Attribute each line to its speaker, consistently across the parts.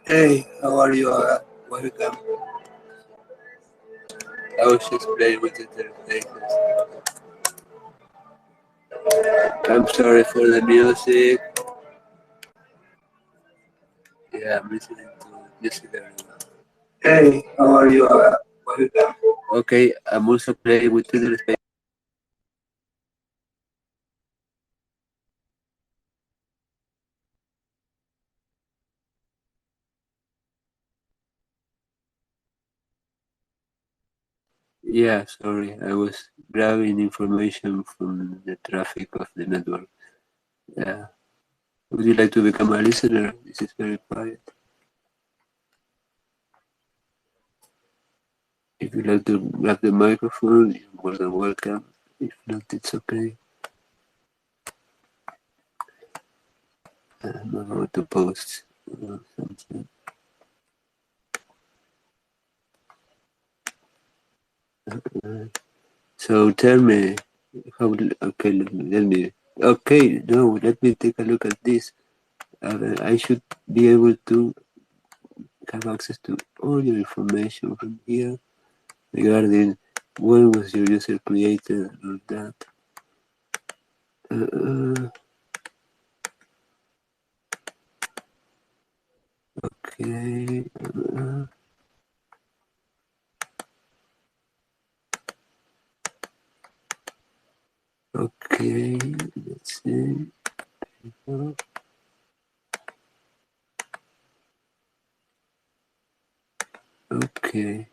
Speaker 1: Hey, how are you? Welcome. I was just playing with interfaces. I'm sorry for the music. Yeah, I'm listening to music everywhere. Hey, how are you? Welcome. Okay, I'm also playing with interfaces. Yeah, sorry, I was grabbing information from the traffic of the network. Yeah. Would you like to become a listener? This is very quiet. If you like to grab the microphone, you're more than welcome. If not, it's okay. I'm about to post something. So tell me, okay, okay, no, let me take a look at this. I should be able to have access to all your information from here regarding when was your user created and all that. Uh, okay. Okay, let's see. Okay,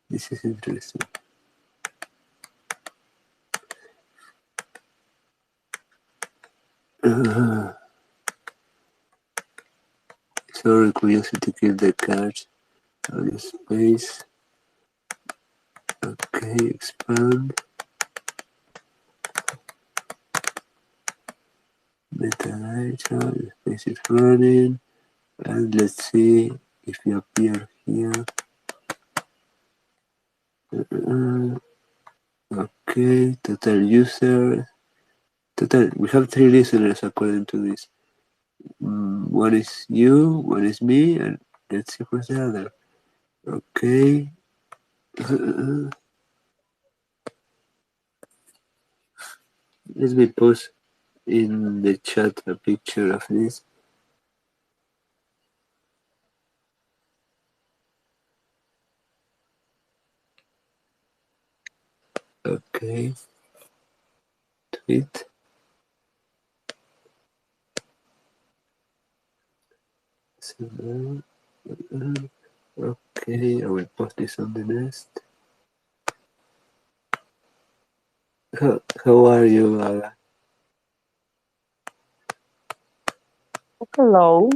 Speaker 1: this is interesting. Sorry, curiosity killed the cat. On space. Okay, expand. Metadata, the space is running. And let's see if you appear here. Okay, total user. Total, we have 3 listeners according to this. One is you, one is me, and let's see who's the other. Okay. Let me post in the chat a picture of this. Okay. Tweet. So, okay, I will post this on the nest. How are you, Aga?
Speaker 2: Hello.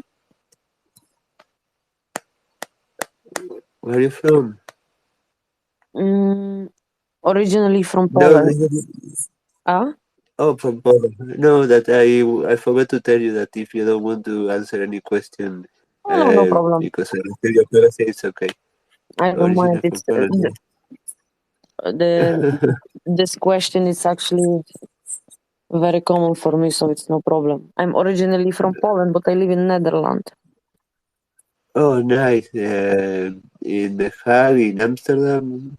Speaker 1: Where are you from?
Speaker 2: Mm, Originally from
Speaker 1: No,
Speaker 2: Poland. Ah?
Speaker 1: oh, from Poland. No, that I forgot to tell you that if you don't want to answer any question,
Speaker 2: Oh, no, no problem.
Speaker 1: because I don't tell your parents, it's okay.
Speaker 2: I don't mind.
Speaker 1: Originally from Poland.
Speaker 2: The this question is actually very common for me, so it's no problem. I'm originally from Poland, but I live in Netherlands.
Speaker 1: Oh, nice. In The Hague, in Amsterdam.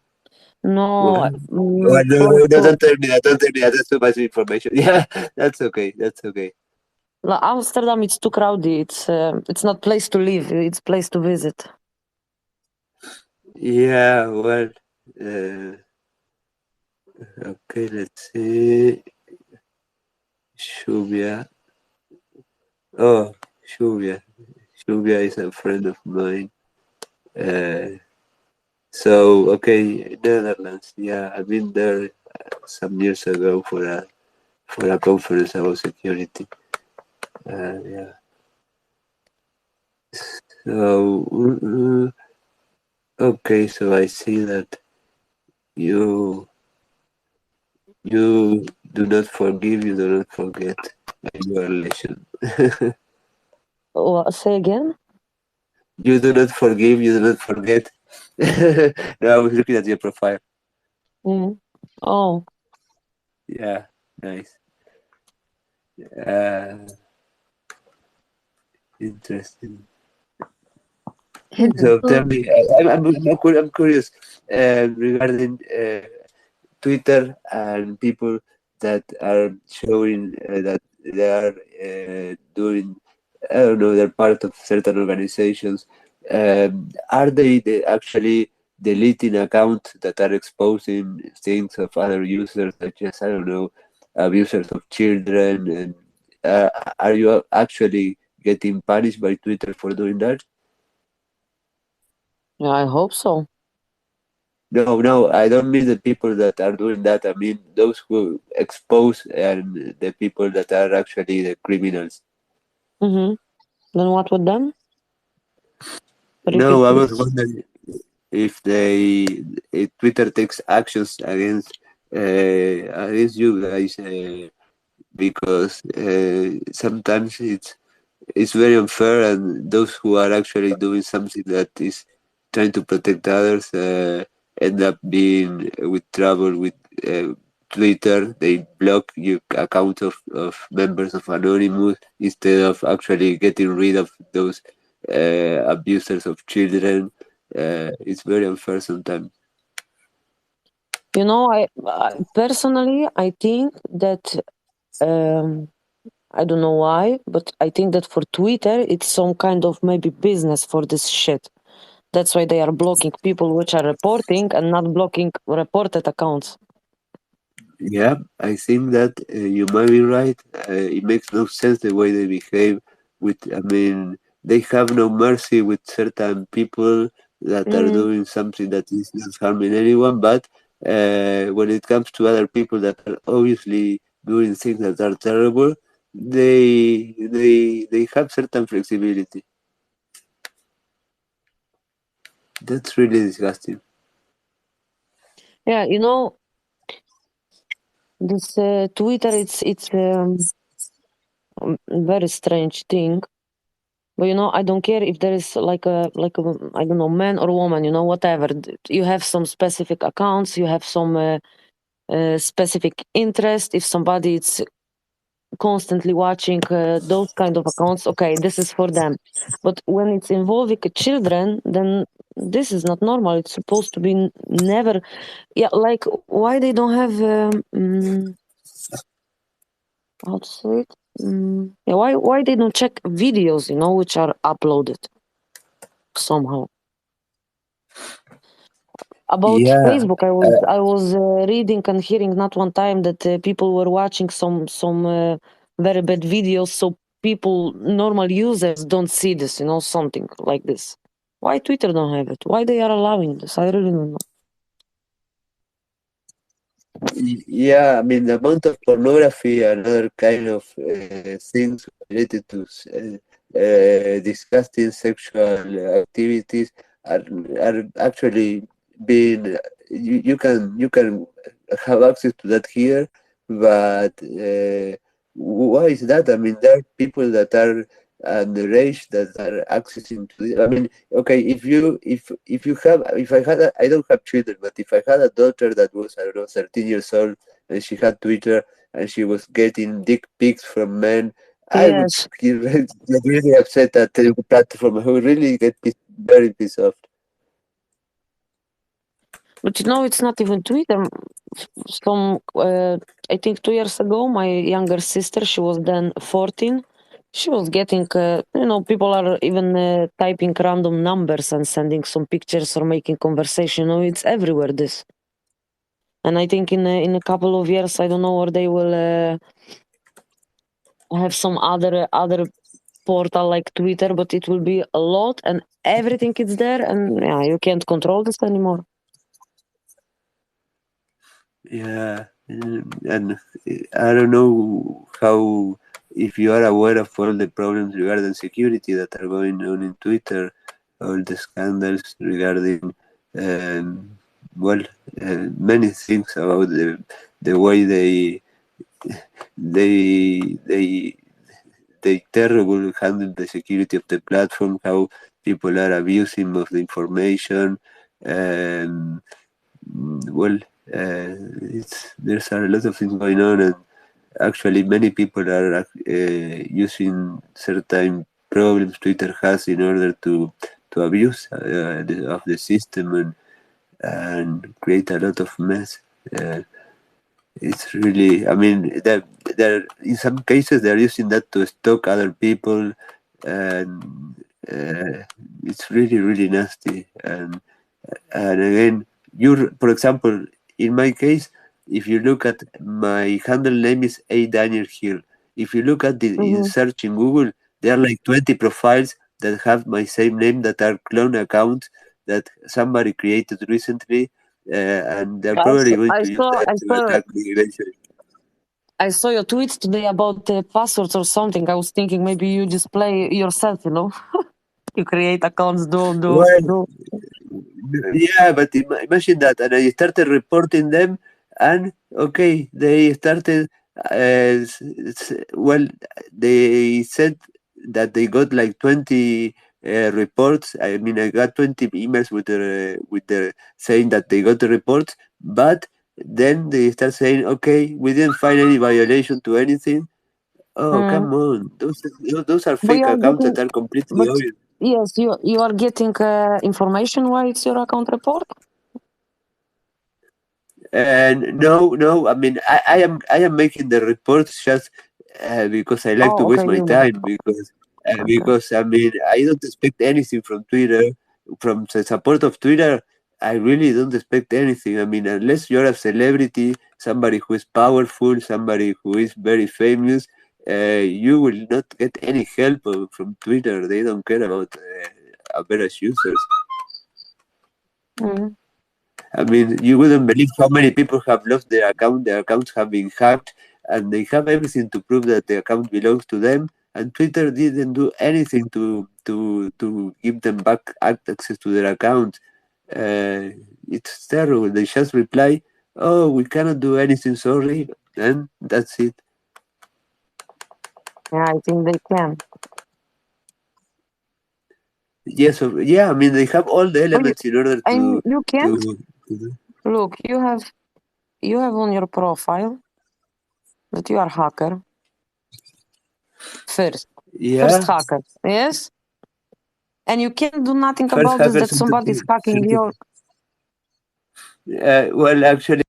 Speaker 2: No,
Speaker 1: Well, oh, no,
Speaker 2: for,
Speaker 1: no,
Speaker 2: for
Speaker 1: don't tell me that. Don't tell me that. That's too much information. Yeah, that's okay. That's okay.
Speaker 2: Amsterdam, it's too crowded. It's not place to live. It's place to visit.
Speaker 1: Yeah, well, uh, okay, let's see. Shubia. Oh, Shubia. Shubia is a friend of mine. Uh, so, okay, Netherlands. Yeah, I've been there some years ago for a conference about security. Yeah. So, okay, so I see that you you do not forgive, you do not forget, and you are a legend.
Speaker 2: Say again?
Speaker 1: You do not forgive, you do not forget. No, I was looking at your profile.
Speaker 2: Mm. Oh,
Speaker 1: Yeah, nice. Uh, interesting. So tell me, I'm curious regarding Twitter and people that are showing that they are doing, I don't know, they're part of certain organizations. Are they actually deleting accounts that are exposing things of other users, such as, I don't know, abusers of children? And uh, are you actually getting punished by Twitter for doing that?
Speaker 2: Yeah, I hope so.
Speaker 1: No, no, I don't mean the people that are doing that. I mean those who expose and the people that are actually the criminals.
Speaker 2: Mm-hmm. Then what with them? Repeat,
Speaker 1: No, I was
Speaker 2: please.
Speaker 1: wondering if Twitter takes actions against you guys because sometimes it's very unfair, and those who are actually doing something that is trying to protect others end up being with trouble with uh, Twitter. They block your account of members of Anonymous instead of actually getting rid of those abusers of children. It's very unfair sometimes.
Speaker 2: I personally, I think that um, I don't know why, but I think that for Twitter, it's some kind of maybe business for this shit. That's why they are blocking people which are reporting and not blocking reported accounts.
Speaker 1: Yeah, I think that you might be right. It makes no sense the way they behave. I mean, they have no mercy with certain people that are
Speaker 2: Mm,
Speaker 1: doing something that is not harming anyone. But when it comes to other people that are obviously doing things that are terrible, they have certain flexibility. That's really disgusting.
Speaker 2: yeah, this Twitter, it's very strange thing. But I don't care if there is like a I don't know man or woman, whatever. You have some specific accounts, you have some specific interest. If somebody is constantly watching those kind of accounts, okay, this is for them. But when it's involving children, then this is not normal. It's supposed to be never. Yeah, like why they don't have how to say it? Yeah, why they don't check videos, which are uploaded somehow. About
Speaker 1: Yeah,
Speaker 2: Facebook, I was reading and hearing not one time that people were watching some very bad videos, so people, normal users, don't see this, something like this. Why Twitter don't have it? Why they are allowing this? I really don't know.
Speaker 1: Yeah, I mean, the amount of pornography and other kind of things related to disgusting sexual activities are are actually being you can have access to that here, but why is that? I mean, there are people that are underage that are accessing to this. I mean, okay, if I had I don't have children, but if I had a daughter that was, I don't know, 13 years old, and she had Twitter and she was getting dick pics from men, I would
Speaker 2: Yes,
Speaker 1: get really upset at the platform. I would really get very pissed off.
Speaker 2: but it's not even Twitter. Some, I think 2 years ago, my younger sister, she was then 14. She was getting, people are even typing random numbers and sending some pictures or making conversation. It's everywhere. This, and I think in a couple of years, I don't know where they will have some other portal like Twitter, but it will be a lot and everything is there, and yeah, you can't control this anymore.
Speaker 1: Yeah, and I don't know how if you are aware of all the problems regarding security that are going on in Twitter, all the scandals regarding um, well, many things about the way they they they terrible handle the security of the platform, how people are abusing of the information, and well, there's a lot of things going on, and actually many people are using certain problems Twitter has in order to to abuse of the system and create a lot of mess. It's really, I mean, they're in some cases they're using that to stalk other people, and it's really really nasty. And again, for example, in my case, if you look at my handle name is A Daniel Hill. If you look at the in
Speaker 2: Mm-hmm.
Speaker 1: search in Google, there are like 20 profiles that have my same name that are clone accounts that somebody created recently, and they're
Speaker 2: I
Speaker 1: probably
Speaker 2: saw,
Speaker 1: going
Speaker 2: I
Speaker 1: to use
Speaker 2: saw,
Speaker 1: that
Speaker 2: I
Speaker 1: to
Speaker 2: saw,
Speaker 1: attack me eventually.
Speaker 2: I saw your tweets today about the passwords or something. I was thinking maybe you display yourself, you know, you create accounts,
Speaker 1: Well,
Speaker 2: do.
Speaker 1: yeah, but imagine that, and I started reporting them, and okay, they started. Well, they said that they got like 20 reports. I mean, I got 20 emails with the saying that they got the reports, but then they start saying, okay, we didn't find any violation to anything. Oh,
Speaker 2: Mm.
Speaker 1: come on, those are
Speaker 2: But you
Speaker 1: fake
Speaker 2: are
Speaker 1: accounts
Speaker 2: getting,
Speaker 1: that are completely
Speaker 2: but
Speaker 1: obvious.
Speaker 2: yes, you are getting information why it's your account report.
Speaker 1: And no, I mean, I am making the reports just because I like to
Speaker 2: Oh,
Speaker 1: waste
Speaker 2: okay,
Speaker 1: my
Speaker 2: you know.
Speaker 1: time because
Speaker 2: Okay.
Speaker 1: I mean I don't expect anything from Twitter, from the support of Twitter. I really don't expect anything. I mean, unless you're a celebrity, somebody who is powerful, somebody who is very famous, you will not get any help from Twitter. They don't care about average users.
Speaker 2: Mm.
Speaker 1: I mean, you wouldn't believe how many people have lost their account. Their accounts have been hacked, and they have everything to prove that the account belongs to them. And Twitter didn't do anything to give them back access to their account. It's terrible. They just reply, "Oh, we cannot do anything. Sorry," and that's it.
Speaker 2: Yeah, I think they can.
Speaker 1: Yes, yeah. I mean, they have all the
Speaker 2: But you,
Speaker 1: elements in order
Speaker 2: and you can't
Speaker 1: to, to
Speaker 2: look. You have on your profile that you are hacker first. First
Speaker 1: yeah.
Speaker 2: hacker, yes, and you can't do nothing
Speaker 1: First
Speaker 2: about this.
Speaker 1: hacker
Speaker 2: That somebody is hacking your.
Speaker 1: well, actually.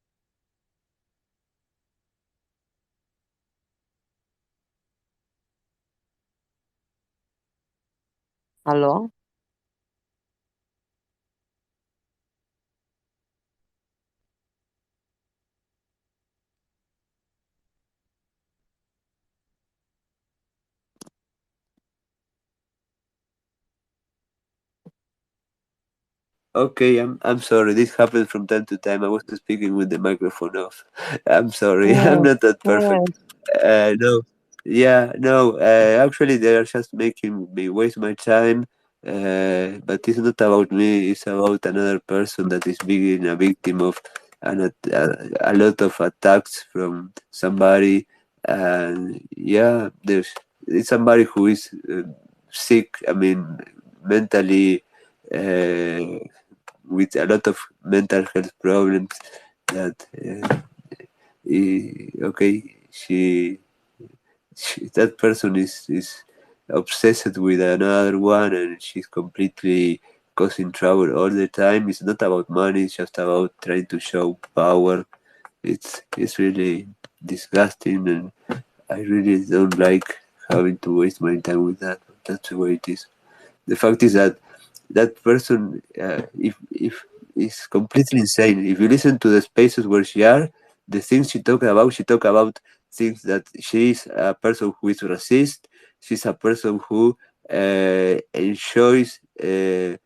Speaker 2: Hello.
Speaker 1: Okay, I'm sorry. This happens from time to time. I was speaking with the microphone off. I'm sorry. I'm
Speaker 2: Yes.
Speaker 1: not that perfect.
Speaker 2: Yes.
Speaker 1: No. Yeah, no. Actually, they are just making me waste my time. But it's not about me. It's about another person that is being a victim of a lot of attacks from somebody. And yeah, it's somebody who is sick. I mean, mentally. Uh, with a lot of mental health problems that okay that person is obsessed with another one, and she's completely causing trouble all the time. It's not about money, it's just about trying to show power. It's really disgusting, and I really don't like having to waste my time with that. That's the way it is. The fact is that that person, if is completely insane. If you listen to the spaces where she are, the things she talk about things that she is a person who is racist. She's a person who enjoys. I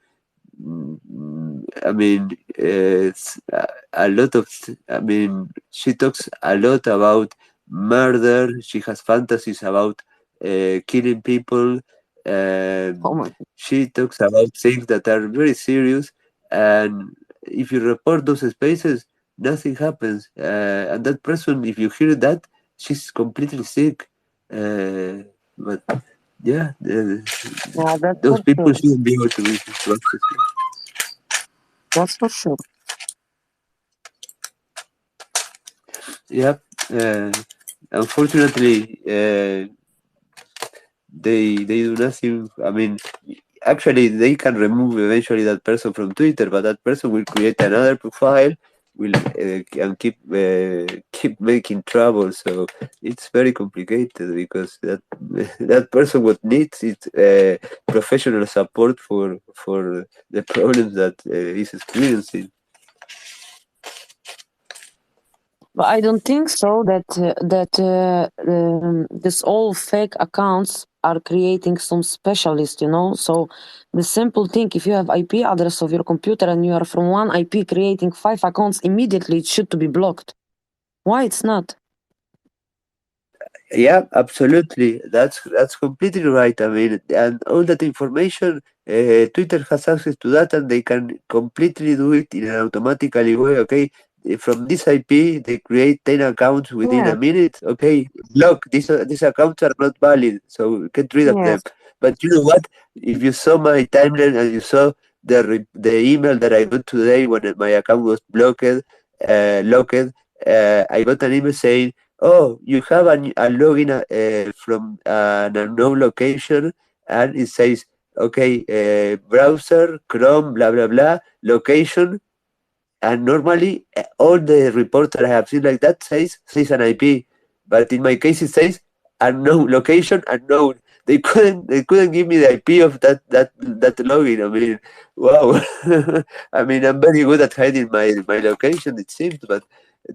Speaker 1: mean, a lot of. I mean, she talks a lot about murder. She has fantasies about killing people.
Speaker 2: Oh
Speaker 1: Um,
Speaker 2: my.
Speaker 1: she talks about things that are very serious, and if you report those spaces, nothing happens. And that person, if you hear that, she's completely sick. But yeah,
Speaker 2: Yeah, that's
Speaker 1: those
Speaker 2: for
Speaker 1: people
Speaker 2: sure.
Speaker 1: shouldn't be able to be processed.
Speaker 2: That's for sure.
Speaker 1: Yep. Unfortunately, they do nothing. I mean, actually they can remove eventually that person from Twitter, but that person will create another profile, will and keep making trouble. So it's very complicated because that person what needs is professional support for the problems that he's experiencing.
Speaker 2: But I don't think so that this all fake accounts are creating some specialist, you know. So the simple thing, if you have IP address of your computer and you are from one IP creating 5 accounts immediately, it should to be blocked. Why it's not?
Speaker 1: Yeah, absolutely. That's completely right. I mean, and all that information, Twitter has access to that, and they can completely do it in an automatically way. Okay, from this IP, they create 10 accounts within
Speaker 2: Yes,
Speaker 1: a minute. Okay, block these accounts are not valid, so get rid of them.
Speaker 2: yes.
Speaker 1: But you know what? If you saw my timeline and you saw the email that I got today when my account was locked, I got an email saying, oh, you have a login from an unknown location, and it says, okay, browser, Chrome, blah, blah, blah, location. And normally, all the reports that I have seen like that says an IP. But in my case, it says unknown, location unknown. They couldn't give me the IP of that login. I mean, wow. I mean, I'm very good at hiding my location, it seems, but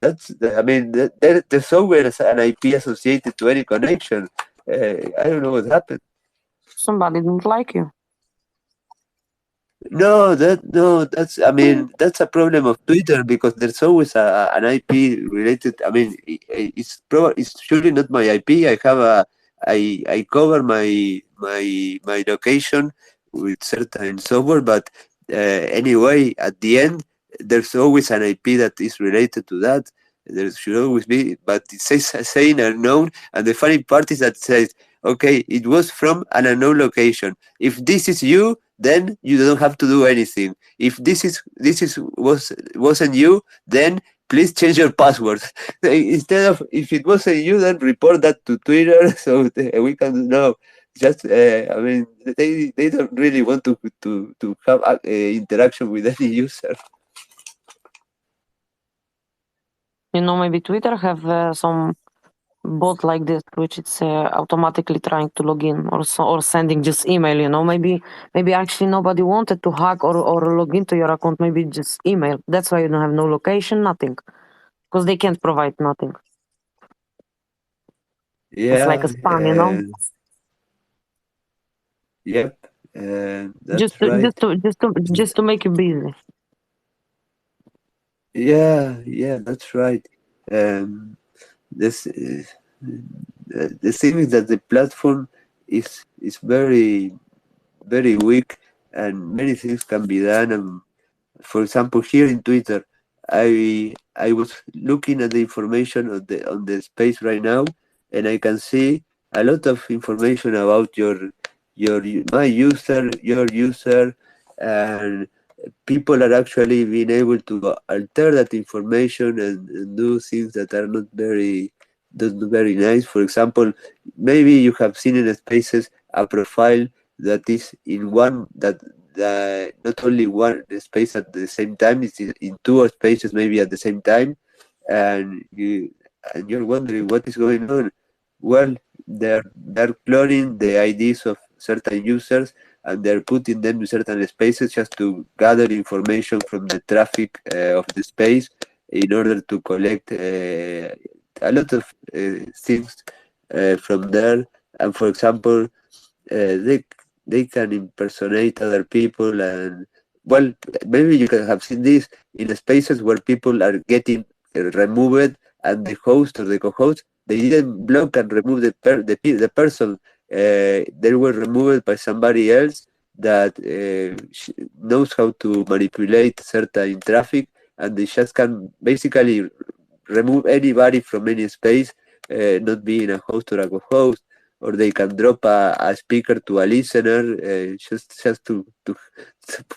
Speaker 1: I mean, there's always an IP associated to any connection. I don't know what happened.
Speaker 2: Somebody didn't like you.
Speaker 1: No, that's I mean that's a problem of Twitter because there's always an IP related. I mean, it's surely not my IP. I cover my location with certain software, but anyway, at the end, there's always an IP that is related to that. There should always be, but it says saying unknown, and the funny part is that it says, okay, it was from an unknown location. If this is you, then you don't have to do anything. If wasn't you, then please change your password. Instead of if it wasn't you, then report that to Twitter so we can know. Just I mean, they don't really want to have interaction with any user.
Speaker 2: You know, maybe Twitter have some bot like this, which it's automatically trying to log in or sending just email. You know, maybe actually nobody wanted to hack or log into your account. Maybe just email. That's why you don't have no location, nothing, because they can't provide nothing. It's like a
Speaker 1: Yeah,
Speaker 2: spam, you know.
Speaker 1: yep,
Speaker 2: Just
Speaker 1: that's
Speaker 2: to,
Speaker 1: right.
Speaker 2: just to make you busy.
Speaker 1: Yeah, that's right. Um, this the thing is that the platform is very weak, and many things can be done. And for example, here in Twitter, I was looking at the information on the space right now, and I can see a lot of information about my user, your user, and people are actually being able to alter that information and do things that are not very nice. For example, maybe you have seen in Spaces a profile that is in one that not only one space at the same time, it's in two spaces maybe at the same time, and you're wondering what is going on. Well, they're cloning the IDs of certain users, and they're putting them in certain spaces just to gather information from the traffic of the space in order to collect a lot of things from there. And for example, they can impersonate other people, and well, maybe you can have seen this in spaces where people are getting removed, and the host or the co-host, they didn't block and remove the person. They were removed by somebody else that knows how to manipulate certain traffic, and they just can basically remove anybody from any space, not being a host or a co-host, or they can drop a speaker to a listener, just to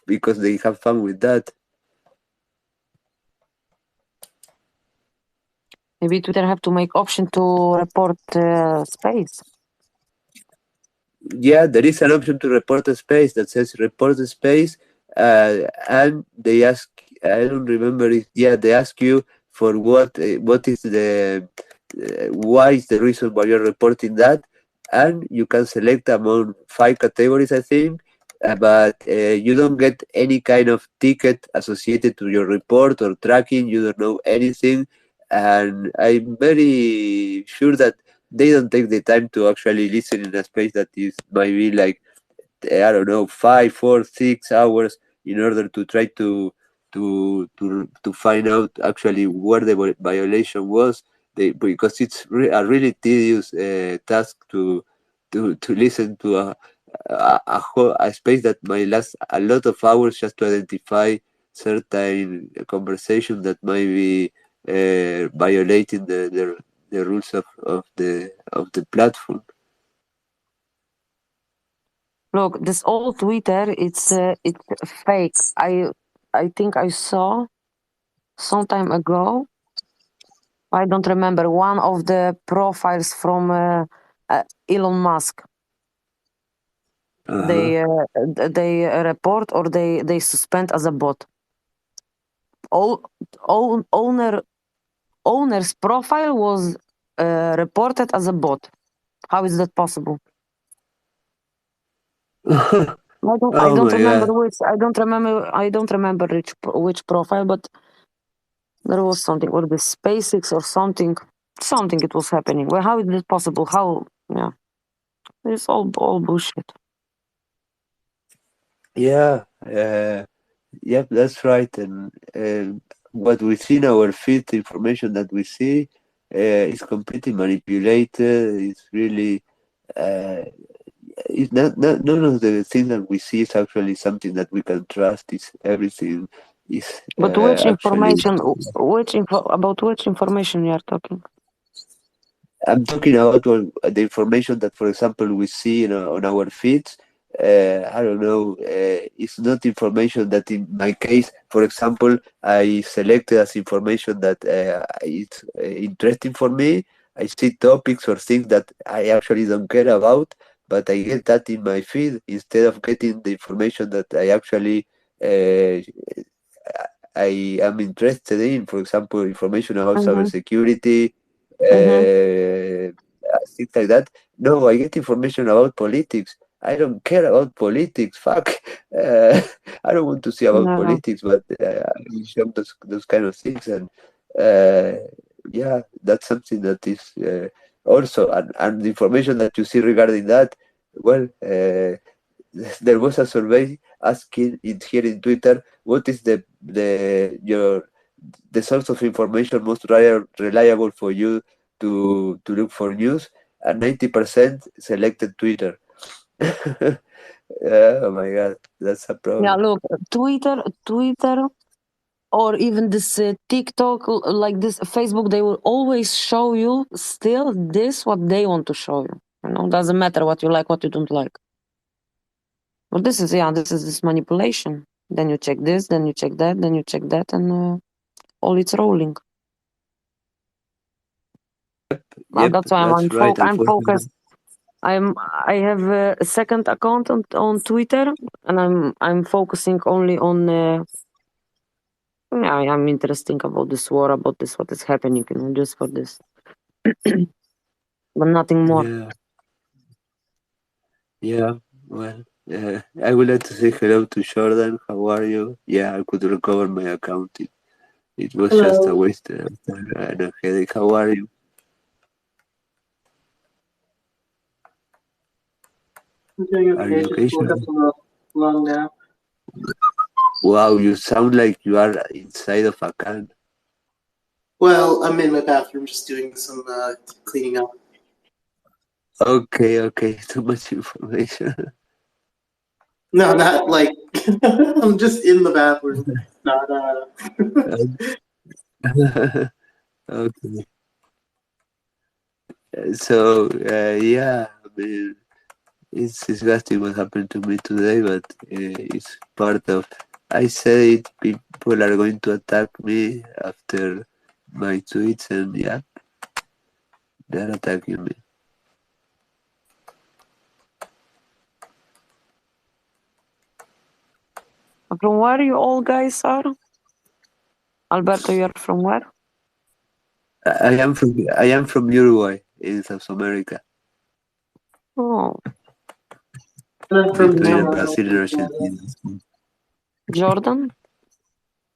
Speaker 1: because they have fun with that.
Speaker 2: Maybe Twitter have to make option to report space.
Speaker 1: yeah, there is an option to report a space that says report a space, and they ask. I don't remember it. Yeah, they ask you for what is the why is the reason why you're reporting that, and you can select among 5 categories, I think. But you don't get any kind of ticket associated to your report or tracking. You don't know anything, and I'm very sure that they don't take the time to actually listen in a space that is might be like I don't know 5, 4, 6 hours in order to try to find out actually where the violation was. Because it's a really tedious task to listen to a space that might last a lot of hours just to identify certain conversation that might be violating the rules of the platform.
Speaker 2: Look, this old Twitter, it's fake. I think I saw some time ago. I don't remember one of the profiles from Elon Musk.
Speaker 1: Uh-huh.
Speaker 2: They report or they suspend as a bot. All owner's profile was reported as a bot. How is that possible? I
Speaker 1: Oh
Speaker 2: don't
Speaker 1: my
Speaker 2: remember
Speaker 1: god.
Speaker 2: which profile, but there was something or the SpaceX or something it was happening. Well, how is it possible? How? Yeah, it's all bullshit.
Speaker 1: Yeah, yep, that's right. And what we see in our feed, the information that we see, is completely manipulated. It's really, uh, it's not none of the things that we see is actually something that we can trust. It's everything is
Speaker 2: But which
Speaker 1: actually.
Speaker 2: information? About which information you are talking?
Speaker 1: I'm talking about the information that, for example, we see on our feeds. I don't know. It's not information that, in my case, for example, I selected as information that is interesting for me. I see topics or things that I actually don't care about, but I get that in my feed instead of getting the information that I actually uh, I am interested in. For example, information about
Speaker 2: Mm-hmm.
Speaker 1: cybersecurity,
Speaker 2: Mm-hmm.
Speaker 1: things like that. No, I get information about politics. I don't care about politics. Fuck. Uh, I don't want to see about
Speaker 2: No.
Speaker 1: politics, but I show those kind of things, and uh, yeah, that's something that is also, and the information that you see regarding that. Well, there was a survey asking it here in Twitter, what is the source of information most reliable for you to look for news, and 90% selected Twitter. Oh my god, that's a
Speaker 2: Yeah,
Speaker 1: problem.
Speaker 2: look, Twitter, or even this TikTok, like this Facebook, they will always show you still this what they want to show you. Doesn't matter what you like, what you don't like. But this is this manipulation. Then you check this, then you check that, then you check that, and all it's rolling.
Speaker 1: Yep,
Speaker 2: That's why
Speaker 1: that's right.
Speaker 2: I'm
Speaker 1: Unfortunately.
Speaker 2: focused. I have a second account on Twitter, and I'm focusing only on. Yeah, I'm interested about this war, about this what is happening, just for this, but nothing more.
Speaker 1: Yeah, yeah. Well, I would like to say hello to Jordan. How are you? Yeah, I could recover my account. It was just a
Speaker 3: Hello.
Speaker 1: waste of time and a headache. How are you?
Speaker 3: I'm doing
Speaker 1: Are
Speaker 3: okay.
Speaker 1: you
Speaker 3: Just
Speaker 1: okay,
Speaker 3: woke up
Speaker 1: Jordan?
Speaker 3: a little long now.
Speaker 1: Wow, you sound like you are inside of a can.
Speaker 3: Well, I'm in my bathroom just doing some cleaning up.
Speaker 1: Okay, okay. Too much information.
Speaker 3: No, not like I'm just in the bathroom. Not
Speaker 1: Okay. So, yeah, I mean, it's disgusting what happened to me today, but it's part of. I said it. People are going to attack me after my tweets, and yeah, they're attacking me.
Speaker 2: From where you all guys are? Alberto, you're from where?
Speaker 1: I am from Uruguay in South America,
Speaker 2: Oh,
Speaker 3: I'm from
Speaker 1: between
Speaker 3: Toronto,
Speaker 1: Brazil and
Speaker 3: Canada.
Speaker 1: Argentina.
Speaker 2: Jordan?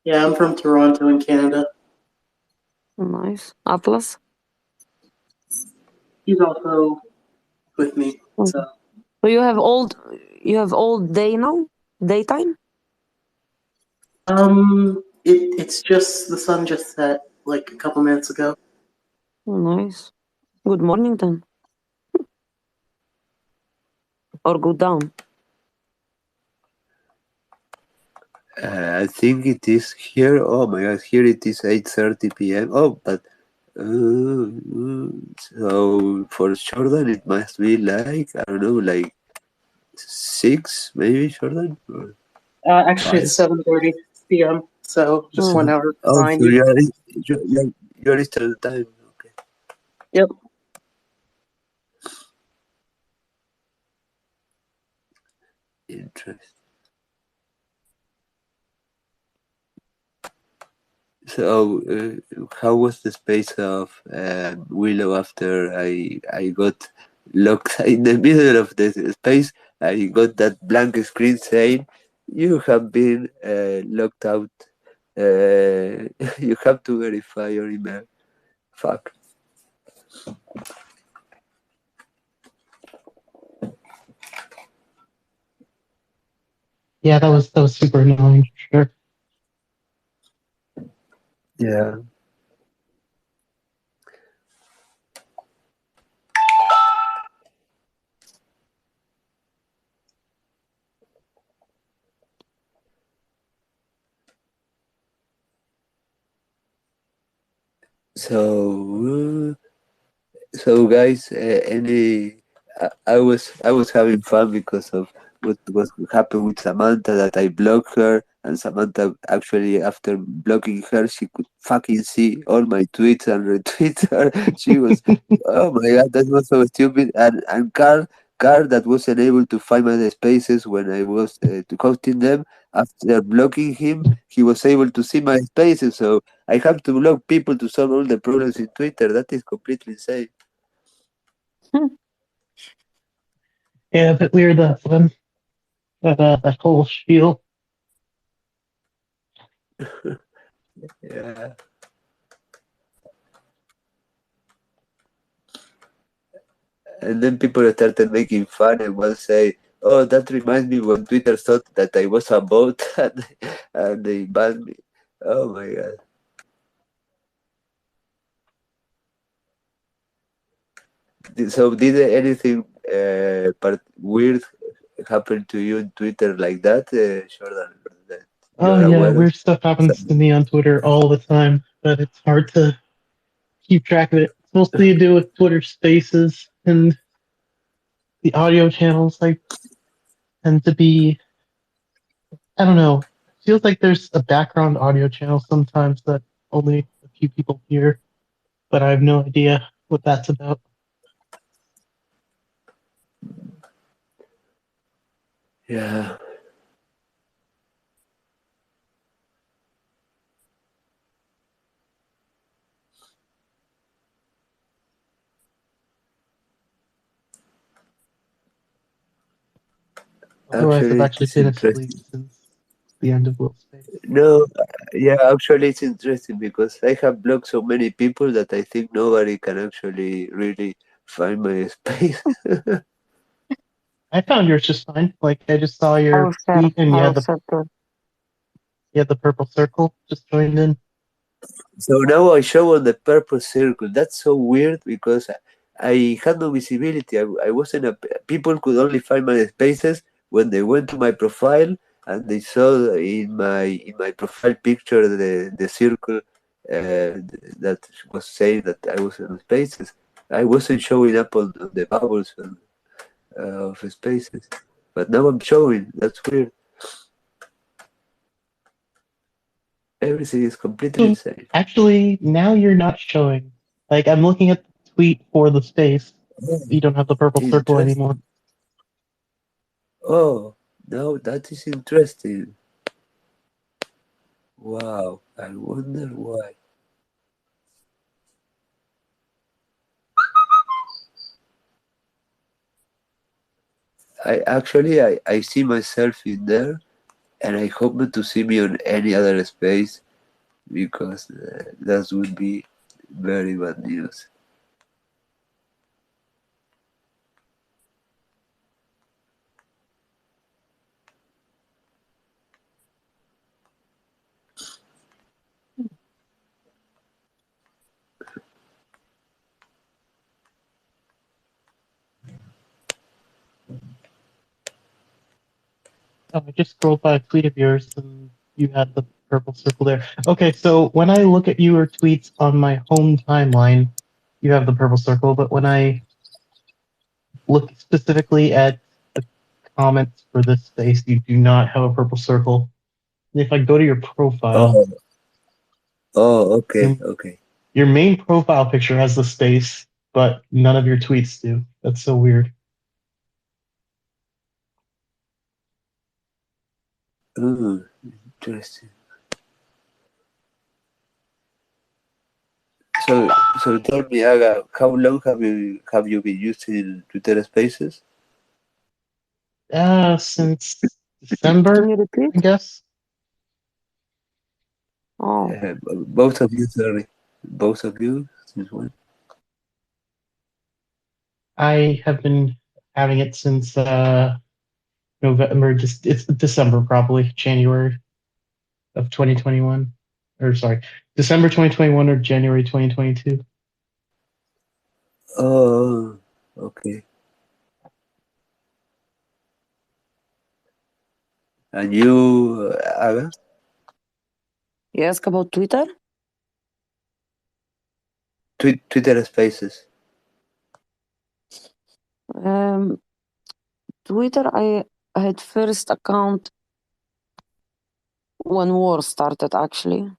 Speaker 3: Yeah, I'm from Toronto in Canada.
Speaker 2: Nice. Atlas?
Speaker 3: He's also with me. So
Speaker 2: So you have all day now? Daytime?
Speaker 3: it's just the sun just set like a couple minutes ago.
Speaker 2: Oh, nice. Good morning then. Or go down.
Speaker 1: I think it is here. Oh my God, here it is 8:30 p.m. Oh, but so for Jordan it must be like I don't know, like 6 maybe Jordan. Or
Speaker 3: Actually, it's 7:30 p.m. So just 1 hour
Speaker 1: oh,
Speaker 3: behind
Speaker 1: so
Speaker 3: you.
Speaker 1: you're Eastern time. Okay.
Speaker 3: Yep.
Speaker 1: Interesting. So, how was the space of Willow after I got locked in the middle of the space? I got that blank screen saying, "You have been locked out. You have to verify your email." Fuck.
Speaker 4: Yeah, that was super annoying, sure.
Speaker 1: Yeah. So guys, I was having fun because of what happened with Samantha, that I blocked her, and Samantha actually after blocking her she could fucking see all my tweets and retweet her. She was, oh my God, that was so stupid. And Carl that wasn't able to find my spaces when I was hosting them. After blocking him, he was able to see my spaces. So I have to block people to solve all the problems in Twitter. That is completely insane.
Speaker 4: Yeah, a bit weird that one. That whole spiel.
Speaker 1: Yeah. And then people started making fun and will say, "Oh, that reminds me when Twitter thought that I was a bot and they banned me." Oh my God. So did anything weird happen to you in Twitter like that, Jordan? That
Speaker 4: Oh
Speaker 1: you're
Speaker 4: yeah,
Speaker 1: aware of?
Speaker 4: weird stuff happens to me on Twitter all the time, but it's hard to keep track of it. It's mostly to do with Twitter Spaces and the audio channels. Like tend to be, I don't know. It feels like there's a background audio channel sometimes that only a few people hear, but I have no idea what that's about.
Speaker 1: Yeah.
Speaker 4: Otherwise, I've
Speaker 1: Actually, it
Speaker 4: actually
Speaker 1: is
Speaker 4: been asleep
Speaker 1: interesting.
Speaker 4: since the end of Will Space.
Speaker 1: No, yeah, actually, it's interesting because I have blocked so many people that I think nobody can actually really find my space.
Speaker 4: I found yours just fine. Like I just saw
Speaker 2: I
Speaker 4: your
Speaker 2: will share.
Speaker 4: tweet and
Speaker 2: I will share too.
Speaker 4: you had the purple circle just joined in.
Speaker 1: So now I show on the purple circle. That's so weird because I had no visibility. I wasn't a, people could only find my spaces when they went to my profile and they saw in my profile picture the circle that was saying that I was in spaces. I wasn't showing up on the bubbles of spaces, but now I'm showing. That's weird. Everything is completely insane.
Speaker 4: Actually, now you're not showing. Like I'm looking at the tweet for the space. You don't have the purple circle
Speaker 1: Interesting.
Speaker 4: anymore.
Speaker 1: Oh, no, that is interesting. Wow, I wonder why. I see myself in there, and I hope not to see me on any other space because that would be very bad news.
Speaker 4: Oh, I just scrolled by a tweet of yours and you had the purple circle there. Okay, so when I look at your tweets on my home timeline, you have the purple circle, but when I look specifically at the comments for this space, you do not have a purple circle. And if I go to your profile,
Speaker 1: Okay,
Speaker 4: your,
Speaker 1: okay.
Speaker 4: your main profile picture has the space, but none of your tweets do. That's so weird.
Speaker 1: Interesting. So tell me, Aga, how long have you been using Twitter Spaces?
Speaker 4: Since
Speaker 2: Can
Speaker 4: December,
Speaker 2: you repeat?
Speaker 4: I guess.
Speaker 2: Oh,
Speaker 1: Both of you, sorry. Both of you? Since when?
Speaker 4: I have been having it since November, just it's December probably, January of 2021. Or sorry, December 2021 or January 2022.
Speaker 1: Oh, okay. And you, Aga?
Speaker 2: you ask about Twitter?
Speaker 1: Twitter Spaces.
Speaker 2: Twitter, I had first account when war started, actually.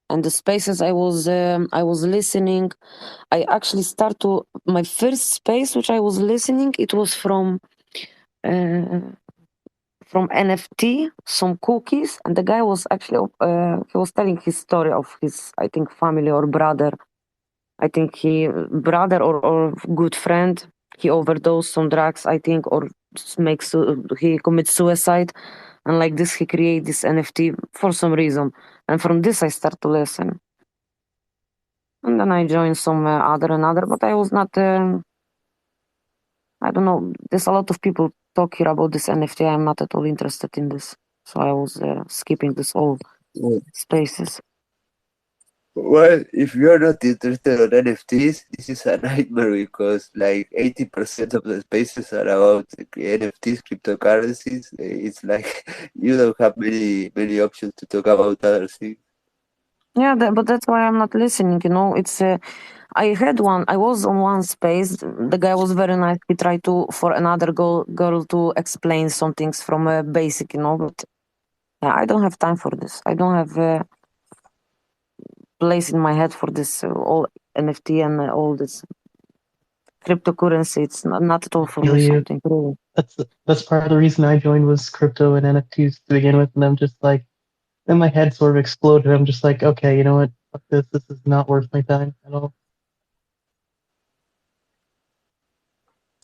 Speaker 2: And the spaces I was listening. I actually start to my first space which I was listening. It was from NFT, some cookies, and the guy was actually he was telling his story of his, I think, family or brother. I think he brother or good friend. He overdosed some drugs, I think, or he commits suicide, and like this he create this NFT for some reason. And from this I start to listen, and then I joined some other, but I was not. I don't know. There's a lot of people talk here about this NFT. I'm not at all interested in this, so I was skipping this all
Speaker 1: Well,
Speaker 2: spaces.
Speaker 1: if you're not interested on NFTs, this is a nightmare because like 80% of the spaces are about NFTs, cryptocurrencies. It's like you don't have many options to talk about other things.
Speaker 2: Yeah, but that's why I'm not listening. You know, it's. I had one. I was on one space. The guy was very nice. He tried to for another girl to explain some things from a basic, you know. But yeah, I don't have time for this. I don't have a place in my head for this all NFT and all this cryptocurrency. It's not at all for
Speaker 4: Feel
Speaker 2: me.
Speaker 4: you.
Speaker 2: Something really.
Speaker 4: That's part of the reason I joined was crypto and NFTs to begin with, and I'm just like, then my head sort of exploded. I'm just like, okay, you know what? Fuck this. This is not worth my time at all.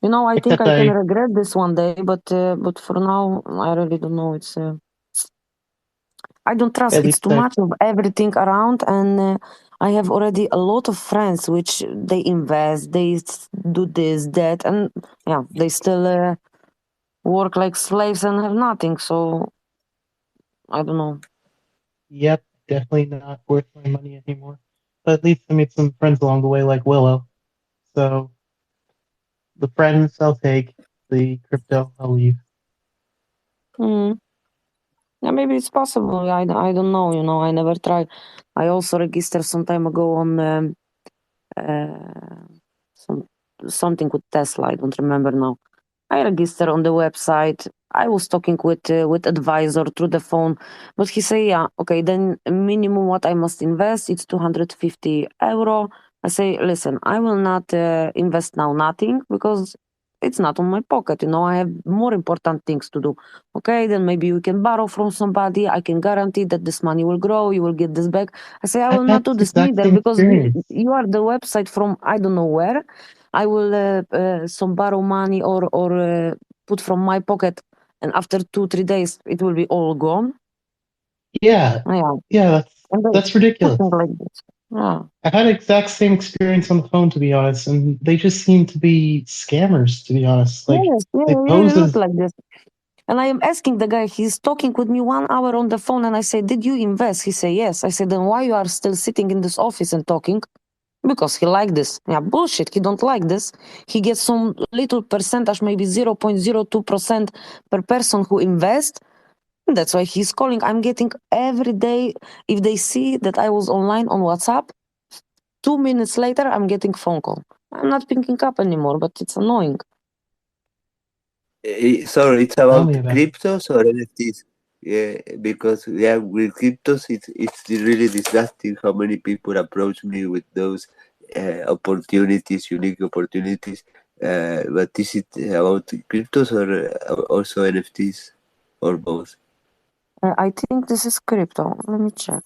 Speaker 2: You know, I think
Speaker 4: Except
Speaker 2: I can
Speaker 4: I
Speaker 2: regret this one day, but for now, I really don't know. It's I don't trust.
Speaker 4: at
Speaker 2: It's
Speaker 4: least
Speaker 2: too
Speaker 4: I
Speaker 2: much of everything around, and I have already a lot of friends which they invest, do this, that, and yeah, they still work like slaves and have nothing. So I don't know.
Speaker 4: yep, definitely not worth my money anymore. But at least I made some friends along the way, like Willow. So the friends I'll take, the crypto I'll leave.
Speaker 2: Mm. Yeah, maybe it's possible. I don't know. You know, I never tried. I also registered some time ago on uh, some something with Tesla. I don't remember now. I registered on the website. I was talking with advisor through the phone, but he say, yeah, okay, then minimum what I must invest it's 250 euro. I say, listen, I will not invest now nothing because it's not on my pocket. I have more important things to do. Okay, then maybe we can borrow from somebody. I can guarantee that this money will grow. You will get this back. I say I will not do
Speaker 4: That's
Speaker 2: this
Speaker 4: exact
Speaker 2: neither
Speaker 4: same
Speaker 2: because
Speaker 4: experience.
Speaker 2: you are the website from I don't know where. I will some borrow money or put from my pocket, and after 2-3 days it will be all gone.
Speaker 4: Yeah,
Speaker 2: Yeah, and
Speaker 4: that's ridiculous.
Speaker 2: something like this. Yeah.
Speaker 4: I've had the exact same experience on the phone, to be honest, and they just seem to be scammers, to be honest. Like
Speaker 2: Yes, yeah,
Speaker 4: they
Speaker 2: it
Speaker 4: pose
Speaker 2: look
Speaker 4: as
Speaker 2: like this. And I am asking the guy, he's talking with me 1 hour on the phone, and I say, did you invest? He say, yes. I said, then why you are still sitting in this office and talking? Because he like this. Yeah, bullshit. He don't like this. He gets some little percentage, maybe 0.02% per person who invest. That's why he's calling. I'm getting every day, if they see that I was online on WhatsApp, 2 minutes later, I'm getting phone call. I'm not picking up anymore, but it's annoying.
Speaker 1: Sorry, it's
Speaker 4: tell
Speaker 1: about
Speaker 4: me about it.
Speaker 1: cryptos or NFTs? Yeah, because with cryptos, it's really disgusting how many people approach me with those opportunities, unique opportunities. But is it about cryptos or also NFTs or both?
Speaker 2: I think this is crypto. Let me check.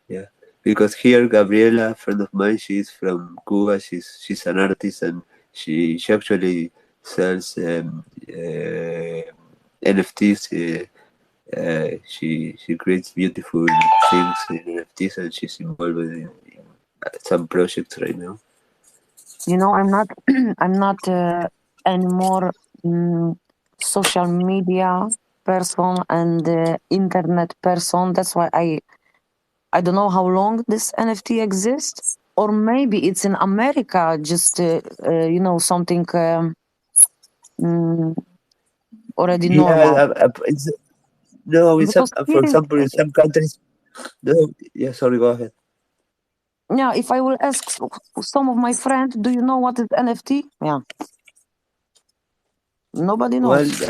Speaker 1: Yeah, because here Gabriela, a friend of mine, she's from Cuba. She's an artist and she actually sells NFTs. She creates beautiful things in NFTs and she's involved in some projects right now.
Speaker 2: I'm not I'm not anymore social media person and internet person. That's why I don't know how long this NFT exists, or maybe it's in America. Just something mm, already normal.
Speaker 1: Yeah, no,
Speaker 2: Because here
Speaker 1: for
Speaker 2: is
Speaker 1: example, in some countries. No, yeah, sorry, go ahead.
Speaker 2: yeah. If I will ask some of my friends, do you know what is NFT? Yeah, nobody knows.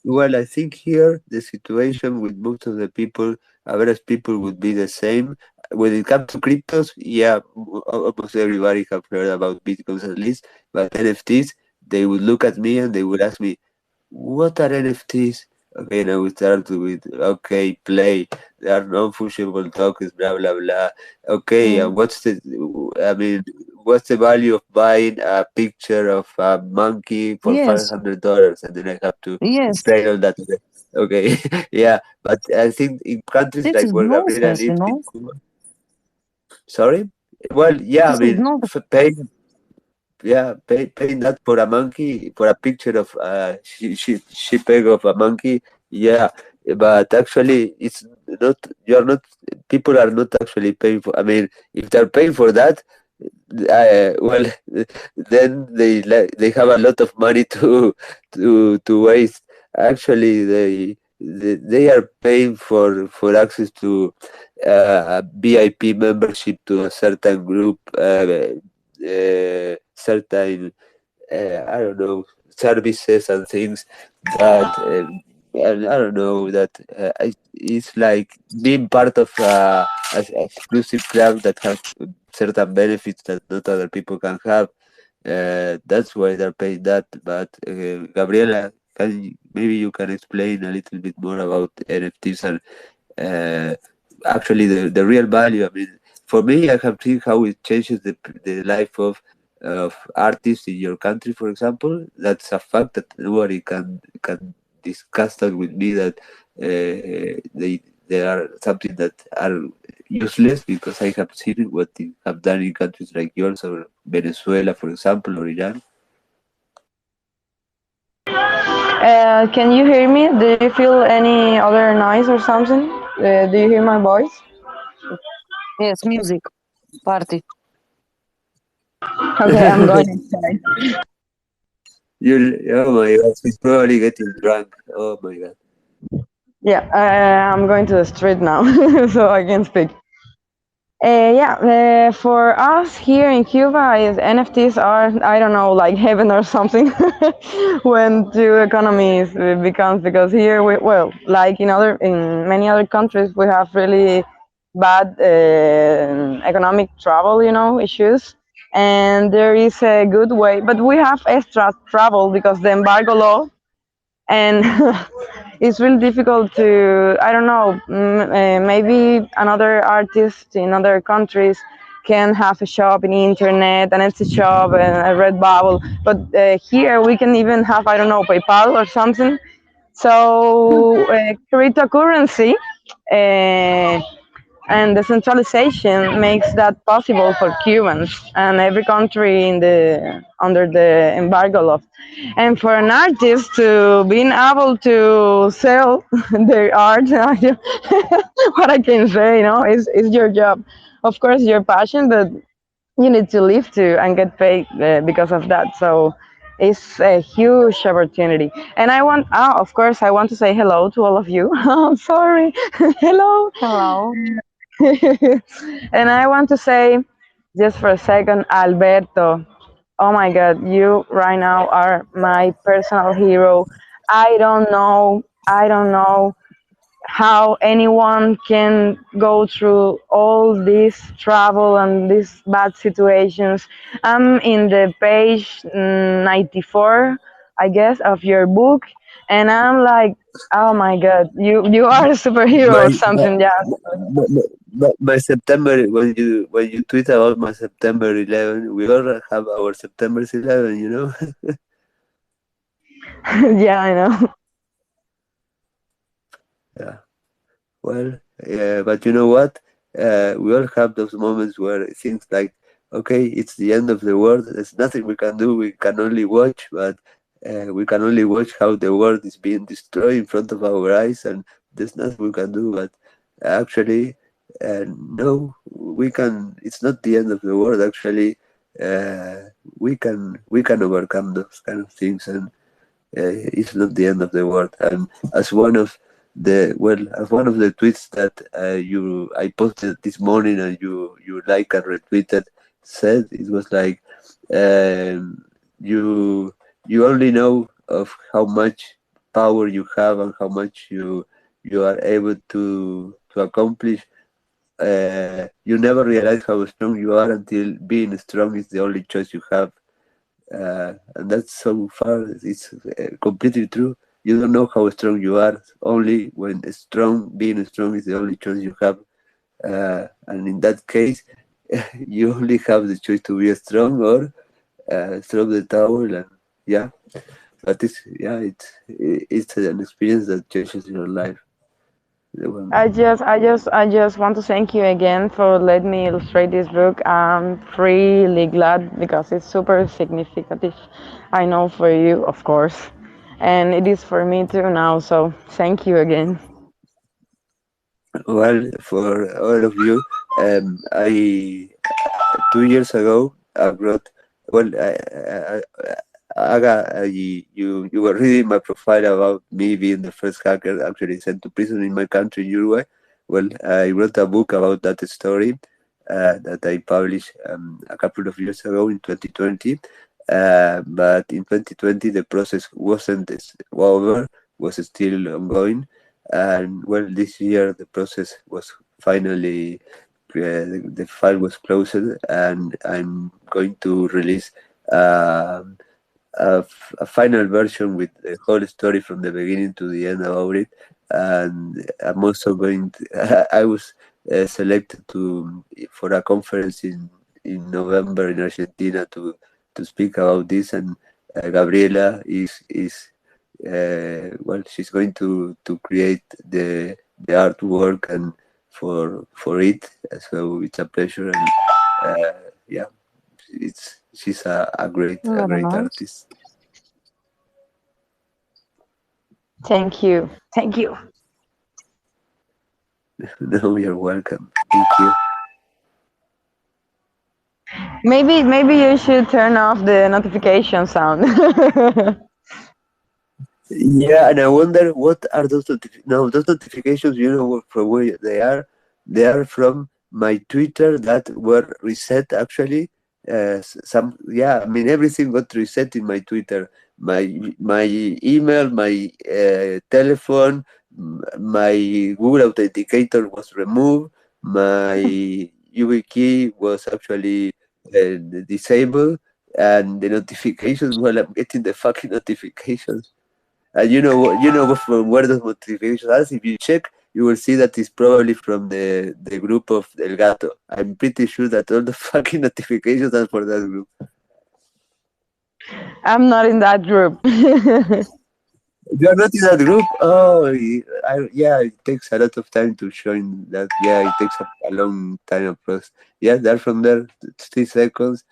Speaker 1: Well, I think here the situation with most of the people, average people, would be the same. When it comes to cryptos, yeah, almost everybody have heard about Bitcoins at least, but NFTs, they would look at me and they would ask me, "What are NFTs?" Okay, now we start with, okay, play. There are non-fungible tokens, blah blah blah. Okay,
Speaker 2: Mm.
Speaker 1: I mean, what's the value of buying a picture of a monkey for
Speaker 2: Yes,
Speaker 1: $500? And then I have to
Speaker 2: yes.
Speaker 1: explain all that. Okay, yeah, but I think in countries
Speaker 2: This
Speaker 1: like
Speaker 2: is
Speaker 1: where Gabriela
Speaker 2: nonsense.
Speaker 1: lived in Cuba, sorry. Well, yeah, I
Speaker 2: This is
Speaker 1: mean,
Speaker 2: not.
Speaker 1: paying that for a monkey, for a picture of sheep egg of a monkey. Yeah, but actually, it's not. You're not. People are not actually paying for. I mean, if they're paying for that, well, then they have a lot of money to waste. Actually, they are paying for access to a VIP membership to a certain group, certain I don't know, services and things that and I don't know that it's like being part of an exclusive club that has certain benefits that not other people can have. That's why they're paying that. But Gabriela, maybe you can explain a little bit more about NFTs and actually the real value. I mean, for me, I have seen how it changes the life of artists in your country, for example. That's a fact that nobody can discuss that with me that they are something that are useless because I have seen what they have done in countries like yours or Venezuela, for example, or Iran.
Speaker 5: Can you hear me? Do you feel any other noise or something? Do you hear my voice?
Speaker 2: Yes, music party.
Speaker 5: Okay, I'm going inside.
Speaker 1: Oh my God, he's probably getting drunk. Oh my God.
Speaker 5: Yeah, I'm going to the street now, so I can speak. For us here in Cuba, NFTs are, I don't know, like heaven or something when two economies becomes, because here well, like in many other countries, we have really bad economic trouble, issues. and there is a good way. But we have extra trouble because the embargo law, and it's really difficult to, I don't know, maybe another artist in other countries can have a shop in the internet, an Etsy shop, and a Redbubble, but here we can even have, I don't know, PayPal or something. So cryptocurrency uh, and decentralization makes that possible for Cubans and every country in the under the embargo law. And for an artist to being able to sell their art, what I can say, is your job. Of course, your passion, but you need to live too and get paid because of that. So it's a huge opportunity. And of course, I want to say hello to all of you. I'm sorry. Hello.
Speaker 2: Hello.
Speaker 5: And I want to say, just for a second, Alberto. Oh my God, you right now are my personal hero. I don't know how anyone can go through all this trouble and these bad situations. I'm in the page 94, I guess, of your book, and I'm like, oh my God, you are a superhero or
Speaker 1: My,
Speaker 5: something. Yeah.
Speaker 1: my September, when you tweet about my September 11, we all have our September 11, you know.
Speaker 5: Yeah, I know.
Speaker 1: Yeah. Well, yeah, but you know what? We all have those moments where it seems like, okay, it's the end of the world. There's nothing we can do. We can only watch, but we can only watch how the world is being destroyed in front of our eyes, and there's nothing we can do. But actually, no, we can. It's not the end of the world. Actually, we can overcome those kind of things, and it's not the end of the world. And as one of the tweets that I posted this morning and you like and retweeted said, it was like, you you only know of how much power you have and how much you are able to accomplish. You never realize how strong you are until being strong is the only choice you have. And that's so far, it's completely true. You don't know how strong you are only when being strong is the only choice you have. And in that case, you only have the choice to be strong or throw the towel. And yeah, but it's an experience that changes your life.
Speaker 5: I just want to thank you again for letting me illustrate this book. I'm really glad because it's super significant. I know for you, of course, and it is for me too now. So thank you again.
Speaker 1: Well, for all of you, I 2 years ago I wrote. Well, Aga, you were reading my profile about me being the first hacker actually sent to prison in my country, Uruguay. Well, I wrote a book about that story that I published a couple of years ago in 2020. But in 2020, the process wasn't over, was still ongoing. And well, this year the process was finally, the file was closed, and I'm going to release um a final version with the whole story from the beginning to the end about it. And I'm also going to, I was selected for a conference in November in Argentina to speak about this. And Gabriela is well, she's going to create the artwork and for it. So it's a pleasure. And yeah, she's a
Speaker 2: Very
Speaker 1: great
Speaker 2: nice.
Speaker 1: artist.
Speaker 5: Thank you. Thank you.
Speaker 1: No, you're welcome. Thank you.
Speaker 5: Maybe you should turn off the notification sound.
Speaker 1: Yeah, and I wonder what are those no, those notifications. You know from where they are? They are from my Twitter that were reset actually. Some, yeah, I mean everything got reset in my Twitter. My email, my telephone, my Google Authenticator was removed. My YubiKey was actually disable, and the notifications. Well, I'm getting the fucking notifications. And you know from where the notifications are. If you check, you will see that it's probably from the group of El Gato. I'm pretty sure that all the fucking notifications are for that group.
Speaker 5: I'm not in that group.
Speaker 1: You are not in that group? Oh, yeah, it takes a lot of time to join that. Yeah, it takes a long time of process. Yeah, they're from there, 3 seconds.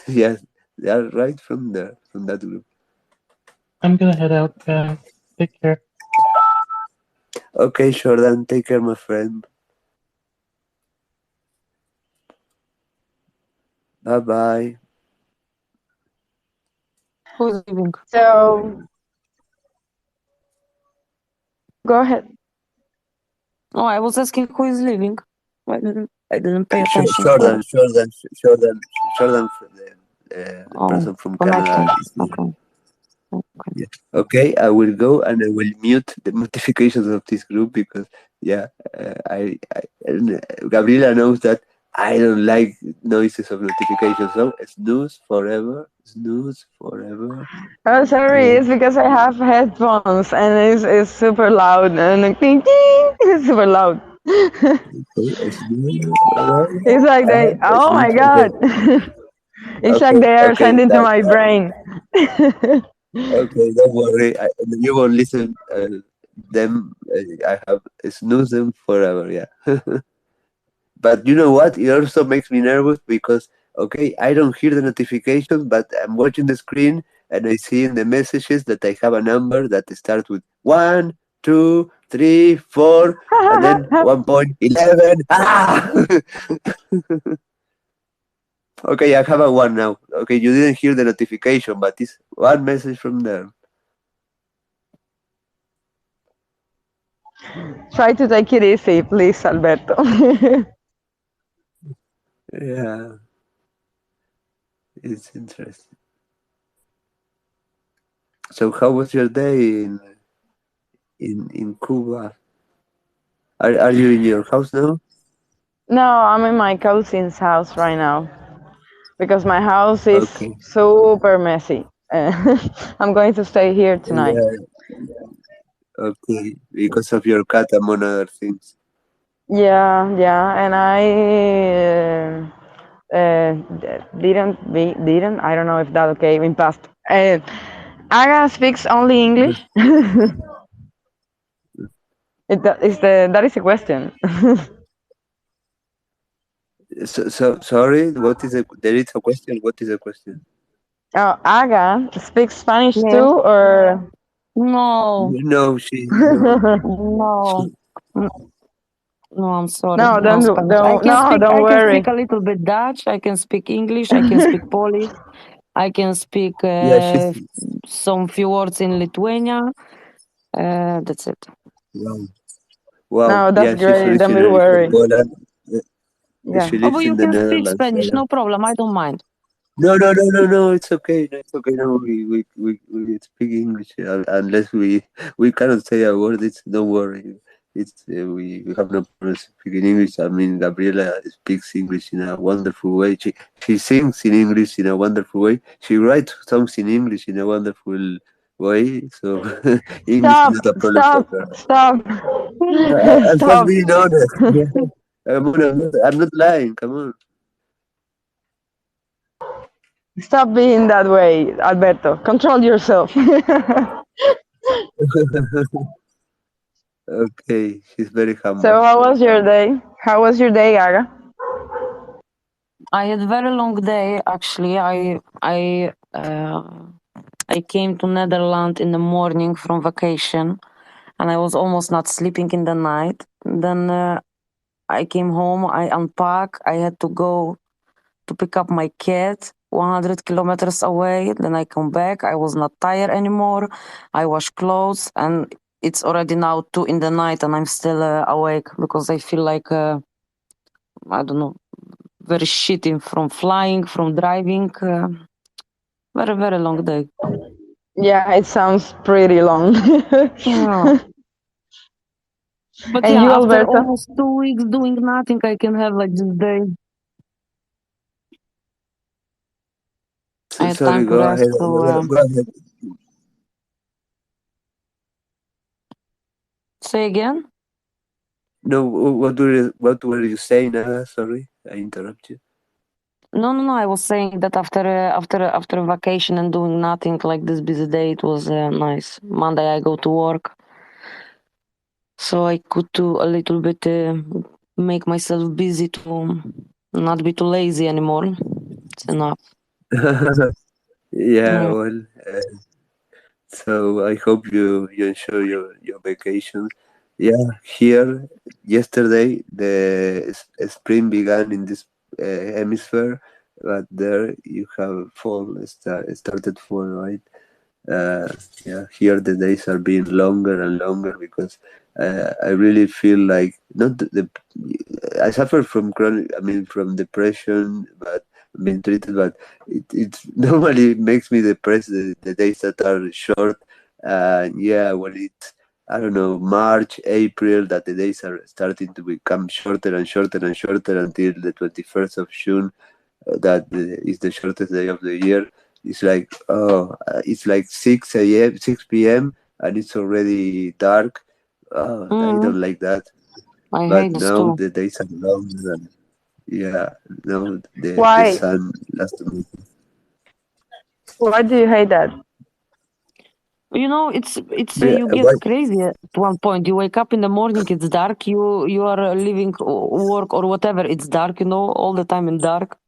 Speaker 1: Yeah, they are right from there, from that group.
Speaker 4: I'm gonna head out, guys. Take care.
Speaker 1: Okay, Jordan, take care, my friend. Bye-bye.
Speaker 2: Who is leaving?
Speaker 5: So, go ahead.
Speaker 2: Oh, I was asking who is leaving. I didn't pay attention.
Speaker 1: Jordan, the
Speaker 2: Oh,
Speaker 1: person from
Speaker 2: connecting.
Speaker 1: Canada is leaving.
Speaker 2: Okay. Okay.
Speaker 1: Yeah. Okay, I will go and I will mute the notifications of this group because, yeah, Gabriela knows that I don't like noises of notifications. So snooze forever, snooze forever.
Speaker 5: Oh, sorry, it's because I have headphones and it's super loud and like ding ding, it's super loud.
Speaker 1: Okay, snooze forever.
Speaker 5: It's like they, oh my god, it's like they are sending to my brain.
Speaker 1: Okay, don't worry. You won't listen them. I have snooze them forever. Yeah. But you know what? It also makes me nervous because, okay, I don't hear the notifications, but I'm watching the screen and I see in the messages that I have a number that starts with 1, 2, 3, 4, and then 1.11. Ah! Okay, I have a 1 now. Okay, you didn't hear the notification, but it's one message from there.
Speaker 5: Try to take it easy, please, Alberto.
Speaker 1: Yeah, it's interesting. So, how was your day in Cuba? Are you in your house now?
Speaker 5: No, I'm in my cousin's house right now because my house is
Speaker 1: Okay.
Speaker 5: super messy. I'm going to stay here tonight.
Speaker 1: Yeah. Okay, because of your cat among other things.
Speaker 5: Yeah, and I didn't. I don't know if that okay in past. Aga speaks only English. That is a question.
Speaker 1: So sorry. What is there is a question? What is the question?
Speaker 5: Oh, Aga speaks Spanish
Speaker 2: Yeah.
Speaker 5: too, or
Speaker 2: No,
Speaker 1: No, she.
Speaker 2: no, no. I'm sorry.
Speaker 5: no? Don't
Speaker 2: Spanish. I can
Speaker 5: no,
Speaker 2: speak.
Speaker 5: don't
Speaker 2: I can
Speaker 5: worry.
Speaker 2: speak a little bit Dutch. I can speak English. I can speak Polish. I can speak
Speaker 1: Yeah, she's.
Speaker 2: some few words in Lithuania. That's it.
Speaker 1: Wow.
Speaker 5: No, that's
Speaker 1: Yeah, she's
Speaker 5: great. Don't be
Speaker 1: originally from
Speaker 5: worried.
Speaker 1: Poland.
Speaker 5: Yeah.
Speaker 1: She
Speaker 2: Oh, but
Speaker 1: lives
Speaker 2: you
Speaker 1: in the
Speaker 2: can speak
Speaker 1: Netherlands.
Speaker 2: Spanish. No problem. I don't mind.
Speaker 1: No. It's okay. No, it's okay. No, we speak English unless we cannot say a word. It's don't worry. It's we have no problem speaking English. I mean, Gabriela speaks English in a wonderful way. She sings in English in a wonderful way. She writes songs in English in a wonderful way. So English is not a problem for her.
Speaker 5: Stop.
Speaker 1: I'm just
Speaker 5: Stop.
Speaker 1: being honest. I'm not lying. Come on.
Speaker 5: Stop being that way, Alberto. Control yourself.
Speaker 1: Okay, she's very humble.
Speaker 5: So, how was your day? How was your day, Aga?
Speaker 2: I had a very long day. Actually, I came to Netherlands in the morning from vacation, and I was almost not sleeping in the night. Then I came home. I unpacked. I had to go to pick up my cat 100 kilometers away. Then I come back. I was not tired anymore. I wash clothes, and it's already now 2 in the night, and I'm still awake because I feel like I don't know, very shitty from flying, from driving. Very, very long day.
Speaker 5: Yeah, it sounds pretty long.
Speaker 2: Yeah. But
Speaker 5: And
Speaker 2: yeah,
Speaker 5: you,
Speaker 2: after
Speaker 5: Alberto?
Speaker 2: almost 2 weeks doing nothing, I can have like this day.
Speaker 1: Sorry,
Speaker 2: time to
Speaker 1: go
Speaker 2: rest.
Speaker 1: ahead.
Speaker 2: So
Speaker 1: Go ahead.
Speaker 2: say again.
Speaker 1: No, what were you saying? Sorry, I interrupt you.
Speaker 2: No. I was saying that after vacation and doing nothing like this busy day, it was nice. Monday I go to work, so I could do a little bit make myself busy to not be too lazy anymore. It's enough.
Speaker 1: Yeah,
Speaker 2: Mm.
Speaker 1: well, so I hope you enjoy your vacation. Yeah, here yesterday the spring began in this hemisphere, but there you have started fall, right? uh, yeah, here the days are being longer and longer because I really feel like not I suffer from chronic, I mean, from depression, but I'm being treated, but it normally makes me depressed the days that are short. Yeah, when it's, I don't know, March, April, that the days are starting to become shorter and shorter and shorter until the 21st of June, that is the shortest day of the year. It's like, oh, it's like 6 a.m., 6 p.m., and it's already dark. Oh, I
Speaker 2: Mm.
Speaker 1: don't like that.
Speaker 2: I
Speaker 1: But
Speaker 2: hate this
Speaker 1: now
Speaker 2: too.
Speaker 1: the days are longer, and yeah, now the
Speaker 5: Why?
Speaker 1: sun lasts a bit.
Speaker 5: Why do you hate that?
Speaker 2: You know, it's
Speaker 1: Yeah,
Speaker 2: you get
Speaker 1: why?
Speaker 2: crazy at one point. You wake up in the morning, it's dark. You are leaving work or whatever. It's dark. You know, all the time in dark.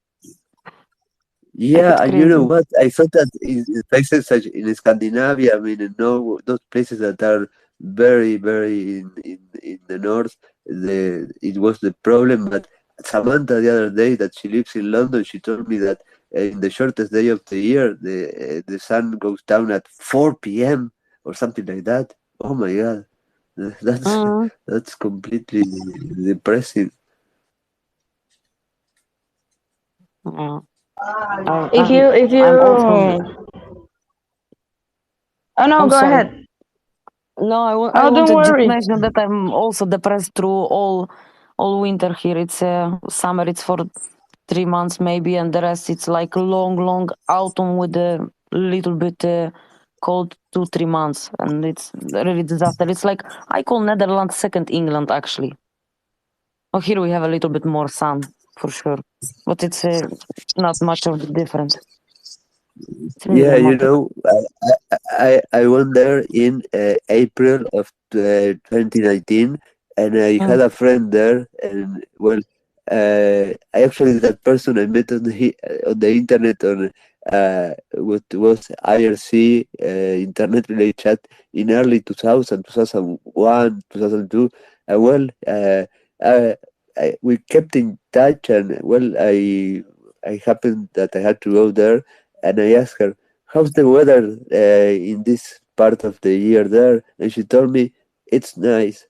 Speaker 2: I
Speaker 1: Yeah,
Speaker 2: get
Speaker 1: and you know
Speaker 2: crazy.
Speaker 1: what? I thought that in places such in Scandinavia, I mean, no, those places that are very, very in the north, it was the problem. But Samantha the other day, that she lives in London, she told me that in the shortest day of the year, the sun goes down at 4 p.m. or something like that. Oh my God, that's
Speaker 2: Mm.
Speaker 1: that's completely depressing.
Speaker 2: Yeah.
Speaker 5: If
Speaker 2: I'm
Speaker 5: you
Speaker 2: I'm also
Speaker 5: oh no,
Speaker 2: I'm
Speaker 5: go
Speaker 2: sorry.
Speaker 5: ahead.
Speaker 2: No, I
Speaker 5: Oh, don't
Speaker 2: wanted just to
Speaker 5: worry.
Speaker 2: mention that I'm also depressed through all winter here. It's summer. It's for 3 months maybe, and the rest it's like long autumn with a little bit cold 2-3 months, and it's really disaster. It's like I call Netherlands second England actually. Oh, here we have a little bit more sun for sure, but it's not much of the difference. It's really
Speaker 1: Yeah, you
Speaker 2: dramatic.
Speaker 1: know, I went there in April of 2019, and I had
Speaker 2: Mm.
Speaker 1: a friend there, and well, actually that person I met on the internet on what was IRC internet relay chat in early 2000, 2001, 2002. Well, we kept in touch, and well, I happened that I had to go there, and I asked her, how's the weather in this part of the year there? And she told me, it's nice.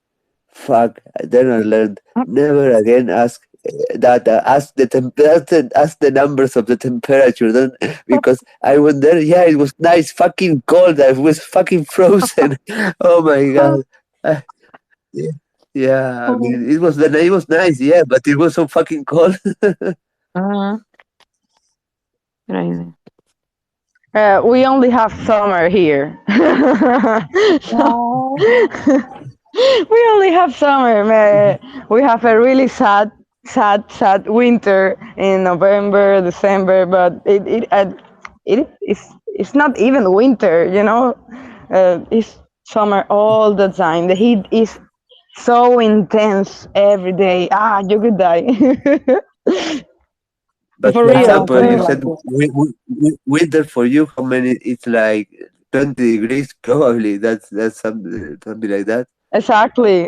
Speaker 1: Fuck. Then I learned never again ask the numbers of the temperature. Then because I went there, yeah, it was nice, fucking cold. I was fucking frozen. Oh my god. Uh, yeah, yeah. I mean, it was nice, yeah, but it was so fucking cold.
Speaker 2: Uh, Crazy.
Speaker 5: We only have summer here. So
Speaker 2: Oh.
Speaker 5: we only have summer. We have a really sad winter in November, December, but it's not even winter, you know. It's summer all the time. The heat is so intense every day. Ah, you could die.
Speaker 1: But
Speaker 5: For
Speaker 1: for
Speaker 2: I
Speaker 5: real.
Speaker 2: don't
Speaker 1: example,
Speaker 2: feel
Speaker 1: you
Speaker 2: like
Speaker 1: said
Speaker 2: it.
Speaker 1: winter for you, how many? It's like 20 degrees, probably. That's something like that.
Speaker 5: Exactly.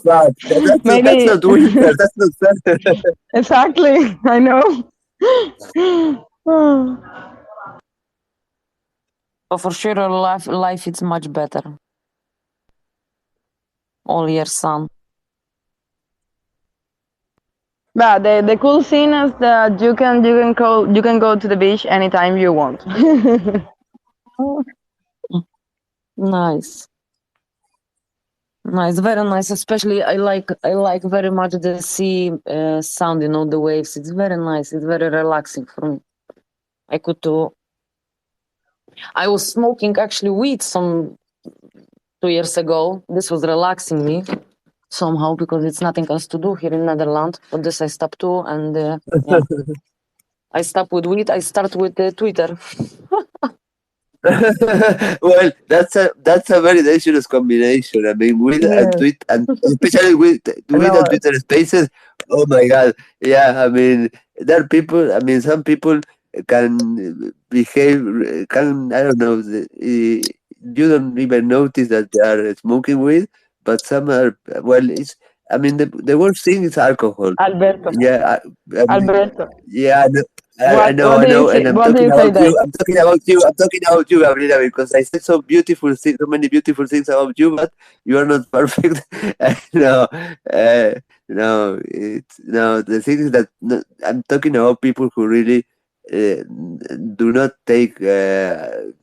Speaker 1: But that's
Speaker 5: Maybe
Speaker 1: not winter. That's not summer.
Speaker 5: exactly. I know.
Speaker 2: But for sure, life it's much better. All year sun.
Speaker 5: But the cool thing is that you can go to the beach anytime you want.
Speaker 2: Oh, nice. Nice, very nice. Especially I like very much the sea sound, you know, the waves. It's very nice. It's very relaxing for me. I could do. I was smoking actually weed some 2 years ago. This was relaxing me somehow because it's nothing else to do here in Netherlands. But this I stopped too, and yeah, I stopped with weed. I start with Twitter.
Speaker 1: Well, that's a very dangerous combination. I mean, with and
Speaker 2: Yeah.
Speaker 1: tweet, and especially with
Speaker 2: No,
Speaker 1: and Twitter Spaces. Oh my God! Yeah, I mean, there are people. I mean, some people can behave. Can I don't know. You don't even notice that they are smoking weed, but some are. Well, it's. I mean, the worst thing is alcohol.
Speaker 5: Alberto,
Speaker 1: Yeah, I mean,
Speaker 5: Alberto,
Speaker 1: yeah,
Speaker 5: what
Speaker 1: I
Speaker 5: do you
Speaker 1: know, and
Speaker 5: say?
Speaker 1: I'm
Speaker 5: What do
Speaker 1: talking
Speaker 5: you say
Speaker 1: about you.
Speaker 5: that?
Speaker 1: I'm talking about you. I'm talking about you, Gabriela, because I said so beautiful things, so many beautiful things about you, but you are not perfect. No, no, it's no. The thing is that no, I'm talking about people who really do not take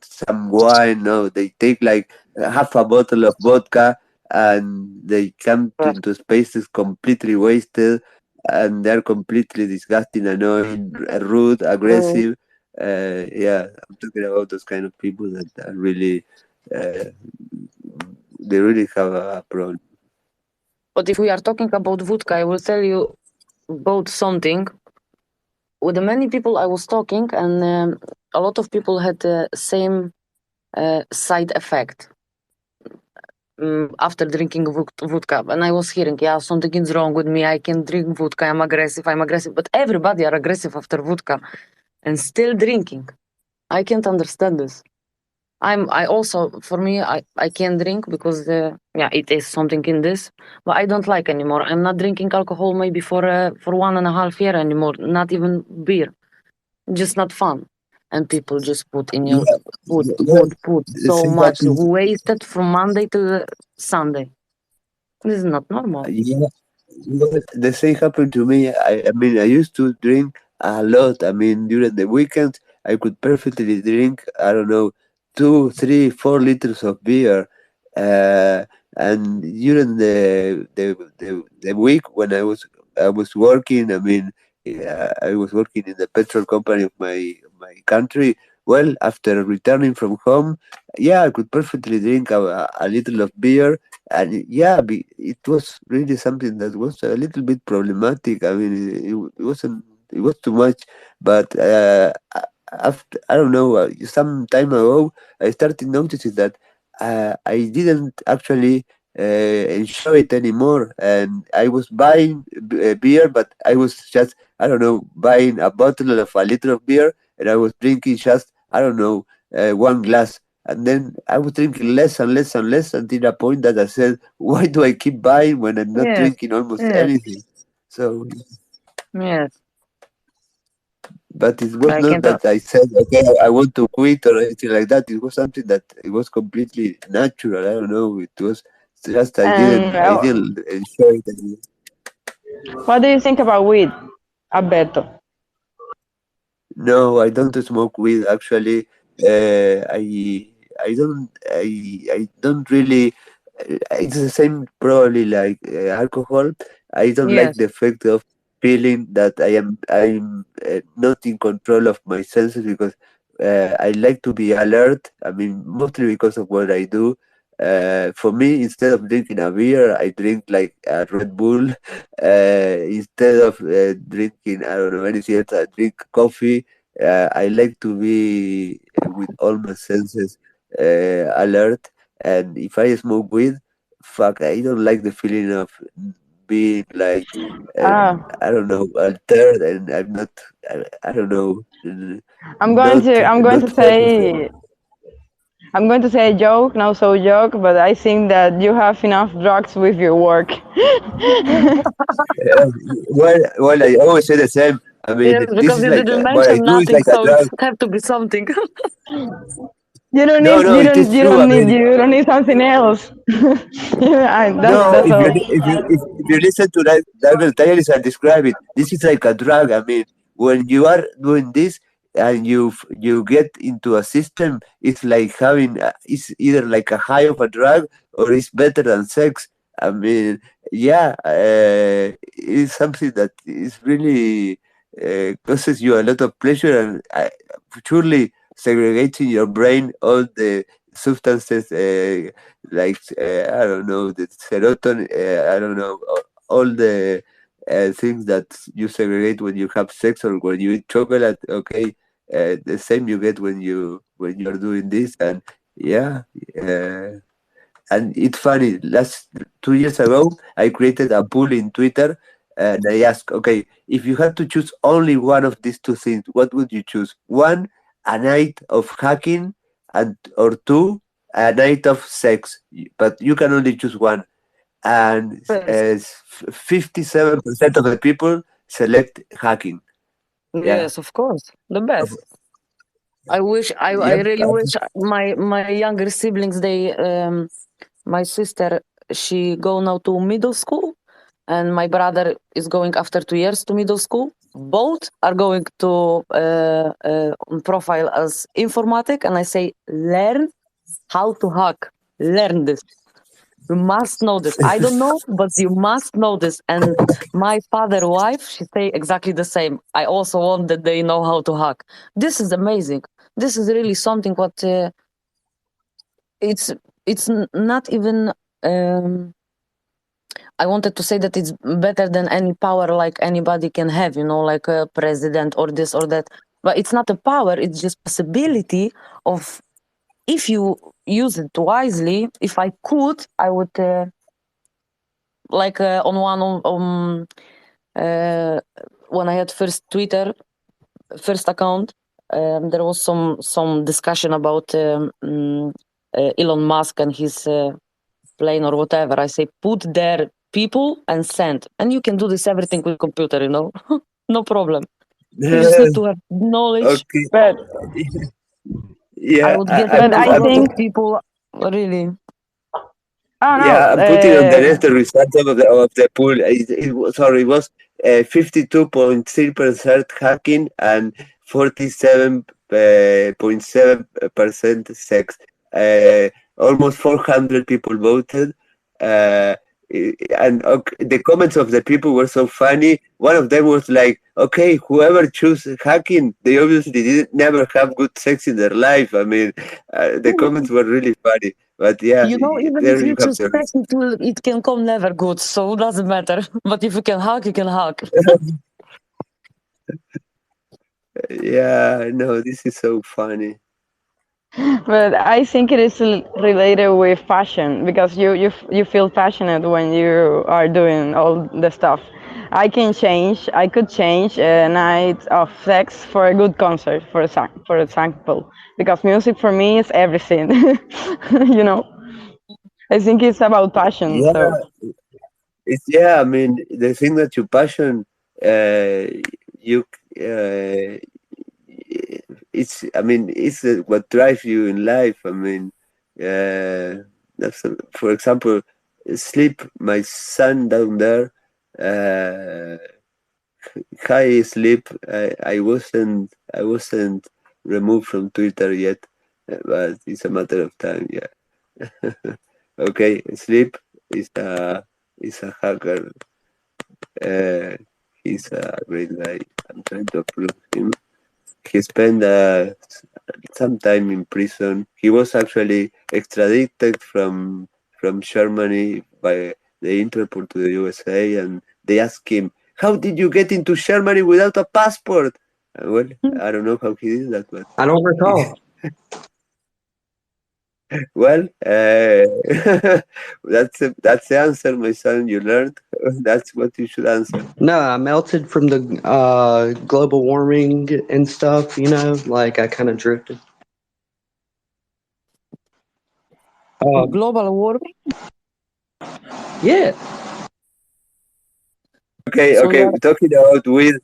Speaker 1: some wine. No, they take like half a bottle of vodka, and they come into spaces completely wasted, and they're completely disgusting, annoying, rude, aggressive. Yeah, I'm talking about those kind of people that are really, uh, they really have a problem.
Speaker 2: but if we are talking about vodka, I will tell you about something. With many people I was talking, and a lot of people had the same side effect after drinking vodka. And I was hearing, yeah, something is wrong with me. I can drink vodka. I'm aggressive. But everybody are aggressive after vodka and still drinking. I can't understand this. I also, for me, I can't drink because yeah, it is something in this, but I don't like anymore. I'm not drinking alcohol maybe for 1.5 years anymore. Not even beer. Just not fun. And people just put in your
Speaker 1: Yeah, well,
Speaker 2: put
Speaker 1: the
Speaker 2: so
Speaker 1: thing
Speaker 2: much
Speaker 1: happens.
Speaker 2: wasted from Monday to Sunday. This is not normal.
Speaker 1: Yeah, well, the same happened to me. I mean, I used to drink a lot. I mean, during the weekends, I could perfectly drink, I don't know, 2, 3, 4 liters of beer. Uh, and during the week when I was working, I mean, I was working in the petrol company of my country. Well, after returning from home, yeah, I could perfectly drink a little of beer, and yeah, it was really something that was a little bit problematic. I mean, it wasn't, it was too much. But after, I don't know, some time ago, I started noticing that I didn't actually enjoy it anymore, and I was buying beer, but I was just, I don't know, buying a bottle of a liter of beer, and I was drinking just, I don't know, one glass. And then I was drinking less and less and less until a point that I said, why do I keep buying when I'm not
Speaker 2: Yes,
Speaker 1: drinking almost
Speaker 2: yes,
Speaker 1: anything? So,
Speaker 2: yes.
Speaker 1: but it was
Speaker 2: I
Speaker 1: not
Speaker 2: can't.
Speaker 1: that I said, okay, I want to quit or anything like that. It was something that it was completely natural. I don't know. It was just
Speaker 5: And
Speaker 1: I didn't enjoy it anymore.
Speaker 5: what do you think about weed, Alberto?
Speaker 1: No, I don't smoke weed. Actually, I don't really. It's the same probably like alcohol. I don't like
Speaker 2: Yes,
Speaker 1: the effect of feeling that I'm not in control of my senses, because I like to be alert. I mean, mostly because of what I do. For me, instead of drinking a beer, I drink like a Red Bull. Instead of drinking, I don't know, anything else, I drink coffee. I like to be with all my senses alert. And if I smoke weed, fuck, I don't like the feeling of being like, uh,
Speaker 5: Ah,
Speaker 1: I don't know, altered, and I'm not, I don't know,
Speaker 5: I'm going
Speaker 1: not
Speaker 5: to
Speaker 1: happy.
Speaker 5: say I'm going to say a joke, no so joke, but I think that you have enough drugs with your work.
Speaker 1: Uh, well, I always say the same. I mean,
Speaker 2: yes,
Speaker 1: this
Speaker 2: because
Speaker 1: is
Speaker 2: you
Speaker 1: like
Speaker 2: didn't
Speaker 1: what I
Speaker 2: mention
Speaker 1: do is
Speaker 2: nothing,
Speaker 1: like a
Speaker 2: so
Speaker 1: drug.
Speaker 2: it's have to be something.
Speaker 1: No, no, it is true. I mean,
Speaker 5: You don't need something else.
Speaker 1: no,
Speaker 5: That's all.
Speaker 1: if you listen to that will tell you and describe it. This is like a drug. I mean, when you are doing this and you get into a system, it's like having it's either like a high of a drug or it's better than sex. I mean, yeah, it's something that is really causes you a lot of pleasure, and surely segregates in your brain all the substances like I don't know, the serotonin, I don't know, all the things that you segregate when you have sex or when you eat chocolate. Okay, the same you get when you're doing this, and yeah. And it's funny. Last 2 years ago, I created a poll in Twitter, and I asked, okay, if you had to choose only one of these two things, what would you choose? One, a night of hacking, and or two, a night of sex. But you can only choose one. And
Speaker 2: Yes.
Speaker 1: 57% of the people select hacking. Yeah.
Speaker 2: Yes, of course. The best. I
Speaker 1: Yep.
Speaker 2: really wish my younger siblings, my sister, she go now to middle school, and my brother is going after 2 years to middle school. Both are going to profile as informatic, and I say, learn how to hack. Learn this. You must know this. I don't know, but you must know this. And my father wife, she say exactly the same. I also want that they know how to hack. This is amazing. This is really something what it's not even I wanted to say that it's better than any power like anybody can have, like a president or this or that. But it's not a power, it's just possibility of, if you use it wisely. If I could, I would on one when I had first Twitter first account, there was some discussion about Elon Musk and his plane or whatever. I say put there people and send, and you can do this everything with computer, no problem. You just need to have knowledge.
Speaker 1: Okay.
Speaker 5: But
Speaker 1: Yeah.
Speaker 2: I would get
Speaker 5: But I
Speaker 2: a lot
Speaker 5: think-
Speaker 2: of people really.
Speaker 5: oh no,
Speaker 1: Yeah, I'm putting on the list the results of the pool. It was 52.3% hacking and 47.7% sex. Almost 400 people voted. And the comments of the people were so funny. One of them was like, "Okay, whoever chooses hacking, they obviously never have good sex in their life." I mean, the comments were really funny. But yeah,
Speaker 2: Even
Speaker 1: there
Speaker 2: if
Speaker 1: you
Speaker 2: you
Speaker 1: have
Speaker 2: choose
Speaker 1: the
Speaker 2: sex, it can come never good, so it doesn't matter. But if you can hack, you can hack.
Speaker 1: Yeah, no, this is so funny.
Speaker 5: But I think it is related with passion, because you feel passionate when you are doing all the stuff. I could change a night of sex for a good concert, for example, because music for me is everything. you know, I think it's about passion.
Speaker 1: Yeah,
Speaker 5: So
Speaker 1: I mean, the thing that you passion, you, it's what drives you in life. I mean, for example, sleep. My son down there, uh, high sleep. I wasn't removed from Twitter yet, but it's a matter of time. Yeah. Okay, sleep is a hacker. He's a great guy. I'm trying to approve him. He spent some time in prison. He was actually extradited from Germany by the Interpol to the USA, and they asked him, "How did you get into Germany without a passport?" Well, I don't know how he did that, but
Speaker 6: I don't recall.
Speaker 1: well, that's the answer, my son. You learned. That's what you should answer.
Speaker 6: No, I melted from the global warming and stuff, like I kind of drifted.
Speaker 2: Global warming.
Speaker 6: Yeah.
Speaker 1: Okay,
Speaker 2: So
Speaker 1: okay. Talking about weed.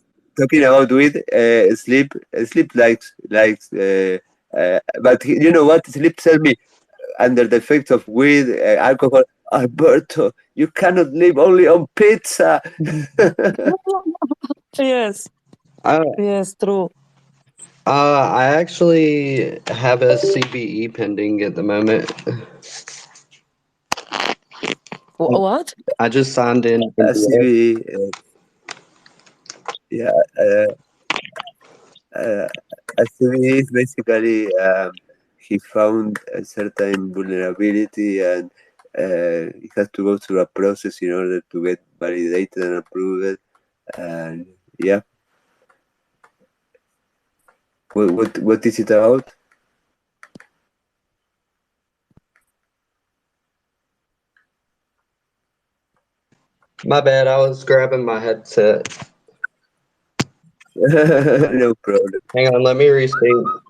Speaker 1: Sleep likes. But you know what? Sleep tells me under the effects of weed, alcohol. Alberto, you cannot live only on pizza.
Speaker 2: Yes,
Speaker 6: Uh,
Speaker 2: yes, true.
Speaker 6: I actually have a CVE pending at the moment.
Speaker 2: What?
Speaker 6: I just signed in.
Speaker 1: CV, yeah. SCP is basically he found a certain vulnerability and it has to go through a process in order to get validated and approved. And yeah, what is it about?
Speaker 6: My bad. I was grabbing my headset.
Speaker 1: No problem.
Speaker 6: Hang on. Let me resync.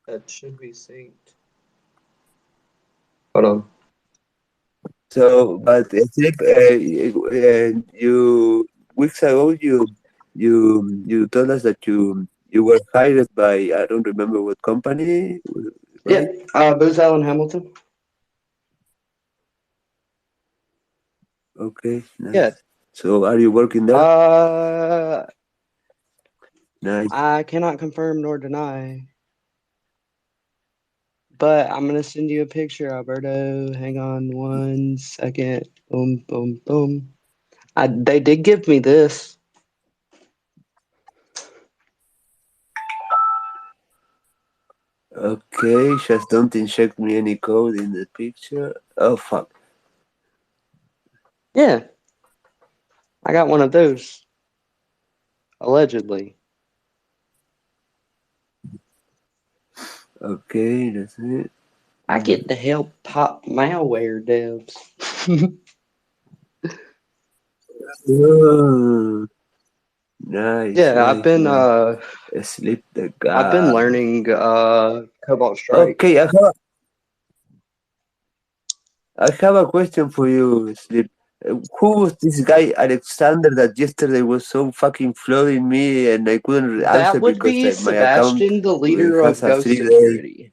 Speaker 6: That should be synced. Hold on.
Speaker 1: So, but Philip, you weeks ago you told us that you were hired by I don't remember what company, right?
Speaker 6: Yeah. Booz Allen Hamilton.
Speaker 1: Okay, nice.
Speaker 6: Yeah.
Speaker 1: So, are you working there? Nice.
Speaker 6: I cannot confirm nor deny. But I'm gonna send you a picture, Alberto. Hang on 1 second. Boom, boom, boom. They did give me this.
Speaker 1: Okay, just don't inject me any code in the picture. Oh fuck.
Speaker 6: Yeah. I got one of those. Allegedly.
Speaker 1: Okay, that's it.
Speaker 6: I get to help top malware devs.
Speaker 1: Oh, nice.
Speaker 6: Yeah,
Speaker 1: nice,
Speaker 6: I've been
Speaker 1: nice. Sleep the guy.
Speaker 6: I've been learning Cobalt Strike.
Speaker 1: Okay, I have a question for you, Sleep. Who was this guy Alexander that yesterday was so fucking flooding me and I couldn't answer
Speaker 6: That would
Speaker 1: because
Speaker 6: be
Speaker 1: my account
Speaker 6: Sebastian, the leader
Speaker 1: has
Speaker 6: of
Speaker 1: a
Speaker 6: Ghost
Speaker 1: 3-day.
Speaker 6: Security.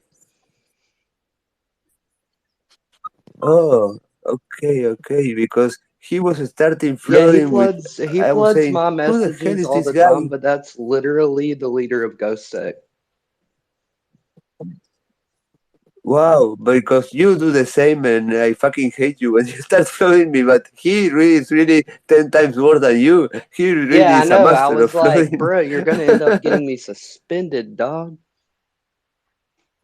Speaker 1: Oh, okay, because he was starting
Speaker 6: Yeah, he
Speaker 1: flooding with. I was
Speaker 6: floods
Speaker 1: saying,
Speaker 6: my
Speaker 1: who the hell
Speaker 6: messages
Speaker 1: is
Speaker 6: all
Speaker 1: this
Speaker 6: the
Speaker 1: guy?
Speaker 6: time, but that's literally the leader of Ghost Sec.
Speaker 1: Wow, because you do the same and I fucking hate you when you start flooding me, but he really is really 10 times more than you. He really
Speaker 6: Yeah, I
Speaker 1: is a
Speaker 6: know. I
Speaker 1: master of
Speaker 6: was like,
Speaker 1: flooding.
Speaker 6: bro, you're gonna end up getting me suspended, dog.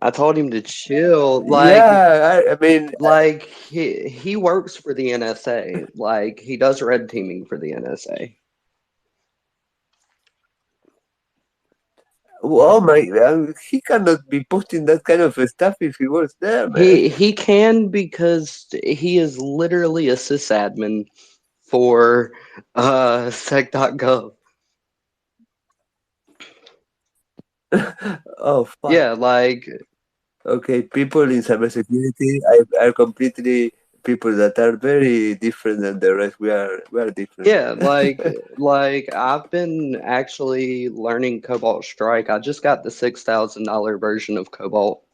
Speaker 6: I told him to chill. Like,
Speaker 1: Yeah, I mean,
Speaker 6: like he works for the NSA. Like, he does red teaming for the NSA.
Speaker 1: oh my, he cannot be posting that kind of stuff if he was there, man.
Speaker 6: He can because he is literally a sysadmin for sec.gov.
Speaker 1: Oh fuck.
Speaker 6: Yeah, like
Speaker 1: Okay, people in cybersecurity are completely people that are very different than the rest. We are different.
Speaker 6: yeah, like I've been actually learning Cobalt Strike. I just got the $6,000 version of Cobalt.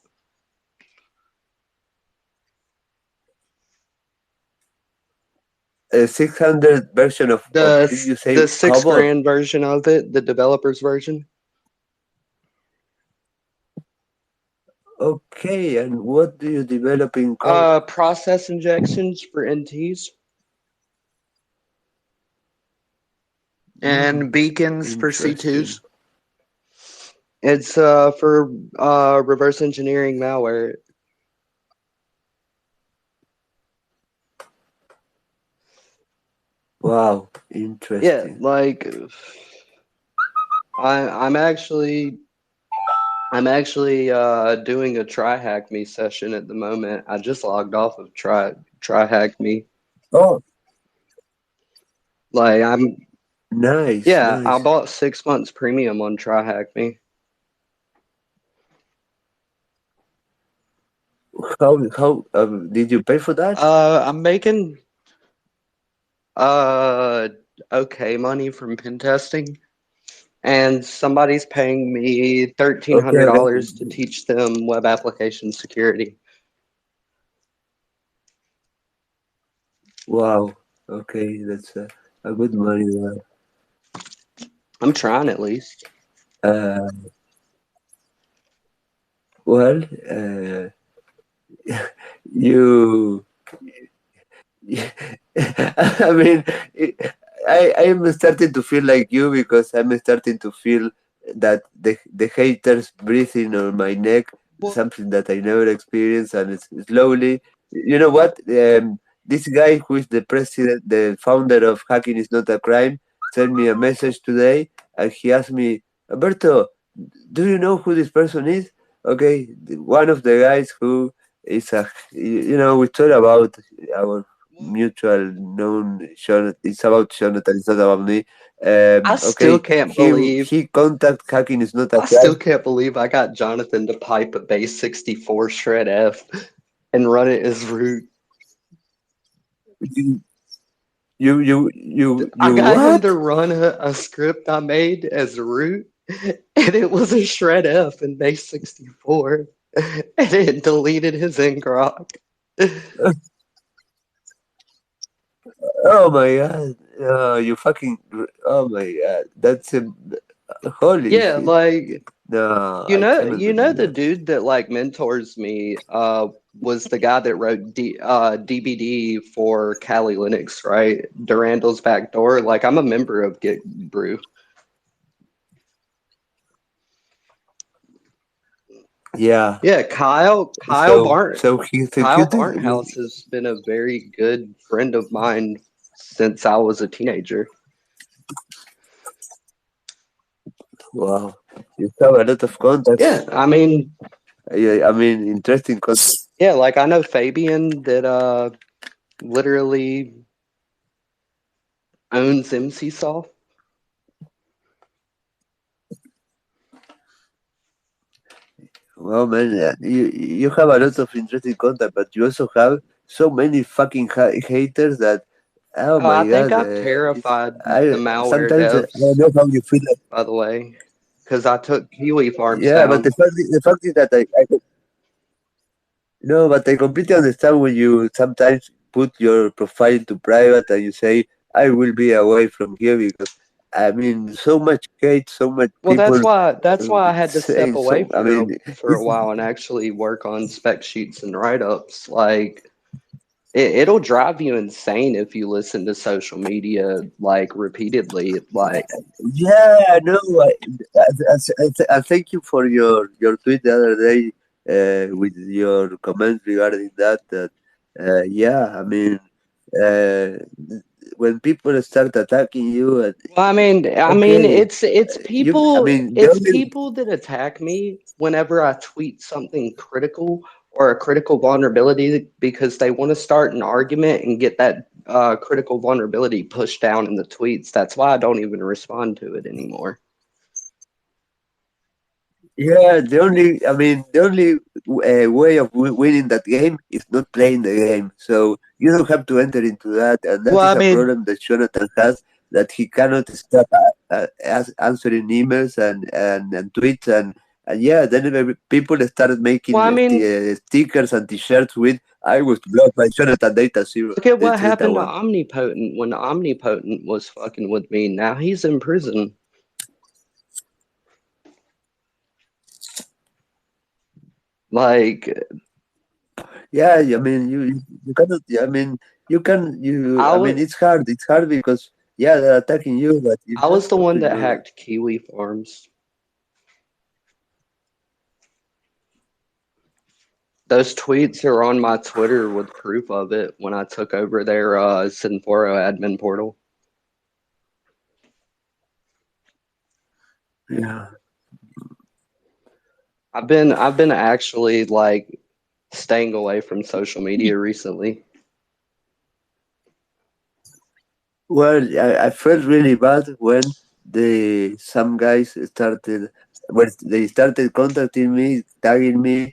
Speaker 1: A 600 version of did you say
Speaker 6: The $6
Speaker 1: Cobalt?
Speaker 6: grand version of it, the developer's version.
Speaker 1: Okay, and what do you develop in Cobalt?
Speaker 6: Process injections for NTs. And beacons for C2s. It's for reverse engineering malware.
Speaker 1: Wow, interesting.
Speaker 6: Yeah, like I'm actually doing a Try Hack Me session at the moment. I just logged off of Try Hack Me.
Speaker 1: Oh,
Speaker 6: like I'm
Speaker 1: nice.
Speaker 6: Yeah,
Speaker 1: nice.
Speaker 6: I bought 6 months premium on Try Hack Me.
Speaker 1: How did you pay for that?
Speaker 6: I'm making okay money from pen testing, and somebody's paying me $1,300 to teach them web application security.
Speaker 1: Wow. Okay, that's a good money there.
Speaker 6: I'm trying at least.
Speaker 1: Well, you. I mean, I am starting to feel like you because I'm starting to feel that the haters breathing on my neck,
Speaker 6: Well,
Speaker 1: something that I never experienced, and it's slowly. You know what? This guy who is the president, the founder of Hacking is Not a Crime, sent me a message today, and he asked me, Alberto, do you know who this person is? Okay, one of the guys who is we talk about our mutual known Jonathan. It's about Jonathan. It's not about me.
Speaker 6: I still
Speaker 1: Okay,
Speaker 6: can't believe
Speaker 1: he contact Hacking is Not a
Speaker 6: I still
Speaker 1: Crime.
Speaker 6: can't believe I got Jonathan to pipe a base 64 shred F and run it as root. I
Speaker 1: You
Speaker 6: got him to
Speaker 1: what?
Speaker 6: run a script I made as root, and it was a shred F in base 64, and it deleted his ngrok.
Speaker 1: Oh my god! You fucking! Oh my god! That's a holy
Speaker 6: Yeah,
Speaker 1: shit!
Speaker 6: like
Speaker 1: No, I cannot
Speaker 6: you know
Speaker 1: believe
Speaker 6: the
Speaker 1: that.
Speaker 6: dude that like mentors me was the guy that wrote DBD for Kali Linux, right? Durandal's Backdoor. Like I'm a member of Git Brew.
Speaker 1: Yeah.
Speaker 6: Yeah, Kyle
Speaker 1: So he
Speaker 6: Kyle
Speaker 1: executed.
Speaker 6: Barnhouse has been a very good friend of mine since I was a teenager.
Speaker 1: Wow, you have a lot of contacts.
Speaker 6: Yeah, I mean,
Speaker 1: Yeah, I mean, interesting contacts.
Speaker 6: yeah, like I know Fabian that literally owns MC Soft.
Speaker 1: Well, man, you have a lot of interesting content, but you also have so many fucking haters that, oh
Speaker 6: Oh, I
Speaker 1: my
Speaker 6: think
Speaker 1: god,
Speaker 6: I've terrified the
Speaker 1: I
Speaker 6: malware
Speaker 1: sometimes I don't
Speaker 6: devs,
Speaker 1: know how you feel.
Speaker 6: by the way, because I took Kiwi Farms
Speaker 1: Yeah, but
Speaker 6: down.
Speaker 1: the fact is that no, but I completely understand when you sometimes put your profile to private and you say, I will be away from here because, I mean, so much hate, so much
Speaker 6: Well,
Speaker 1: people
Speaker 6: that's why I had to step
Speaker 1: saying
Speaker 6: away
Speaker 1: so, I mean,
Speaker 6: for a while and actually work on spec sheets and write-ups. Like it'll drive you insane if you listen to social media like repeatedly. Like
Speaker 1: yeah, no, I thank you for your tweet the other day with your comments regarding that, yeah, I mean, uh, when people start attacking you,
Speaker 6: well, I mean,
Speaker 1: okay, I mean, the
Speaker 6: it's
Speaker 1: only
Speaker 6: people that attack me whenever I tweet something critical or a critical vulnerability because they want to start an argument and get that critical vulnerability pushed down in the tweets. That's why I don't even respond to it anymore.
Speaker 1: Yeah, the only way of winning that game is not playing the game. So you don't have to enter into that, and that
Speaker 6: Well, I
Speaker 1: is a
Speaker 6: mean,
Speaker 1: problem that Jonathan has, that he cannot stop answering emails and tweets, and yeah, then people started making
Speaker 6: well, I mean,
Speaker 1: stickers and T-shirts with "I was blocked by Jonathan Data Zero."
Speaker 6: look at what
Speaker 1: Data
Speaker 6: happened to
Speaker 1: One.
Speaker 6: Omnipotent when Omnipotent was fucking with me. Now he's in prison. Like
Speaker 1: Yeah, I mean, you cannot. I mean, you can.
Speaker 6: I
Speaker 1: I mean,
Speaker 6: was
Speaker 1: it's hard. It's hard because yeah, they're attacking you, but you
Speaker 6: I
Speaker 1: just
Speaker 6: was the
Speaker 1: have
Speaker 6: one
Speaker 1: to
Speaker 6: that
Speaker 1: ignore that.
Speaker 6: hacked Kiwi Farms. Those tweets are on my Twitter with proof of it when I took over their Synforo admin portal.
Speaker 1: Yeah.
Speaker 6: I've been actually like staying away from social media recently.
Speaker 1: Well, I felt really bad when some guys started when they started contacting me, tagging me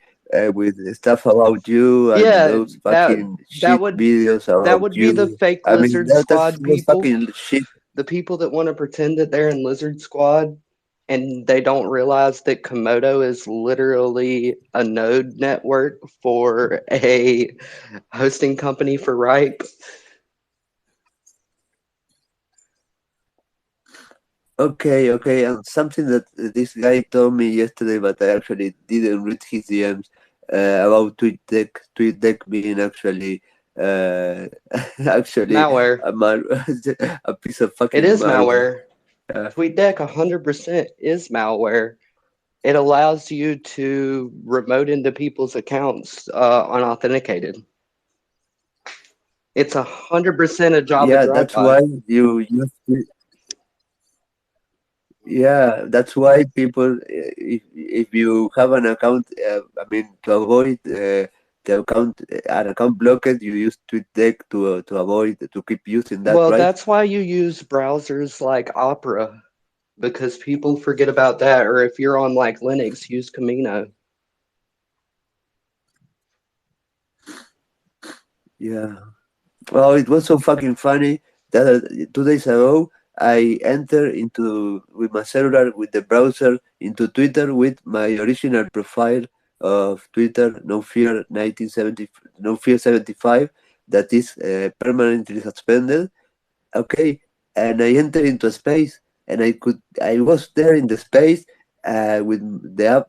Speaker 1: with stuff about you and
Speaker 6: Yeah,
Speaker 1: those fucking
Speaker 6: that
Speaker 1: shit
Speaker 6: would
Speaker 1: videos
Speaker 6: that
Speaker 1: about
Speaker 6: would be the
Speaker 1: you.
Speaker 6: fake
Speaker 1: I mean,
Speaker 6: Lizard
Speaker 1: that
Speaker 6: Squad
Speaker 1: was
Speaker 6: people.
Speaker 1: fucking shit.
Speaker 6: The people that want to pretend that they're in Lizard Squad and they don't realize that Komodo is literally a node network for a hosting company for Ripe.
Speaker 1: Okay, and something that this guy told me yesterday, but I actually didn't read his DMs about TweetDeck. TweetDeck being actually, actually
Speaker 6: Malware.
Speaker 1: a, a piece of
Speaker 6: It
Speaker 1: fucking
Speaker 6: is
Speaker 1: malware.
Speaker 6: malware. TweetDeck 100% is malware. It allows you to remote into people's accounts unauthenticated. It's 100% a Java
Speaker 1: Yeah, that's
Speaker 6: drive-by.
Speaker 1: why you use it. Yeah, that's why people, if you have an account, I mean, to avoid an account blocked, you use TweetDeck to avoid to keep using that,
Speaker 6: Well,
Speaker 1: right?
Speaker 6: that's why you use browsers like Opera, because people forget about that. Or if you're on like Linux, use Camino.
Speaker 1: Yeah. Well, it was so fucking funny that 2 days ago I entered into with my cellular with the browser into Twitter with my original profile of Twitter, No Fear 1970, No Fear 75, that is permanently suspended. Okay, and I entered into a space, and I was there in the space with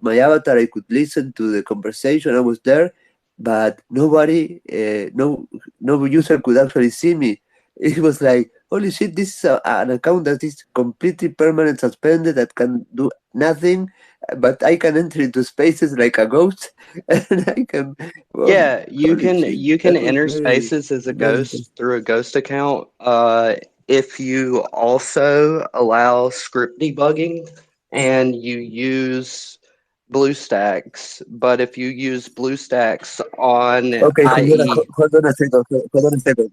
Speaker 1: my avatar. I could listen to the conversation. I was there, but nobody, no user could actually see me. It was like, holy shit, this is an account that is completely permanent suspended that can do nothing, but I can enter into spaces like a ghost, and I can. Well,
Speaker 6: Yeah,
Speaker 1: holy shit,
Speaker 6: you can
Speaker 1: that was
Speaker 6: enter
Speaker 1: very,
Speaker 6: spaces as a
Speaker 1: very
Speaker 6: ghost through a ghost account. If you also allow script debugging and you use BlueStacks, but if you use BlueStacks on
Speaker 1: Okay,
Speaker 6: IE,
Speaker 1: hold on a second. Hold on a second.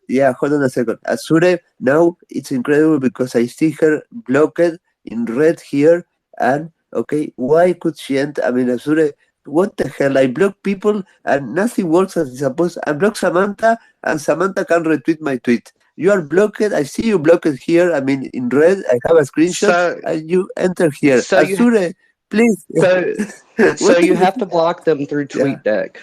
Speaker 1: Yeah, hold on a second. Azure, now it's incredible because I see her blocked in red here. And okay, why could she enter? I mean, Azure, what the hell? I block people and nothing works as it's supposed. I block Samantha and Samantha can retweet my tweet. You are blocked. I see you blocked here. I mean, in red, I have a screenshot
Speaker 6: so
Speaker 1: and you enter here.
Speaker 6: so you
Speaker 1: Azure, please.
Speaker 6: so so
Speaker 1: What
Speaker 6: you
Speaker 1: the
Speaker 6: have to block them through
Speaker 1: Yeah.
Speaker 6: TweetDeck.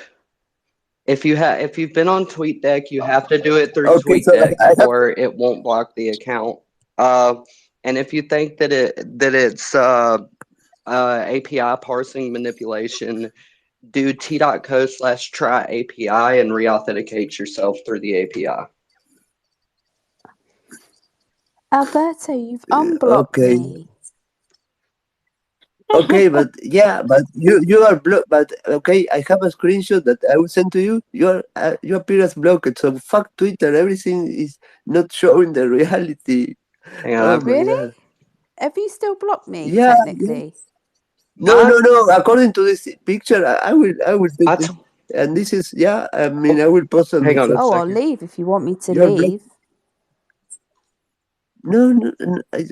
Speaker 6: If you've been on TweetDeck, you have to do it through
Speaker 1: Okay, so
Speaker 6: TweetDeck
Speaker 1: I have.
Speaker 6: or it won't block the account. And if you think that it's API parsing manipulation, do t.co/try API and re-authenticate yourself through the API.
Speaker 7: Alberto, you've unblocked
Speaker 1: Okay.
Speaker 7: me.
Speaker 1: Okay, but yeah, but you are blocked. But okay, I have a screenshot that I will send to you. You appear as blocked. So fuck Twitter. Everything is not showing the reality.
Speaker 6: Hang on,
Speaker 1: Oh my
Speaker 7: Really?
Speaker 1: god.
Speaker 7: Have you still blocked me,
Speaker 1: Yeah.
Speaker 7: technically?
Speaker 1: No. According to this picture, I will take
Speaker 6: I
Speaker 1: this.
Speaker 6: t-
Speaker 1: And this is I mean, I will post on
Speaker 6: Hang
Speaker 1: the.
Speaker 6: on a
Speaker 7: Oh, I'll
Speaker 6: second.
Speaker 7: leave if you want me to
Speaker 1: You're blocked.
Speaker 7: leave.
Speaker 1: No.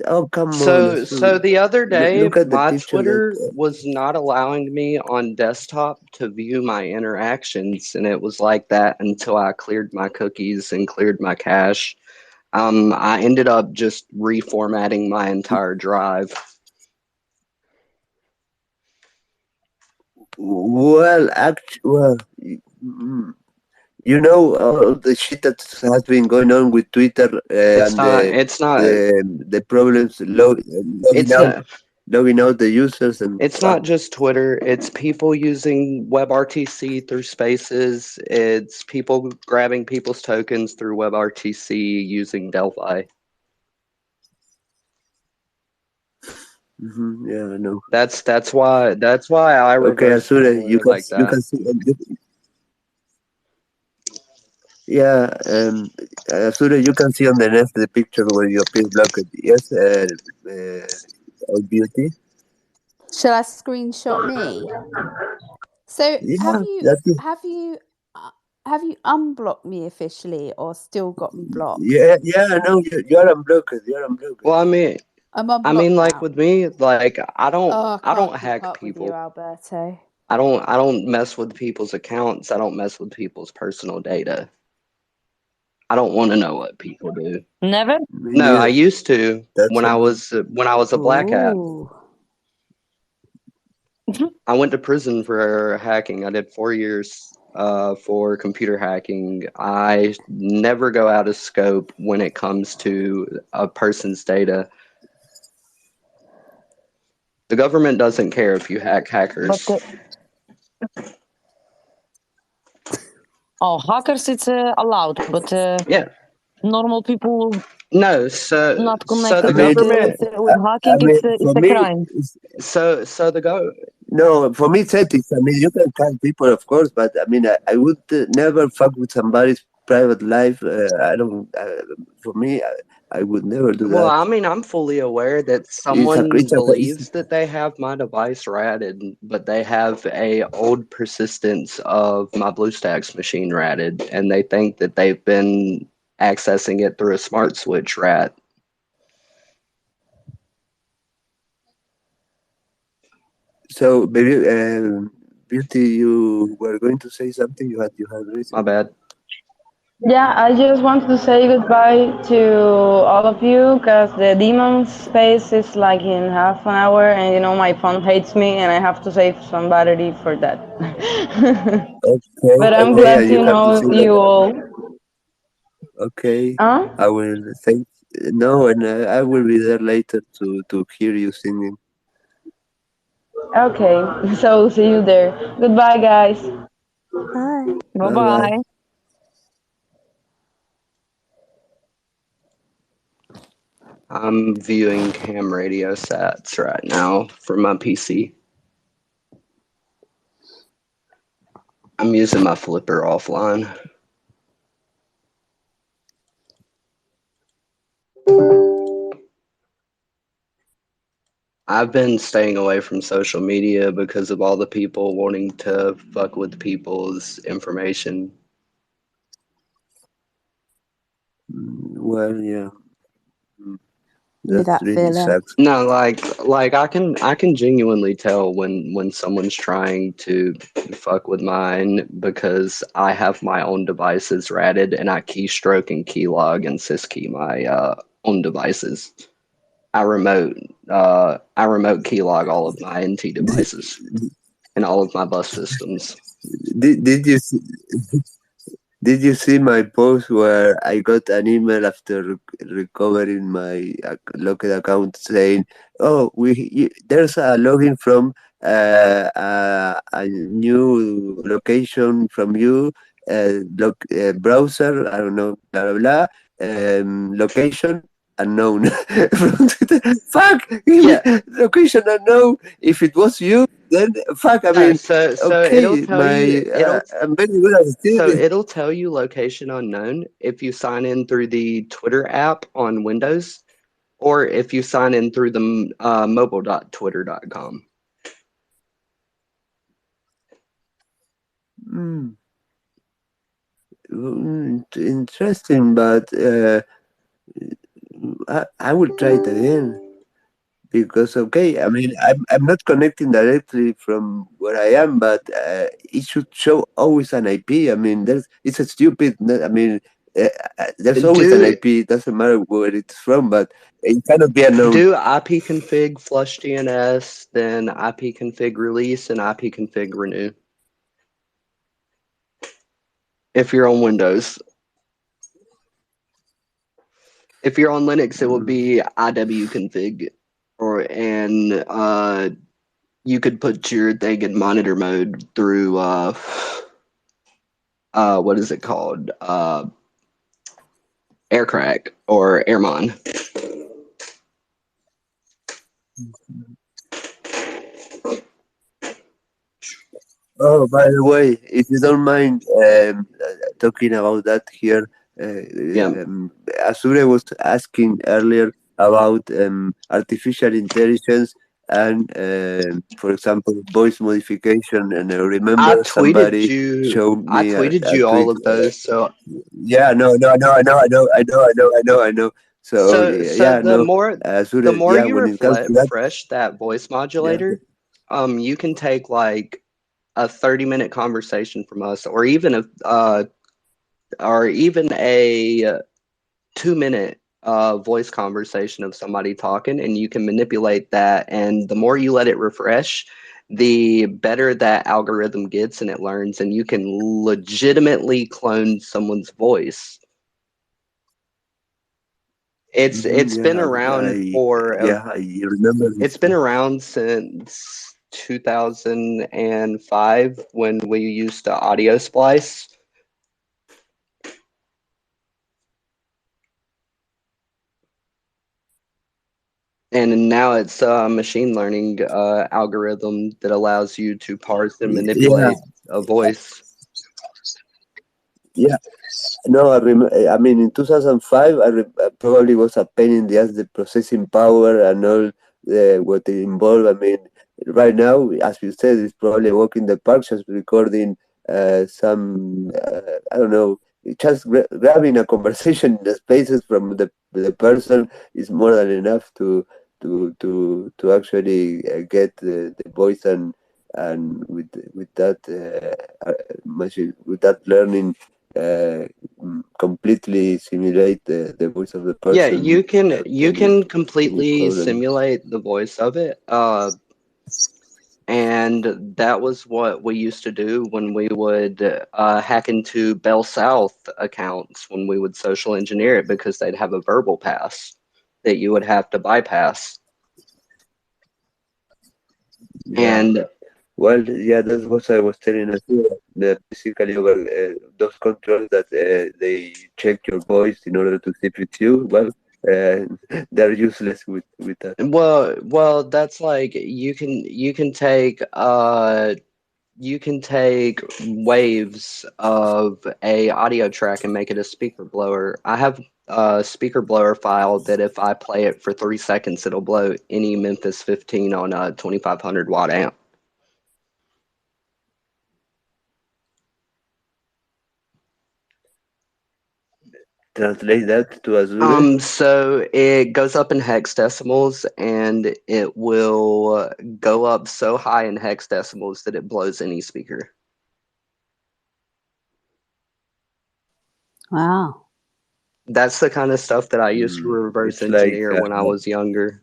Speaker 1: Oh come on.
Speaker 6: So the other day,
Speaker 1: Look at the
Speaker 6: my
Speaker 1: picture.
Speaker 6: Twitter
Speaker 1: Like,
Speaker 6: was not allowing me on desktop to view my interactions, and it was like that until I cleared my cookies and cleared my cache. I ended up just reformatting my entire drive.
Speaker 1: you know all the shit that has been going on with Twitter and the problems logging out the users and
Speaker 6: It's not just Twitter. It's people using WebRTC through Spaces. It's people grabbing people's tokens through WebRTC using Delphi.
Speaker 1: Yeah, I know.
Speaker 6: That's why I reversed
Speaker 1: Azure, you can
Speaker 6: like that.
Speaker 1: you can see. Yeah, Azure, you can see on the left the picture where you appear blocked. Yes, beauty.
Speaker 7: Shall I screenshot me? So
Speaker 1: Yeah,
Speaker 7: have you unblocked me officially or still got me blocked?
Speaker 1: Yeah, no, you're unblocked. You're unblocked.
Speaker 6: Well,
Speaker 7: I'm unblocked
Speaker 6: like
Speaker 7: now.
Speaker 6: with me, like I don't
Speaker 7: keep
Speaker 6: hack
Speaker 7: up with
Speaker 6: people.
Speaker 7: you, Alberto.
Speaker 6: I don't mess with people's accounts. I don't mess with people's personal data. I don't want to know what people do.
Speaker 2: Never?
Speaker 6: No, I used to when I was a black hat. I went to prison for hacking. I did 4 years for computer hacking. I never go out of scope when it comes to a person's data. The government doesn't care if you hack hackers.
Speaker 2: Hackers, it's allowed, but
Speaker 6: yeah,
Speaker 2: normal people
Speaker 6: No,
Speaker 2: Not
Speaker 6: so
Speaker 2: connected
Speaker 6: the
Speaker 1: I mean,
Speaker 6: government,
Speaker 2: with hacking.
Speaker 1: I mean,
Speaker 2: It's
Speaker 1: for
Speaker 2: a
Speaker 1: me,
Speaker 2: crime.
Speaker 6: so the go.
Speaker 1: no, for me, it's ethics. I mean, you can cut people, of course, but I mean, I would never fuck with somebody's private life. I don't. For me, I would never do
Speaker 6: Well,
Speaker 1: that.
Speaker 6: I mean, I'm fully aware that
Speaker 1: It's
Speaker 6: someone
Speaker 1: it's
Speaker 6: believes that they have my device ratted, but they have a old persistence of my BlueStacks machine ratted, and they think that they've been accessing it through a smart switch rat.
Speaker 1: so, baby, Beauty, you were going to say something. You had
Speaker 6: My
Speaker 1: reason.
Speaker 6: bad.
Speaker 5: Yeah, I just wanted to say goodbye to all of you because the demon space is like in half an hour, and you know my phone hates me, and I have to save some battery for that.
Speaker 1: Okay,
Speaker 5: But I'm
Speaker 1: okay,
Speaker 5: glad
Speaker 1: and
Speaker 5: to
Speaker 1: you have to see
Speaker 5: know
Speaker 1: that.
Speaker 5: you all.
Speaker 1: Okay,
Speaker 5: Huh?
Speaker 1: I will thank. No, and I will be there later to hear you singing.
Speaker 5: Okay, so see you there. Goodbye, guys.
Speaker 7: Hi.
Speaker 2: Bye
Speaker 1: Bye
Speaker 2: bye.
Speaker 1: bye.
Speaker 6: I'm viewing ham radio sats right now from my PC. I'm using my flipper offline. I've been staying away from social media because of all the people wanting to fuck with people's information.
Speaker 1: Well, yeah,
Speaker 7: Did
Speaker 1: that
Speaker 7: that
Speaker 1: really
Speaker 7: feel
Speaker 1: sucks.
Speaker 6: No, like I can genuinely tell when someone's trying to fuck with mine because I have my own devices ratted and I keystroke and keylog and syskey my own devices. I remote keylog all of my NT devices and all of my bus systems.
Speaker 1: Did you see, did you see my post where I got an email after recovering my locked account saying, "Oh, there's a login from a new location from you, browser. I don't know, blah blah blah, location." Unknown. From Twitter. Fuck!
Speaker 6: Yeah.
Speaker 1: Location unknown. If it was you, then fuck. I
Speaker 6: No,
Speaker 1: mean,
Speaker 6: so it'll
Speaker 1: okay,
Speaker 6: tell you
Speaker 1: I'm very good at stealing.
Speaker 6: it'll tell you location unknown if you sign in through the Twitter app on Windows or if you sign in through the mobile.twitter.com.
Speaker 1: Interesting, but I will try it again because okay, I mean I'm not connecting directly from where I am, but it should show always an IP. I mean, it's a stupid. I mean, there's always an
Speaker 6: Do
Speaker 1: IP. It doesn't matter where it's from, but it cannot be unknown.
Speaker 6: do ipconfig flush DNS, then ipconfig release and ipconfig renew. If you're on Windows. If you're on Linux, it will be iwconfig, and you could put your thing in monitor mode through what is it called? Aircrack or Airmon.
Speaker 1: Oh, by the way, if you don't mind talking about that here,
Speaker 6: Yeah.
Speaker 1: Azure was asking earlier about artificial intelligence and, for example, voice modification. And I remember somebody showed me a
Speaker 6: all
Speaker 1: tweet.
Speaker 6: of those. So
Speaker 1: Yeah, no, I know. So yeah,
Speaker 6: the
Speaker 1: no,
Speaker 6: more
Speaker 1: Azure, yeah,
Speaker 6: you
Speaker 1: when it comes to that,
Speaker 6: refresh that voice
Speaker 1: yeah.
Speaker 6: modulator, you can take like a 30-minute conversation from us, or even a 2-minute voice conversation of somebody talking, and you can manipulate that. And the more you let it refresh, the better that algorithm gets, and it learns, and you can legitimately clone someone's voice. It's been around
Speaker 1: I remember.
Speaker 6: It's been around since 2005 when we used to audio splice. And now it's a machine learning algorithm that allows you to parse and manipulate a voice.
Speaker 1: Yeah. No, I mean, in 2005, I probably was a pain in the ass, the processing power and all what it involved. I mean, right now, as you said, it's probably a walk in the park, just recording some, I don't know, just grabbing a conversation in the spaces from the person is more than enough to actually get the voice and with that machine, with that learning completely simulate the voice of the person.
Speaker 6: Yeah, you can
Speaker 1: any
Speaker 6: completely
Speaker 1: problem.
Speaker 6: simulate the voice of it. And that was what we used to do when we would hack into Bell South accounts, when we would social engineer it, because they'd have a verbal pass that you would have to bypass.
Speaker 1: Yeah.
Speaker 6: And
Speaker 1: Well, yeah, that's what I was telling us. Basically, over those controls that they check your voice in order to sit with you. Well, they're useless with that.
Speaker 6: well, that's like you can take waves of a audio track and make it a speaker blower. I have a speaker blower file that if I play it for 3 seconds, it'll blow any Memphis 15 on a 2500 watt amp.
Speaker 1: Translate that to Azure.
Speaker 6: So it goes up in hex decimals, and it will go up so high in hex decimals that it blows any speaker.
Speaker 7: Wow.
Speaker 6: That's the kind of stuff that I used to reverse
Speaker 1: It's like,
Speaker 6: engineer when I was younger.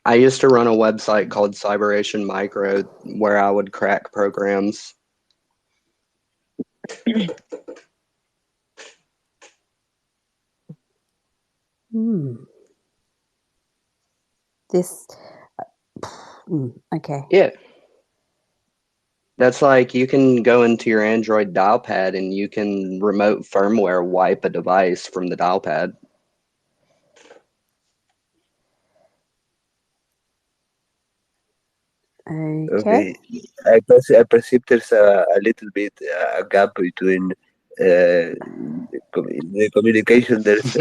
Speaker 6: I used to run a website called Cyberation Micro where I would crack programs.
Speaker 7: This. Okay.
Speaker 6: Yeah. That's like you can go into your Android dial pad and you can remote firmware wipe a device from the dial pad.
Speaker 7: Okay.
Speaker 1: I perceive there's a little bit a gap between the communication. There's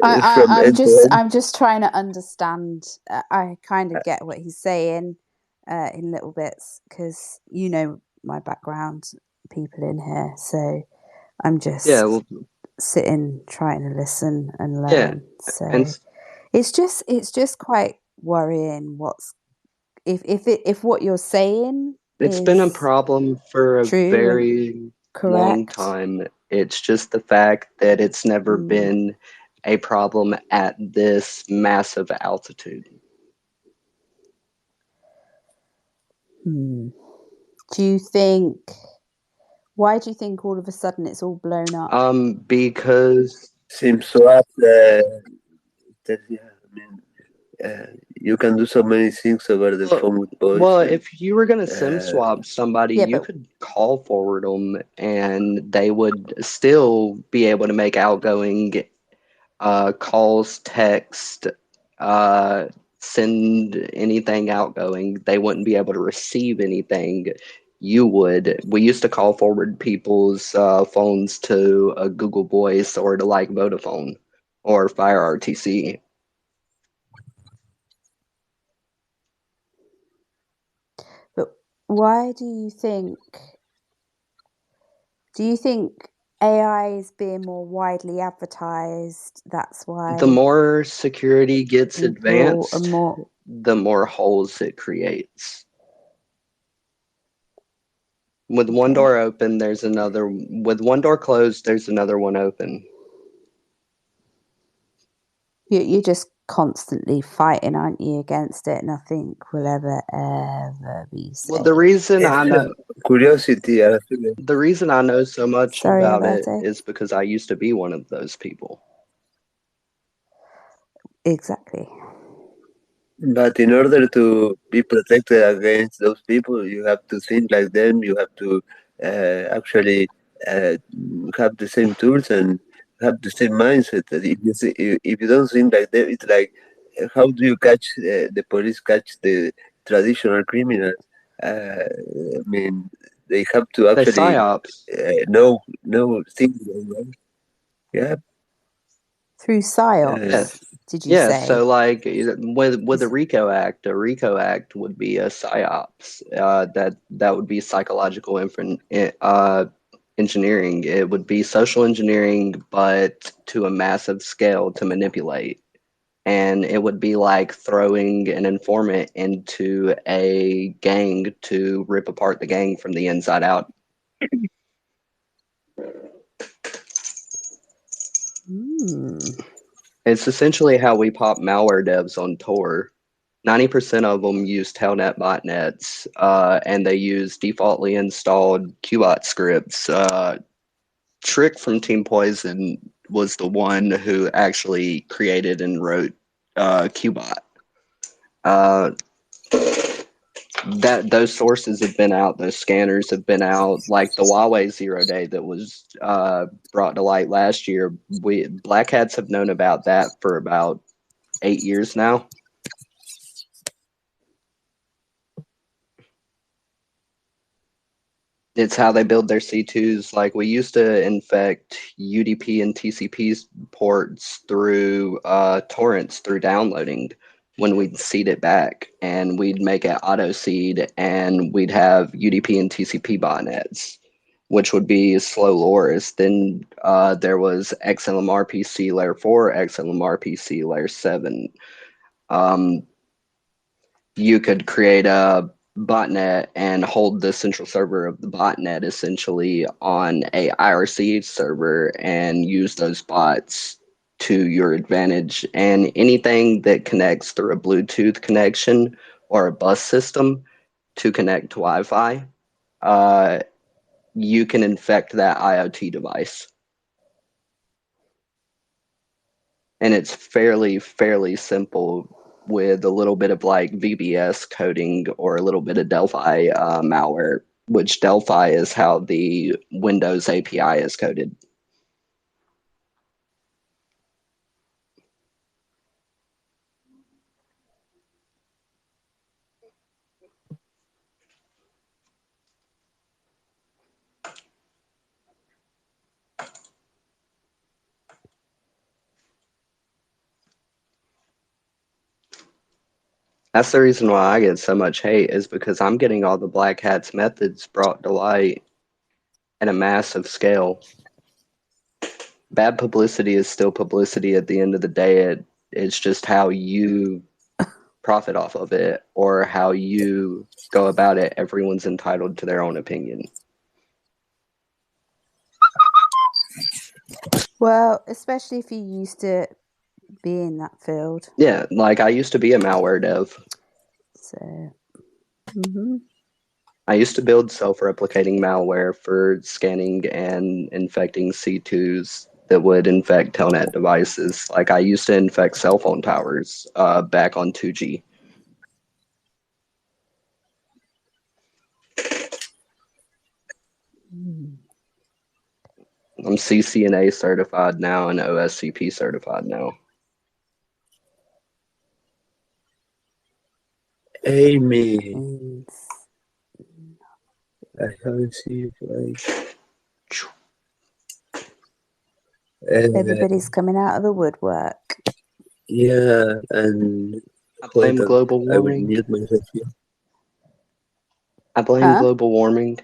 Speaker 7: I'm just trying to understand. I kind of get what he's saying in little bits, because you know my background, people in here, so I'm just sitting trying to listen and learn.
Speaker 6: Yeah.
Speaker 7: So
Speaker 6: And
Speaker 7: it's just quite worrying if what you're saying
Speaker 6: it's
Speaker 7: is
Speaker 6: been a problem for a
Speaker 7: true
Speaker 6: very long time. It's just the fact that it's never been a problem at this massive altitude.
Speaker 7: Why do you think all of a sudden it's all blown up?
Speaker 6: Because
Speaker 1: seems so up that you can do so many things over the phone with voice.
Speaker 6: Well, if you were going to SIM swap somebody, you could call forward them and they would still be able to make outgoing calls, text, send anything outgoing. They wouldn't be able to receive anything. You would. We used to call forward people's phones to a Google Voice or to like Vodafone or Fire RTC.
Speaker 7: But why do you think AI is being more widely advertised? That's why
Speaker 6: the more security gets advanced, the more holes it creates. With one door open, there's another. With one door closed, there's another one open.
Speaker 7: You're just constantly fighting, aren't you, against it? Nothing will ever be safe.
Speaker 6: Well, the reason I know
Speaker 1: curiosity.
Speaker 6: The reason I know so much about it is because I used to be one of those people.
Speaker 7: Exactly.
Speaker 1: But in order to be protected against those people, you have to think like them. You have to actually have the same tools and have the same mindset. That if you don't think like that, it's like how do you catch the police catch the traditional criminals? I mean, they have to
Speaker 6: They
Speaker 1: actually
Speaker 6: psyops.
Speaker 1: know things. Right? Yeah.
Speaker 7: Through psyops,
Speaker 6: Yes.
Speaker 7: did you
Speaker 6: Yeah,
Speaker 7: say?
Speaker 6: so like with the RICO Act, a RICO Act would be a psyops. That would be psychological engineering. It would be social engineering, but to a massive scale to manipulate. And it would be like throwing an informant into a gang to rip apart the gang from the inside out. It's essentially how we pop malware devs on Tor. 90% of them use Telnet botnets, and they use defaultly installed Qbot scripts. Trick from Team Poison was the one who actually created and wrote Qbot. That those sources have been out, those scanners have been out, like the Huawei 0-day that was brought to light last year. Black Hats have known about that for about 8 years now. It's how they build their C2s. Like we used to infect UDP and TCP ports through torrents through downloading when we'd seed it back, and we'd make it auto seed, and we'd have UDP and TCP botnets, which would be slow LoRa's. Then there was XLMRPC layer 4, XLMRPC layer 7. You could create a botnet and hold the central server of the botnet essentially on a IRC server and use those bots to your advantage. And anything that connects through a Bluetooth connection or a bus system to connect to Wi-Fi, you can infect that IoT device. And it's fairly simple with a little bit of like VBS coding or a little bit of Delphi malware, which Delphi is how the Windows API is coded. That's the reason why I get so much hate, is because I'm getting all the Black Hats methods brought to light at a massive scale. Bad publicity is still publicity at the end of the day. It's just how you profit off of it or how you go about it. Everyone's entitled to their own opinion.
Speaker 7: Well, especially if you used to be in that field.
Speaker 6: Yeah, like I used to be a malware dev.
Speaker 7: So,
Speaker 6: I used to build self-replicating malware for scanning and infecting C2s that would infect Telnet devices. Like I used to infect cell phone towers back on 2G. I'm CCNA certified now and OSCP certified now.
Speaker 1: Amy. I haven't seen you
Speaker 7: everybody's coming out of the woodwork.
Speaker 1: Yeah, and
Speaker 6: I blame global
Speaker 1: I will
Speaker 6: warming.
Speaker 1: mute myself here.
Speaker 6: I blame global warming.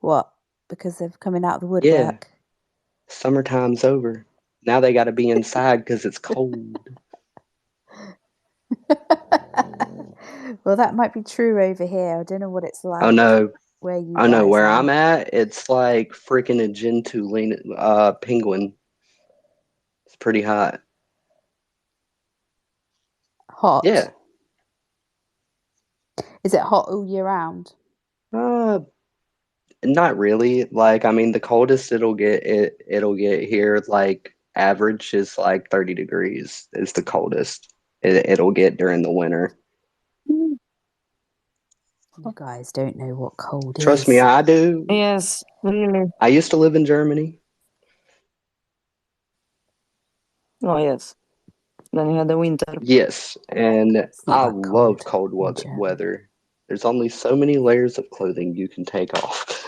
Speaker 7: What? Because they're coming out of the woodwork?
Speaker 6: Yeah. Summertime's over. Now they got to be inside because it's cold.
Speaker 7: Well, that might be true over here. I don't know what it's like.
Speaker 6: Oh no.
Speaker 7: Where you
Speaker 6: I know where
Speaker 7: are.
Speaker 6: I'm at. It's like freaking a Gentoo penguin. It's pretty hot.
Speaker 7: Hot?
Speaker 6: Yeah.
Speaker 7: Is it hot all year round?
Speaker 6: Not really. Like, I mean, the coldest it'll get here, like average is like 30 degrees is the coldest it'll get during the winter.
Speaker 7: You guys don't know what cold is.
Speaker 6: Trust me, I do.
Speaker 2: Yes, really.
Speaker 6: I used to live in Germany.
Speaker 2: Oh yes. Then you had the winter.
Speaker 6: Yes, and
Speaker 7: It's not
Speaker 6: I
Speaker 7: that
Speaker 6: love
Speaker 7: cold
Speaker 6: cold
Speaker 7: in Germany.
Speaker 6: weather. There's only so many layers of clothing you can take off.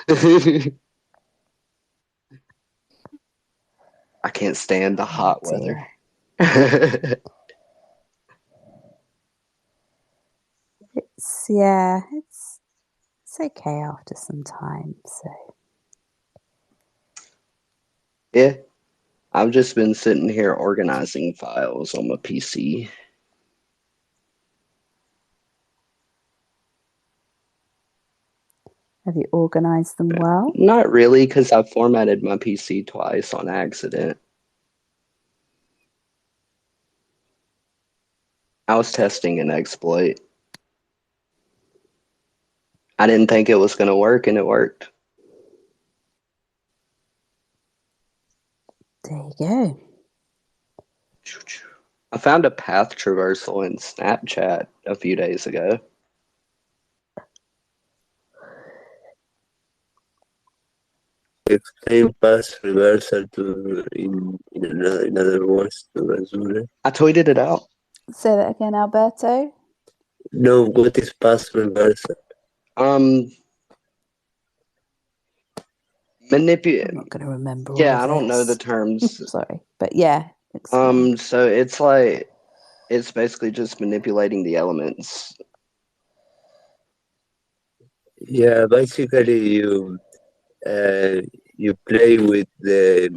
Speaker 6: I can't stand the hot weather.
Speaker 7: dear. It's okay after some time. So
Speaker 6: Yeah, I've just been sitting here organizing files on my PC.
Speaker 7: have you organized them well?
Speaker 6: Not really, because I formatted my PC twice on accident. I was testing an exploit. I didn't think it was going to work, and it worked.
Speaker 7: There you go.
Speaker 6: I found a path traversal in Snapchat a few days ago.
Speaker 1: Explain path reversal in other words to Azure.
Speaker 6: I tweeted it out.
Speaker 7: Say that again, Alberto.
Speaker 1: No, what is path reversal?
Speaker 7: I'm not going to remember.
Speaker 6: Yeah,
Speaker 7: all
Speaker 6: I
Speaker 7: of
Speaker 6: don't know the
Speaker 7: this.
Speaker 6: terms.
Speaker 7: Sorry, but yeah. Explain.
Speaker 6: So it's like it's basically just manipulating the elements.
Speaker 1: Yeah, basically you play with the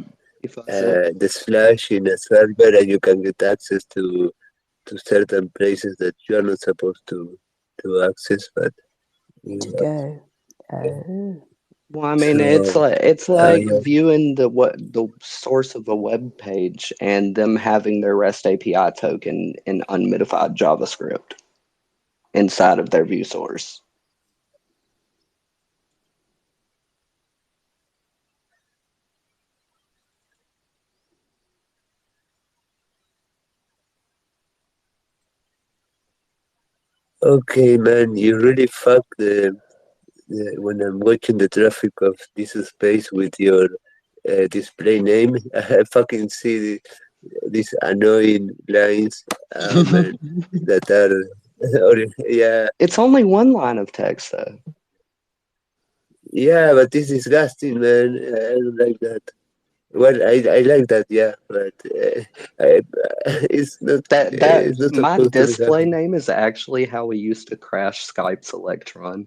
Speaker 1: slash in a server, and you can get access to certain places that you are not supposed to access, but
Speaker 7: To go. Oh.
Speaker 6: Well, I mean,
Speaker 1: so
Speaker 6: it's like
Speaker 1: yeah.
Speaker 6: viewing the source of a web page and them having their REST API token in unmodified JavaScript inside of their view source.
Speaker 1: Okay, man, you really fuck when I'm watching the traffic of this space with your display name. I fucking see these annoying lines, man, that are, yeah.
Speaker 6: It's only one line of text, though.
Speaker 1: Yeah, but this is disgusting, man. I don't like that. Well, I like that, yeah, but it's not. It's not
Speaker 6: My
Speaker 1: supposed to be
Speaker 6: display
Speaker 1: happening.
Speaker 6: name is actually how we used to crash Skype's Electron.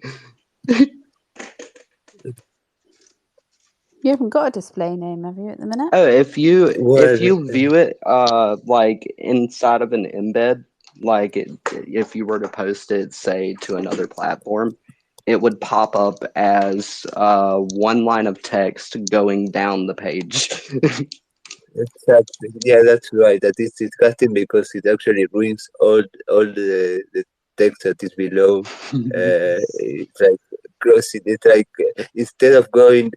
Speaker 7: You haven't got a display name, have you, at the minute?
Speaker 6: Oh, if you
Speaker 1: Well,
Speaker 6: view it like inside of an embed, like if you were to post it, say, to another platform, it would pop up as one line of text going down the page.
Speaker 1: exactly. Yeah, that's right. That is disgusting because it actually ruins all the text that is below. It's like crossing. It's like instead of going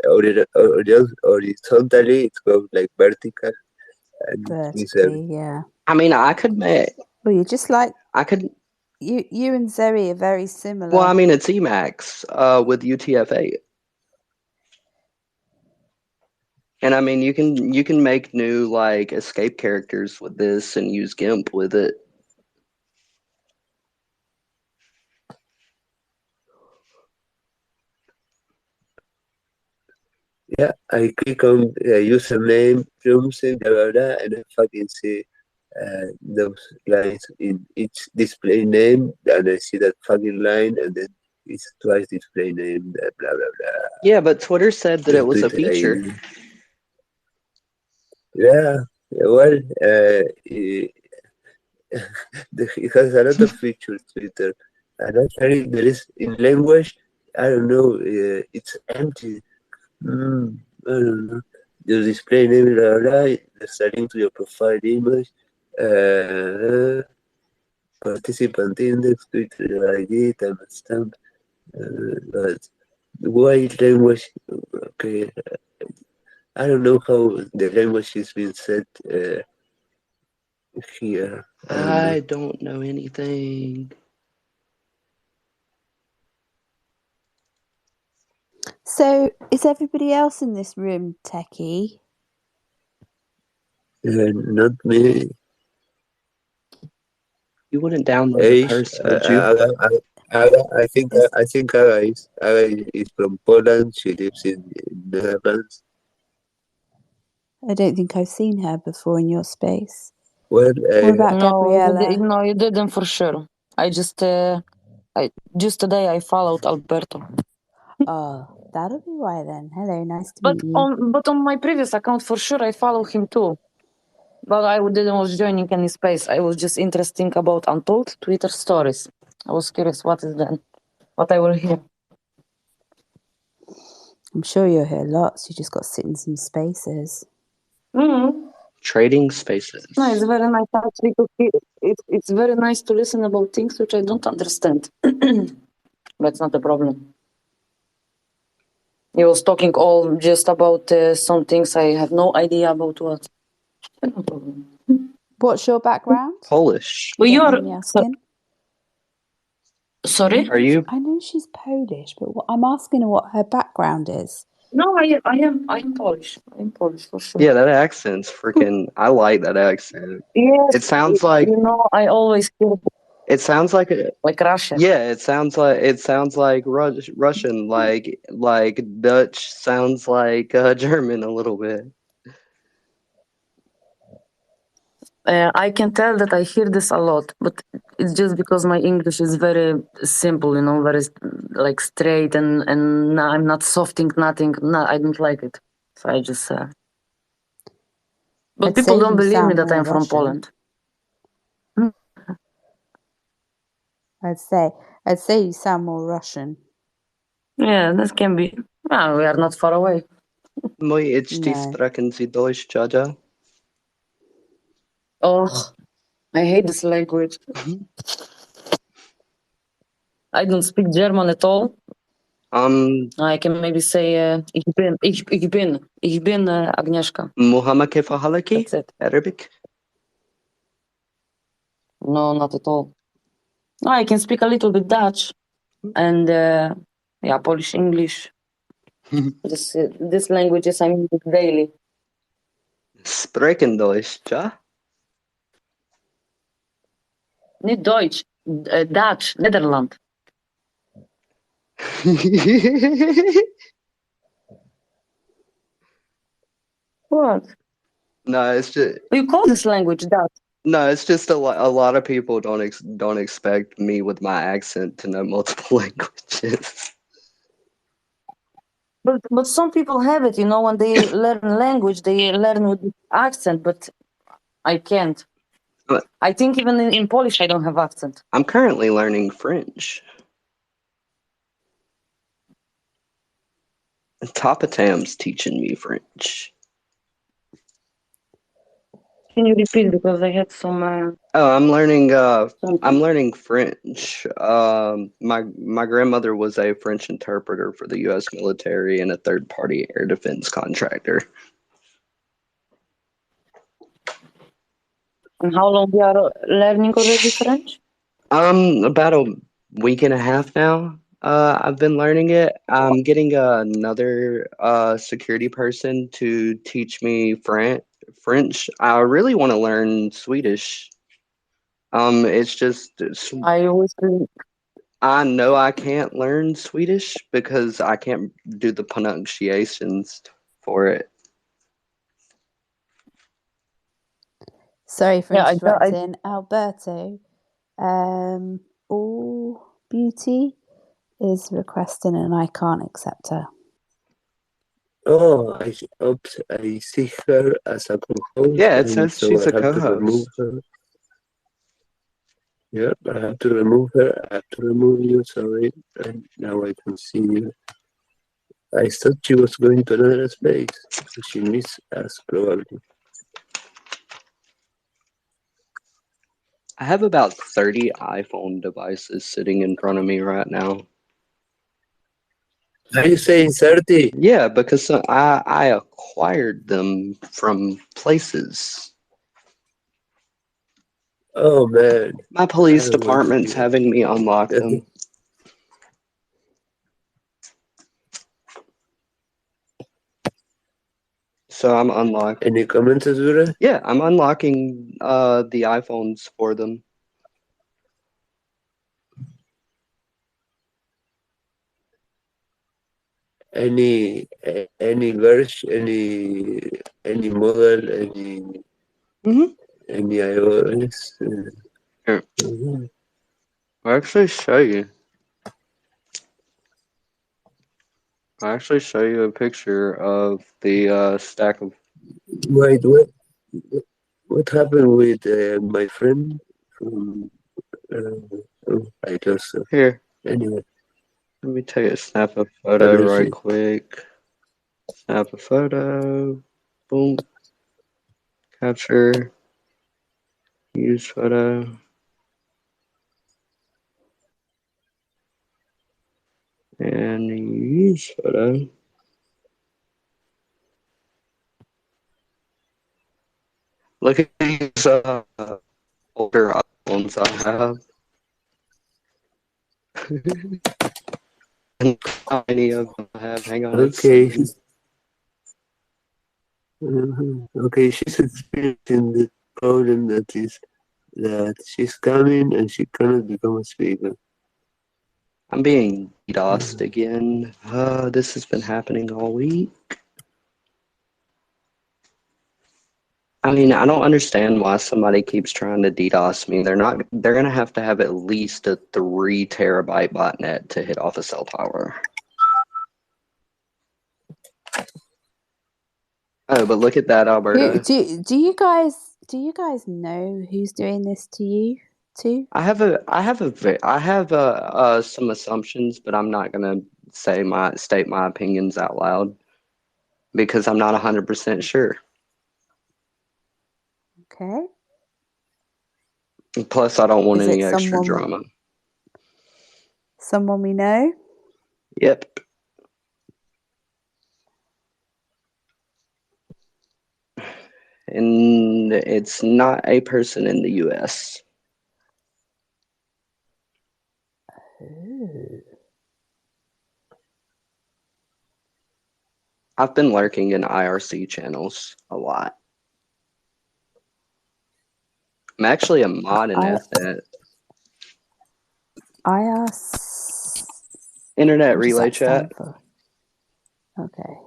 Speaker 1: horizontally, it's going like vertical. And
Speaker 7: Vertically, yeah.
Speaker 6: I mean, I could make.
Speaker 7: Well, you're just like
Speaker 6: I could.
Speaker 7: you and Zoe are very similar.
Speaker 6: Well, I mean, it's Emacs with UTF-8. And I mean, you can make new like escape characters with this and use GIMP with it.
Speaker 1: yeah, I click on username, Rumsen, blah blah blah, and I fucking see those lines in each display name, and I see that fucking line, and then it's twice display name, blah blah blah.
Speaker 6: Yeah, but Twitter said that it was a
Speaker 1: Twitter
Speaker 6: feature.
Speaker 1: ID. Yeah, well, it has a lot of features, Twitter, and actually there is in language. I don't know. It's empty. I don't know. Your display name, blah, blah, there's a link to your profile image, participant index, Twitter ID, timestamp, but why language? Okay, I don't know how the language is being set here.
Speaker 6: I don't know anything.
Speaker 7: So, is everybody else in this room techie?
Speaker 1: Not me.
Speaker 6: You wouldn't download the
Speaker 1: Age,
Speaker 6: curse, would you?
Speaker 1: I think Aga is from Poland. She lives in Netherlands.
Speaker 7: I don't think I've seen her before in your space.
Speaker 1: Well,
Speaker 7: What about
Speaker 2: No,
Speaker 7: Gabriella?
Speaker 2: no, you didn't for sure. I just today I followed Alberto.
Speaker 7: Oh, that'll be why then. Hello, nice to meet you.
Speaker 2: On my previous account for sure I follow him too. But I didn't was joining any space. I was just interested about untold Twitter stories. I was curious what is that, what I will hear.
Speaker 7: I'm sure you'll hear lots. You just got to sit in some spaces.
Speaker 2: Mm-hmm.
Speaker 6: Trading spaces.
Speaker 2: No, it's very nice. It's very nice to listen about things which I don't understand. That's not a problem. He was talking all just about some things I have no idea about what. No problem.
Speaker 7: What's your background?
Speaker 6: Polish.
Speaker 2: Well, you
Speaker 7: Don't
Speaker 2: are.
Speaker 7: mind me asking.
Speaker 2: Sorry?
Speaker 6: Are you?
Speaker 7: I know she's Polish, but I'm asking her what her background is.
Speaker 2: No, I am Polish. I'm Polish for sure.
Speaker 6: Yeah, that accent's freaking. I like that accent.
Speaker 2: Yes.
Speaker 6: It sounds like.
Speaker 2: You know, I always hear
Speaker 6: It sounds like a.
Speaker 2: like Russia.
Speaker 6: Yeah, it sounds like Russian, like Dutch sounds like German a little bit.
Speaker 2: I can tell that I hear this a lot, but it's just because my English is very simple, you know, very like straight, and I'm not softing nothing. No, I don't like it, so I just. But
Speaker 7: I'd
Speaker 2: people
Speaker 7: say
Speaker 2: don't
Speaker 7: you
Speaker 2: believe me
Speaker 7: sound
Speaker 2: that
Speaker 7: more
Speaker 2: I'm from
Speaker 7: Russian.
Speaker 2: Poland.
Speaker 7: I'd say you sound more Russian.
Speaker 2: Yeah, this can be. Ah, we are not far away.
Speaker 6: Moi ichti
Speaker 7: No.
Speaker 6: sprechen Sie Deutsch, Jaja?
Speaker 2: Oh, I hate this language. I don't speak German at all. I can maybe say ich bin Agnieszka.
Speaker 6: Muhammad Kefa Halaki?
Speaker 2: That's it.
Speaker 6: Arabic?
Speaker 2: No, not at all. No, I can speak a little bit Dutch and Polish, English. This languages I'm using daily.
Speaker 6: Sprechen Deutsch, ja?
Speaker 2: Niet Deutsch, Dutch, Nederland. What?
Speaker 6: No, it's just
Speaker 2: You call this language Dutch?
Speaker 6: no, it's just a lot of people don't expect me with my accent to know multiple languages.
Speaker 2: But some people have it, you know, when they learn language, they learn with the accent, but I can't.
Speaker 6: But-
Speaker 2: I think even in Polish I don't have accent.
Speaker 6: I'm currently learning French. Tapa Tam's teaching me French.
Speaker 2: Can you repeat, because I had some
Speaker 6: Oh, I'm learning
Speaker 2: something.
Speaker 6: I'm learning French. My grandmother was a French interpreter for the US military and a third-party air defense contractor.
Speaker 2: And how long you are learning already French?
Speaker 6: About a week and a half now. I've been learning it. I'm getting another security person to teach me French. I really want to learn Swedish. It's just
Speaker 2: I always
Speaker 6: I know I can't learn Swedish because I can't do the pronunciations for it.
Speaker 7: Sorry for
Speaker 2: Yeah,
Speaker 7: interrupting. Alberto, All Beauty is requesting and I can't accept her.
Speaker 1: Oh, I see her as a co-host.
Speaker 6: Yeah, it
Speaker 1: and
Speaker 6: says
Speaker 1: so
Speaker 6: she's
Speaker 1: I
Speaker 6: a
Speaker 1: have to remove
Speaker 6: co-host.
Speaker 1: her. Yep, I have to remove her. I have to remove you. Sorry, and now I can see you. I thought she was going to another space. She missed us probably.
Speaker 6: I have about 30 iPhone devices sitting in front of me right now.
Speaker 1: Are you saying 30?
Speaker 6: Yeah, because I acquired them from places.
Speaker 1: Oh man.
Speaker 6: My police
Speaker 1: I don't want to
Speaker 6: department's
Speaker 1: hear it.
Speaker 6: having me unlock them. So I'm unlocking.
Speaker 1: Any comments, Azura?
Speaker 6: Yeah, I'm unlocking the iPhones for them.
Speaker 1: Any version, any model,
Speaker 6: Mhm.
Speaker 1: any iOS?
Speaker 6: Here,
Speaker 1: Mhm.
Speaker 6: I'll actually show you. I'll actually show you a picture of the stack of.
Speaker 1: Wait, what happened with my friend from? I lost her.
Speaker 6: Here,
Speaker 1: Anyway,
Speaker 6: let me take a snap a
Speaker 1: what
Speaker 6: photo
Speaker 1: is
Speaker 6: right
Speaker 1: it?
Speaker 6: quick. Snap a photo. Boom. Capture. Use photo. And use photo. Look at these older iPhones I have. And how many of them I have? Hang on, it's
Speaker 1: Okay.
Speaker 6: saving.
Speaker 1: Okay, she's experiencing the problem that is that she's coming and she cannot become a speaker.
Speaker 6: I'm being DDoSed again. This has been happening all week. I mean, I don't understand why somebody keeps trying to DDoS me. They're gonna have to have at least a 3 terabyte botnet to hit off a cell tower. Oh, but look at that,
Speaker 7: Who
Speaker 6: Alberto.
Speaker 7: do you guys know who's doing this to you too?
Speaker 6: I have some assumptions, but I'm not gonna state my opinions out loud because I'm not 100% sure.
Speaker 7: Okay.
Speaker 6: Plus, I don't want
Speaker 7: Is
Speaker 6: any
Speaker 7: it
Speaker 6: extra drama.
Speaker 7: someone we know?
Speaker 6: Yep. And it's not a person in the US.
Speaker 7: Ooh.
Speaker 6: I've been lurking in IRC channels a lot. I'm actually a mod in FNet. Internet
Speaker 7: What does
Speaker 6: relay
Speaker 7: that stand
Speaker 6: chat.
Speaker 7: for? Okay.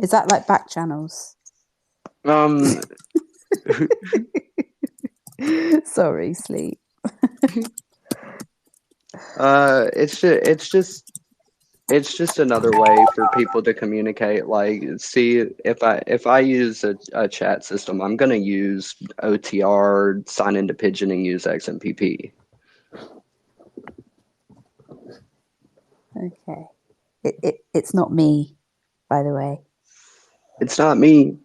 Speaker 7: Is that like back channels? Sorry, sleep.
Speaker 6: It's just another way for people to communicate. Like, see, if I use a chat system, I'm gonna use OTR, sign into Pigeon, and use XMPP.
Speaker 7: Okay. It's not me, by the way.
Speaker 6: It's not me.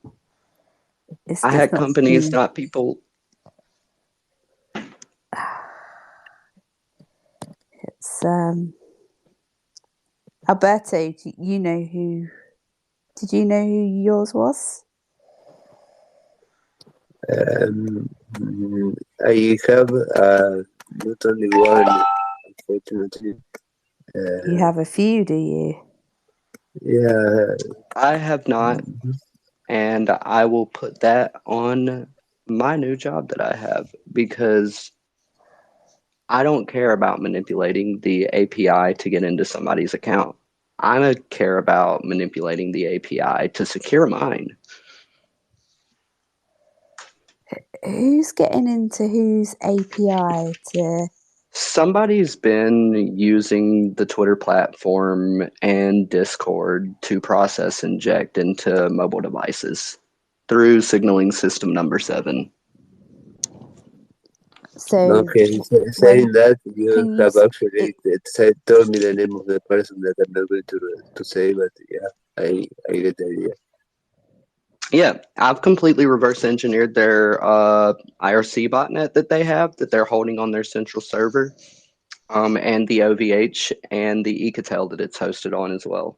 Speaker 7: It's
Speaker 6: I hack
Speaker 7: not
Speaker 6: companies,
Speaker 7: you.
Speaker 6: not people.
Speaker 7: It's Alberto, do you know who? Did you know who yours was?
Speaker 1: I have not only one, unfortunately.
Speaker 7: You have a few, do you?
Speaker 1: Yeah.
Speaker 6: I have not, and I will put that on my new job that I have because I don't care about manipulating the API to get into somebody's account. I care about manipulating the API to secure mine.
Speaker 7: Who's getting into whose API to?
Speaker 6: Somebody's been using the Twitter platform and Discord to process inject into mobile devices through signaling system number 7.
Speaker 7: So
Speaker 1: Okay, saying that, you
Speaker 7: can you?
Speaker 1: have actually told me the name of the person that I'm not going to say, but yeah, I get the idea.
Speaker 6: Yeah, I've completely reverse engineered their IRC botnet that they have that they're holding on their central server, and the OVH and the Ecatel that it's hosted on as well.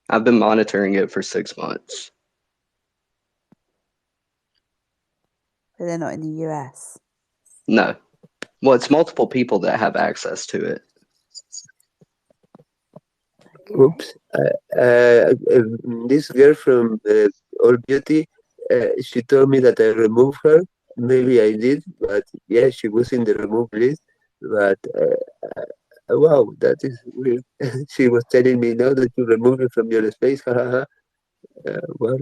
Speaker 6: I've been monitoring it for 6 months.
Speaker 7: But they're not in the US.
Speaker 6: No. Well, it's multiple people that have access to it.
Speaker 1: Oops. This girl from All Beauty, she told me that I removed her. Maybe I did, but yeah, she was in the removed list. But wow, that is weird. She was telling me now that you removed her from your space. Ha ha ha. Well,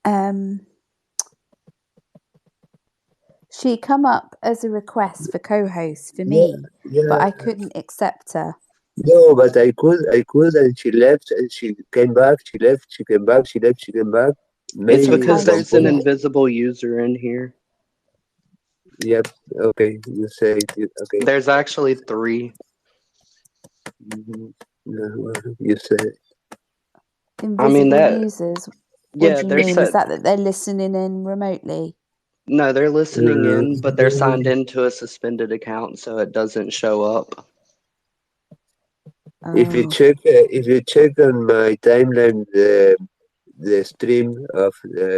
Speaker 7: Um, she come up as a request for co-host for
Speaker 1: yeah,
Speaker 7: me,
Speaker 1: yeah.
Speaker 7: but I couldn't accept her.
Speaker 1: No, but I could, and she left, and she came back. She left, she came back. She left, she came back.
Speaker 6: It's
Speaker 1: Maybe
Speaker 6: because
Speaker 7: I
Speaker 6: there's an
Speaker 7: see.
Speaker 6: invisible user in here.
Speaker 1: Yep. Okay, you say it. Okay.
Speaker 6: There's actually 3.
Speaker 1: Mhm. Yeah, well, you said
Speaker 7: Invisible
Speaker 6: that
Speaker 7: users. What
Speaker 6: yeah,
Speaker 7: do you
Speaker 6: there's
Speaker 7: mean? Is that they're listening in remotely?
Speaker 6: no, they're listening in, but they're signed
Speaker 1: uh,
Speaker 6: into a suspended account, so it doesn't show up.
Speaker 1: if
Speaker 7: Oh,
Speaker 1: you check on my timeline the stream of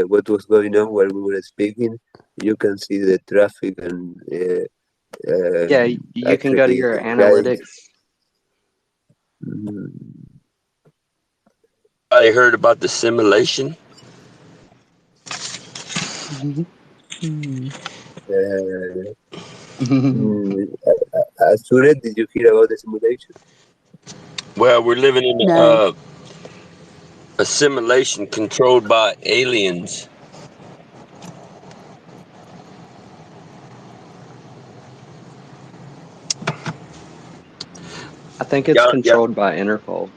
Speaker 1: what was going on while we were speaking, you can see the traffic and
Speaker 6: Yeah, you can go to
Speaker 1: actually
Speaker 6: your
Speaker 1: the client.
Speaker 6: analytics.
Speaker 8: I heard about the simulation.
Speaker 1: Asura, did you hear about the simulation?
Speaker 8: Well, we're living in
Speaker 7: no.
Speaker 8: a simulation controlled by aliens.
Speaker 6: I think it's
Speaker 8: Yeah,
Speaker 6: controlled by Interpol.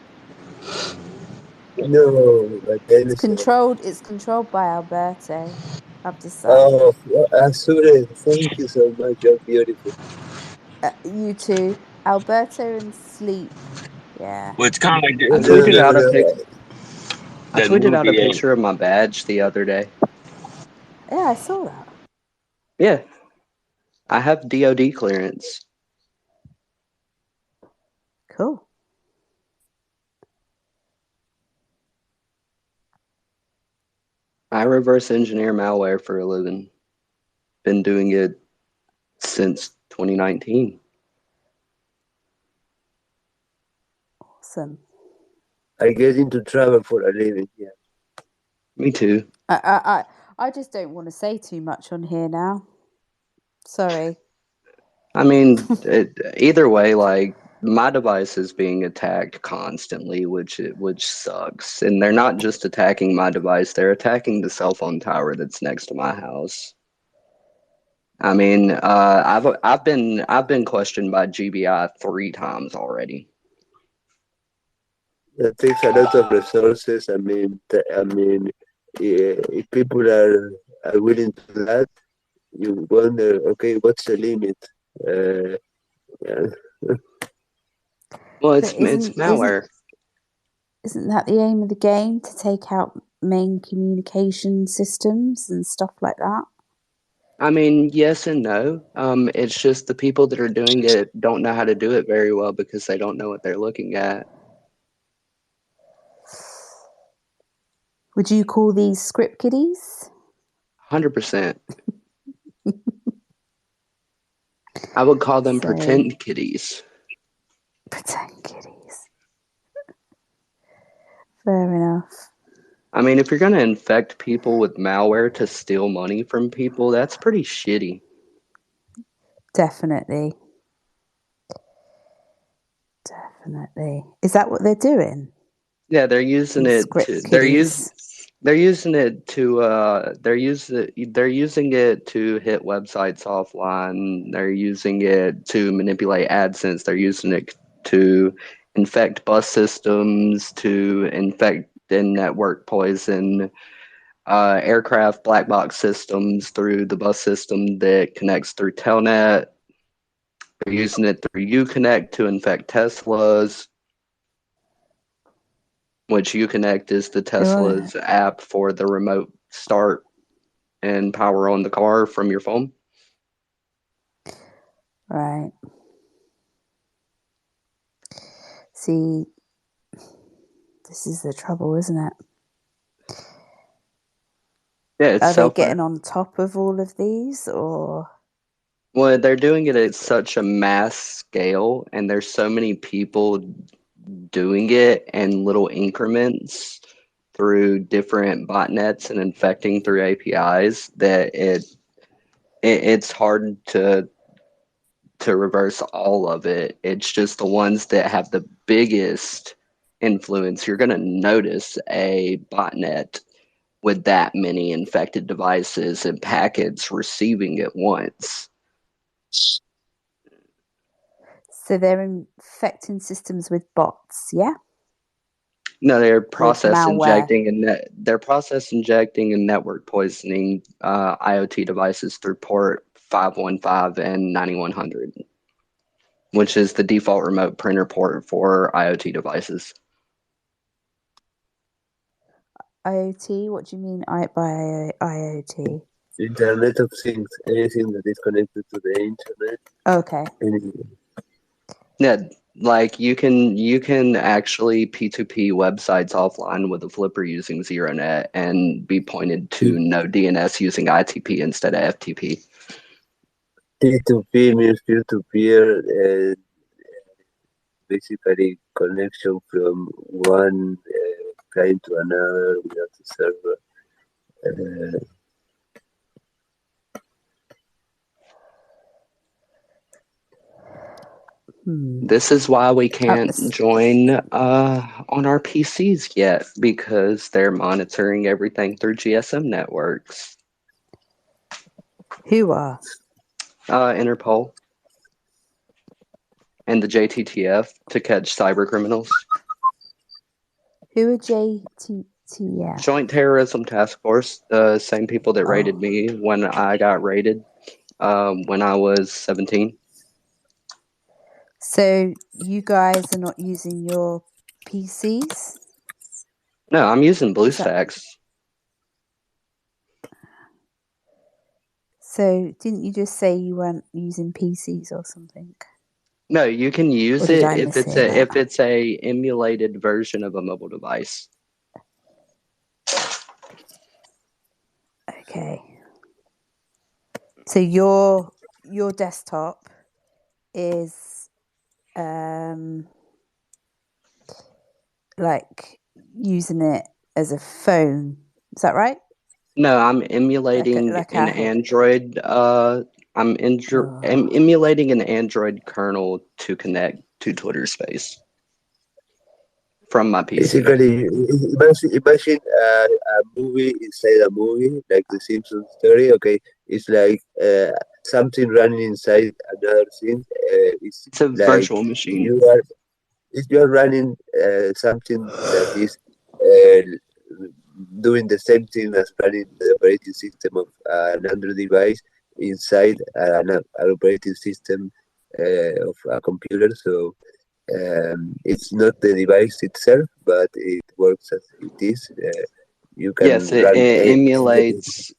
Speaker 1: No, but then
Speaker 7: It's controlled by Alberto. I've decided.
Speaker 1: oh, Asura, thank you so much. You're beautiful.
Speaker 7: You two, Alberto and sleep. Yeah.
Speaker 8: well, it's kind of like
Speaker 6: I
Speaker 1: No,
Speaker 6: tweeted
Speaker 1: no,
Speaker 6: out a pic.
Speaker 1: no.
Speaker 6: I
Speaker 8: that
Speaker 6: tweeted out a
Speaker 8: movie.
Speaker 6: picture of my badge the other day.
Speaker 7: Yeah, I saw that.
Speaker 6: Yeah, I have DoD clearance.
Speaker 7: Cool.
Speaker 6: I reverse engineer malware for a living. Been doing it since 2019.
Speaker 7: Awesome.
Speaker 1: I get into trouble for a living. Yeah.
Speaker 6: Me too.
Speaker 7: I just don't want to say too much on here now. Sorry.
Speaker 6: I mean, either way, like my device is being attacked constantly, which sucks. And they're not just attacking my device; they're attacking the cell phone tower that's next to my house. I mean, I've been questioned by GBI 3 times already.
Speaker 1: That takes a lot of resources. I mean, if people are willing to do that, you wonder, okay, what's the limit? Yeah.
Speaker 6: Well,
Speaker 7: But
Speaker 6: it's malware.
Speaker 7: isn't that the aim of the game, to take out main communication systems and stuff like that?
Speaker 6: I mean, yes and no. It's just the people that are doing it don't know how to do it very well because they don't know what they're looking at.
Speaker 7: Would you call these script kiddies?
Speaker 6: 100%. I would call them
Speaker 7: So-
Speaker 6: pretend kitties.
Speaker 7: Pretend kiddies. Fair enough.
Speaker 6: I mean, if you're going to infect people with malware to steal money from people, that's pretty shitty.
Speaker 7: Definitely. Definitely. Is that what they're doing?
Speaker 6: Yeah, they're using
Speaker 7: These
Speaker 6: it
Speaker 7: script
Speaker 6: to,
Speaker 7: kiddies.
Speaker 6: they're using it to they're using it to hit websites offline. They're using it to manipulate AdSense. They're using it to infect bus systems, to infect and network poison aircraft black box systems through the bus system that connects through Telnet. They're using it through Uconnect to infect Teslas, which Uconnect is the Tesla's app for the remote start and power on the car from your phone.
Speaker 7: Right. See, this is the trouble, isn't it?
Speaker 6: Yeah, it's
Speaker 7: Are they
Speaker 6: self-aware.
Speaker 7: getting on top of all of these, or?
Speaker 6: Well, they're doing it at such a mass scale, and there's so many people doing it in little increments through different botnets and infecting through APIs that it's hard to reverse all of it. It's just the ones that have the biggest influence. You're going to notice a botnet with that many infected devices and packets receiving at once.
Speaker 7: So they're infecting systems with bots, yeah?
Speaker 6: No, they're
Speaker 7: With
Speaker 6: process
Speaker 7: malware.
Speaker 6: injecting and network poisoning IoT devices through port 515 and 9100, which is the default remote printer port for IoT devices.
Speaker 7: IoT? What do you mean by IoT?
Speaker 1: Internet of Things, anything that is connected to the internet.
Speaker 7: Okay.
Speaker 1: Anything.
Speaker 6: Yeah, like you can actually P2P websites offline with a flipper using ZeroNet and be pointed to no DNS using ITP instead of FTP.
Speaker 1: P2P means peer-to-peer, basically connection from one client to another without a server.
Speaker 6: This is why we can't join on our PCs yet, because they're monitoring everything through GSM networks.
Speaker 7: Who are?
Speaker 6: Interpol and the JTTF to catch cyber criminals.
Speaker 7: Who are JTTF?
Speaker 6: Joint Terrorism Task Force, the same people that raided me when I got raided when I was 17.
Speaker 7: So you guys are not using your PCs?
Speaker 6: No, I'm using BlueStacks.
Speaker 7: So didn't you just say you weren't using PCs or something?
Speaker 6: No, you can use
Speaker 7: Or did
Speaker 6: it
Speaker 7: I
Speaker 6: if
Speaker 7: mishear that?
Speaker 6: if it's a emulated version of a mobile device.
Speaker 7: Okay. So your desktop is like using it as a phone. Is that right?
Speaker 6: No, I'm emulating
Speaker 7: like
Speaker 6: an
Speaker 7: Apple.
Speaker 6: Android. I'm emulating an Android kernel to connect to Twitter Space from my PC.
Speaker 1: Basically, imagine a movie inside a movie, like the Simpsons story. Okay, it's like something running inside another thing. It's
Speaker 6: a
Speaker 1: like
Speaker 6: virtual machine.
Speaker 1: If you are running something that is doing the same thing as running the operating system of an Android device inside an operating system of a computer. So it's not the device itself, but it works as it is. You can
Speaker 6: Yes, it
Speaker 1: run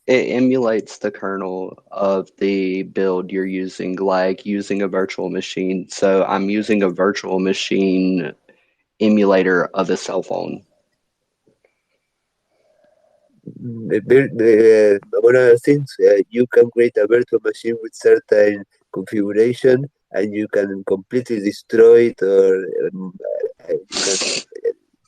Speaker 6: emulates the kernel of the build you're using, like using a virtual machine. So I'm using a virtual machine emulator of a cell phone.
Speaker 1: One of the things, you can create a virtual machine with certain configuration, and you can completely destroy it, or you can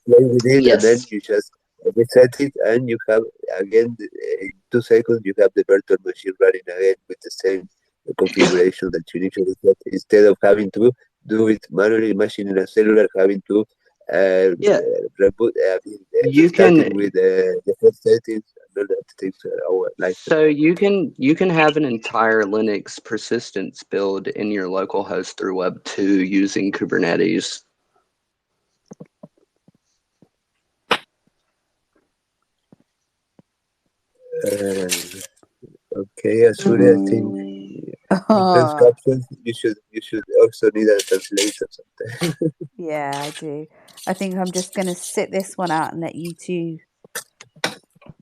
Speaker 1: play with it,
Speaker 6: Yes.
Speaker 1: and then you just reset it, and you have again in 2 seconds you have the virtual machine running again with the same configuration that you initially set, instead of having to do it manually. Imagine in a cellular having to reboot,
Speaker 6: You
Speaker 1: start it
Speaker 6: can
Speaker 1: with the first settings, and all that takes our life.
Speaker 6: So you can have an entire Linux persistence build in your local host through Web 2 using Kubernetes.
Speaker 1: Okay, Asuri, I think in those captions you should also need a translator sometimes.
Speaker 7: Yeah, I do. I think I'm just going to sit this one out and let you two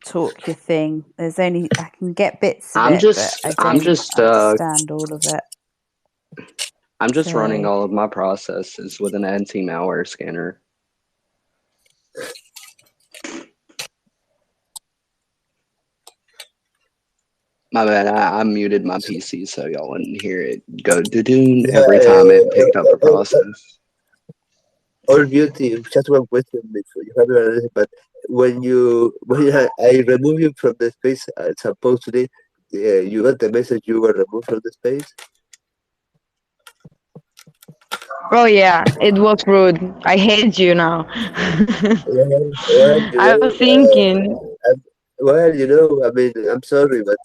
Speaker 7: talk your thing. There's only I can get bits of
Speaker 6: I'm
Speaker 7: it,
Speaker 6: just
Speaker 7: but I
Speaker 6: I'm
Speaker 7: don't
Speaker 6: just
Speaker 7: understand all of it.
Speaker 6: I'm just
Speaker 7: So-
Speaker 6: running all of my processes with an anti-malware scanner. My bad, I muted my PC so y'all wouldn't hear it go do-doon every time it picked up a process.
Speaker 1: All beauty. Just one question before you have an answer. But when I remove you from the space, supposedly, you got the message you were removed from the space.
Speaker 5: Oh yeah, it was rude. I hate you now.
Speaker 1: Well,
Speaker 5: I was thinking.
Speaker 1: well, I mean, I'm sorry, but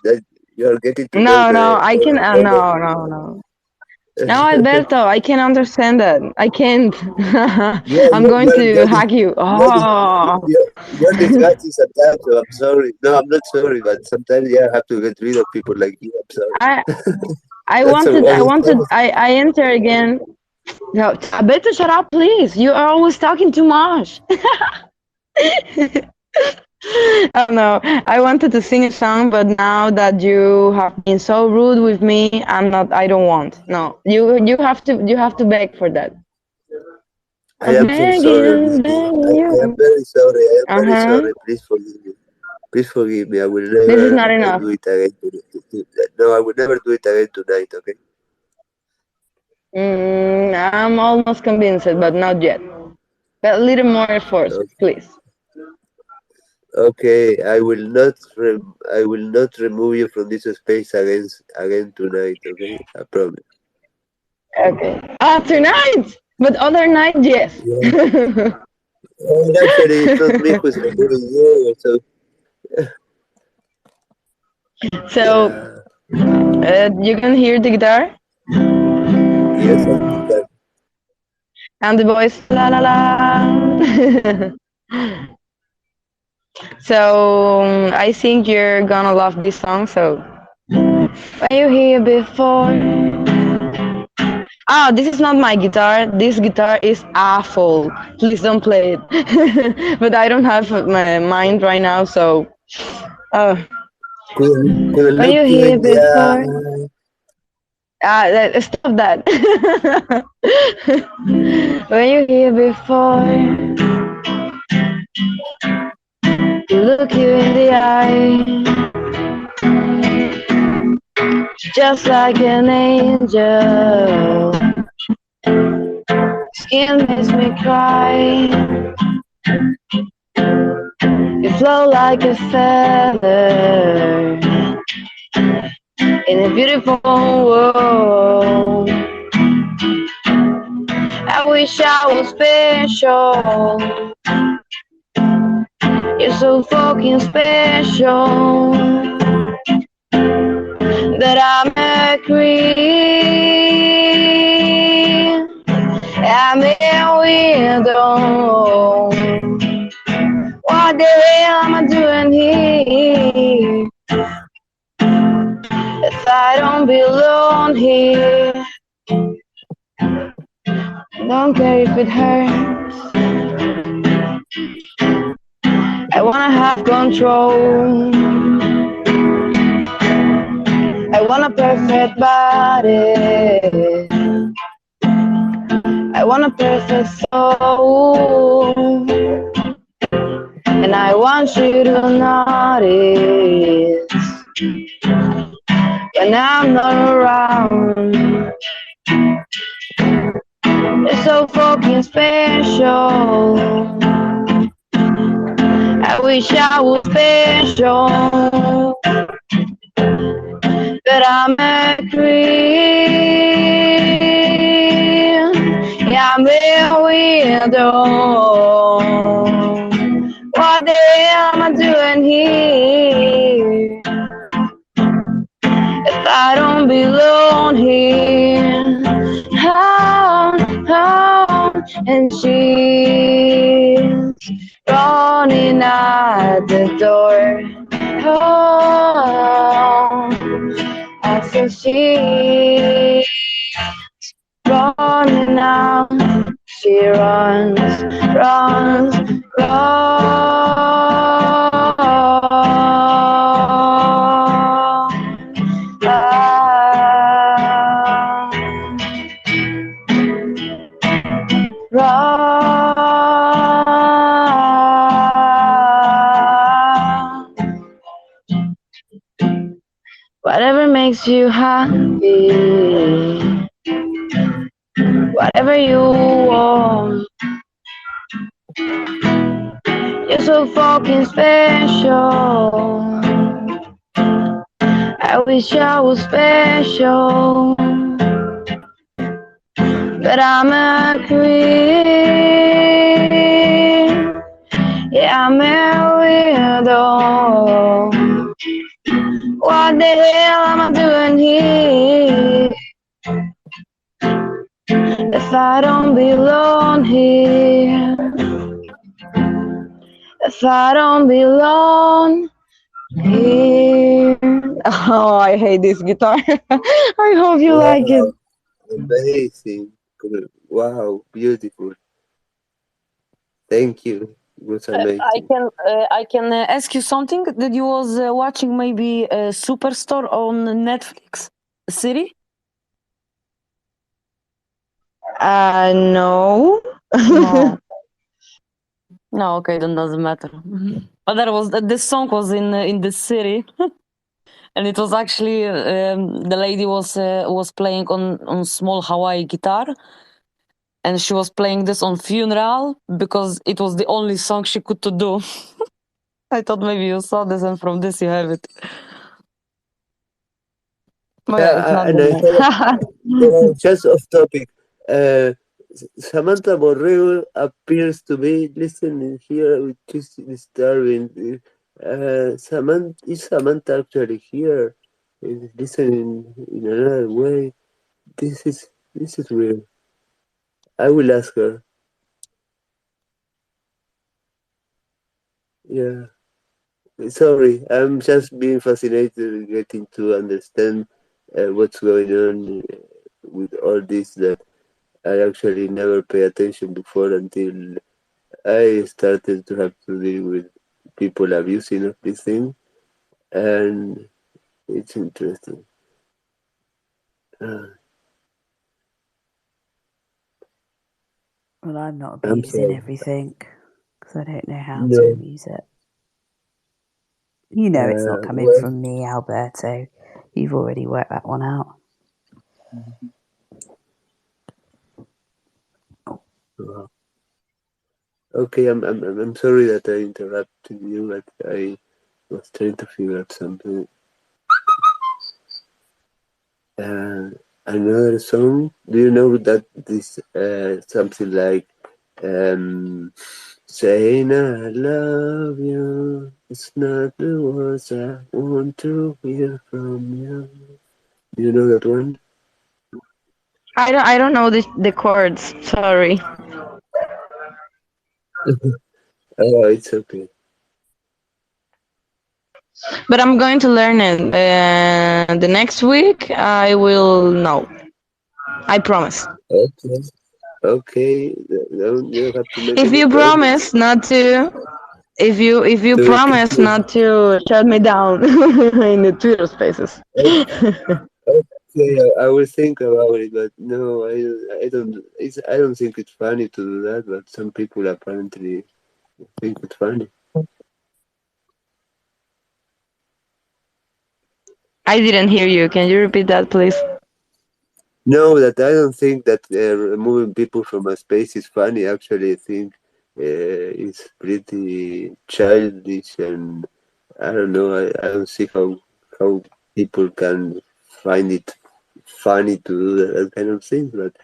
Speaker 1: that you are getting to know
Speaker 5: No, I can.
Speaker 1: the
Speaker 5: No. No, Alberto, I can understand that. I can't.
Speaker 1: yeah,
Speaker 5: I'm going to
Speaker 1: you're,
Speaker 5: hug you. Oh,
Speaker 1: you're disgusting sometimes, so I'm sorry. No, I'm not sorry, but sometimes, yeah, I have to get rid of people like you. I'm sorry.
Speaker 5: I I
Speaker 1: That's
Speaker 5: wanted.
Speaker 1: all.
Speaker 5: I wanted. I enter again. No, Alberto, shut up, please. You are always talking too much. Oh no, I wanted to sing a song, but now that you have been so rude with me, I'm not. I don't want. No, you have to. You have to beg for that.
Speaker 1: I am so sorry,
Speaker 5: Begging,
Speaker 1: Ricky.
Speaker 5: begging
Speaker 1: I am
Speaker 5: you.
Speaker 1: very sorry. I am very
Speaker 5: Uh-huh.
Speaker 1: sorry. Please forgive me. Please forgive me. I will
Speaker 5: This is
Speaker 1: never
Speaker 5: not enough.
Speaker 1: do it again. No, I will never do it again tonight. Okay.
Speaker 5: I'm almost convinced, but not yet. But a little more effort, please.
Speaker 1: Okay. I will not. I will not remove you from this space again tonight. Okay. I promise.
Speaker 5: Okay. Tonight! But other night, yes.
Speaker 1: Yeah. And actually, it's not me who's removing you.
Speaker 5: So, you can hear the guitar?
Speaker 1: Yes, I think that.
Speaker 5: And the voice, la la la. So, I think you're gonna love this song, so. When you hear before. This is not my guitar. This guitar is awful. Please don't play it. But I don't have my mind right now, so.
Speaker 1: Could
Speaker 5: When you
Speaker 1: look you
Speaker 5: hear
Speaker 1: in the
Speaker 5: before.
Speaker 1: eye.
Speaker 5: Stop that. When you hear before. Look you in the eye. Just like an angel. Skin makes me cry. You flow like a feather in a beautiful world. I wish I was special. You're so fucking special that I'm a queen. I'm a weirdo. What the hell am I doing here? If I don't belong here, don't care if it hurts. I wanna have control. I want a perfect body. I want a perfect soul. And I want you to notice when I'm not around. You're so fucking special. I wish I was special, but I'm a queen. Yeah, I'm a weirdo. What the hell am I doing here? If I don't belong here. And she's running at the door. I said she's running out. She runs. Whatever makes you happy, whatever you want. You're so fucking special. I wish I was special, but I'm a queen. Yeah, I'm a weirdo. What the hell am I doing here? If I don't belong here, if I don't belong here. Oh, I hate this guitar. I hope you like it.
Speaker 1: Wow, amazing. Good. Wow, beautiful. Thank you. It was amazing.
Speaker 2: I can ask you something. That you was watching maybe Superstore on Netflix series?
Speaker 5: No.
Speaker 2: No. No, okay, then doesn't matter. But there was this song was in the city, and it was actually the lady was playing on small Hawaii guitar, and she was playing this on funeral because it was the only song she could to do. I thought maybe you saw this, and from this you have it. But yeah, it's not
Speaker 1: And I thought, just off topic, Samantha Borrego appears to be listening here, which is disturbing. Is Samantha actually here? Is listening in another way? This is weird. I will ask her. Yeah. Sorry, I'm just being fascinated getting to understand what's going on with all this that I actually never pay attention before until I started to have to deal with people abusing of this thing, and it's interesting.
Speaker 7: Well, I'm not
Speaker 1: I'm
Speaker 7: abusing
Speaker 1: sorry.
Speaker 7: everything because I don't know how to
Speaker 1: No.
Speaker 7: abuse it. You know it's not coming
Speaker 1: Well,
Speaker 7: from me, Alberto. You've already worked that one out.
Speaker 1: okay, I'm sorry that I interrupted you, but I was trying to figure out something. Another song. Do you know that this something like saying I love you? It's not the words I want to hear from you. Do you know that one?
Speaker 5: I don't know the chords. Sorry.
Speaker 1: Oh, it's okay.
Speaker 5: But I'm going to learn it. The next week I will know. I promise.
Speaker 1: Okay. Okay. You have to make
Speaker 5: If
Speaker 1: any
Speaker 5: you
Speaker 1: promise.
Speaker 5: promise not to, if you
Speaker 1: To
Speaker 5: promise not to shut me down in the Twitter spaces.
Speaker 1: okay, I will think about it, but no, I don't. I don't think it's funny to do that, but some people apparently think it's funny.
Speaker 5: I didn't hear you. Can you repeat that, please?
Speaker 1: No, that I don't think that removing people from a space is funny. Actually, I think it's pretty childish, and I don't know. I don't see how people can find it funny to do that kind of thing. But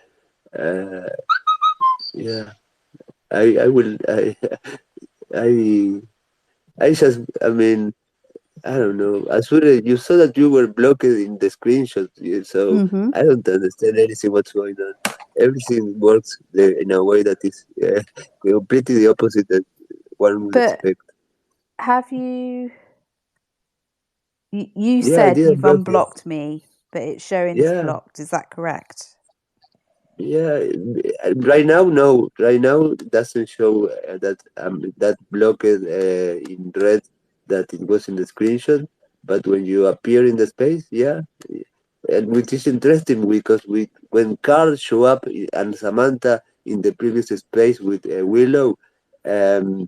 Speaker 1: yeah, I will. I just. I mean. I don't know. As soon as you saw that you were blocked in the screenshot, so
Speaker 7: Mm-hmm.
Speaker 1: I don't understand anything what's going on. Everything works in a way that is completely the opposite that one would
Speaker 7: But
Speaker 1: expect.
Speaker 7: have you? You
Speaker 1: Yeah, I
Speaker 7: said
Speaker 1: didn't
Speaker 7: you've
Speaker 1: block you.
Speaker 7: unblocked me, but it's showing as
Speaker 1: Yeah,
Speaker 7: blocked. Is that correct?
Speaker 1: yeah. Right now, no. Right now, it doesn't show that blocked in red that it was in the screenshot. But when you appear in the space, yeah. And which is interesting because when Carl show up and Samantha in the previous space with Willow, um,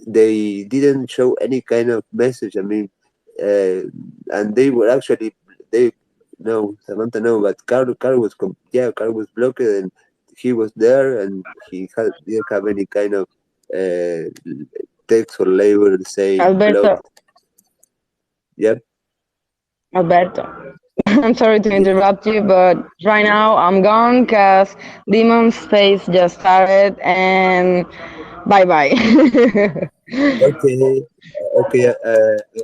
Speaker 1: they didn't show any kind of message. I mean, and they were actually they no Samantha no, but Carl was Carl was blocked and he was there, and didn't have any kind of text or label saying
Speaker 5: Alberto,
Speaker 1: blocked. Yep.
Speaker 5: Alberto. I'm sorry to interrupt you, but right now I'm gone because Demon Space just started, and bye bye.
Speaker 1: Okay. Okay.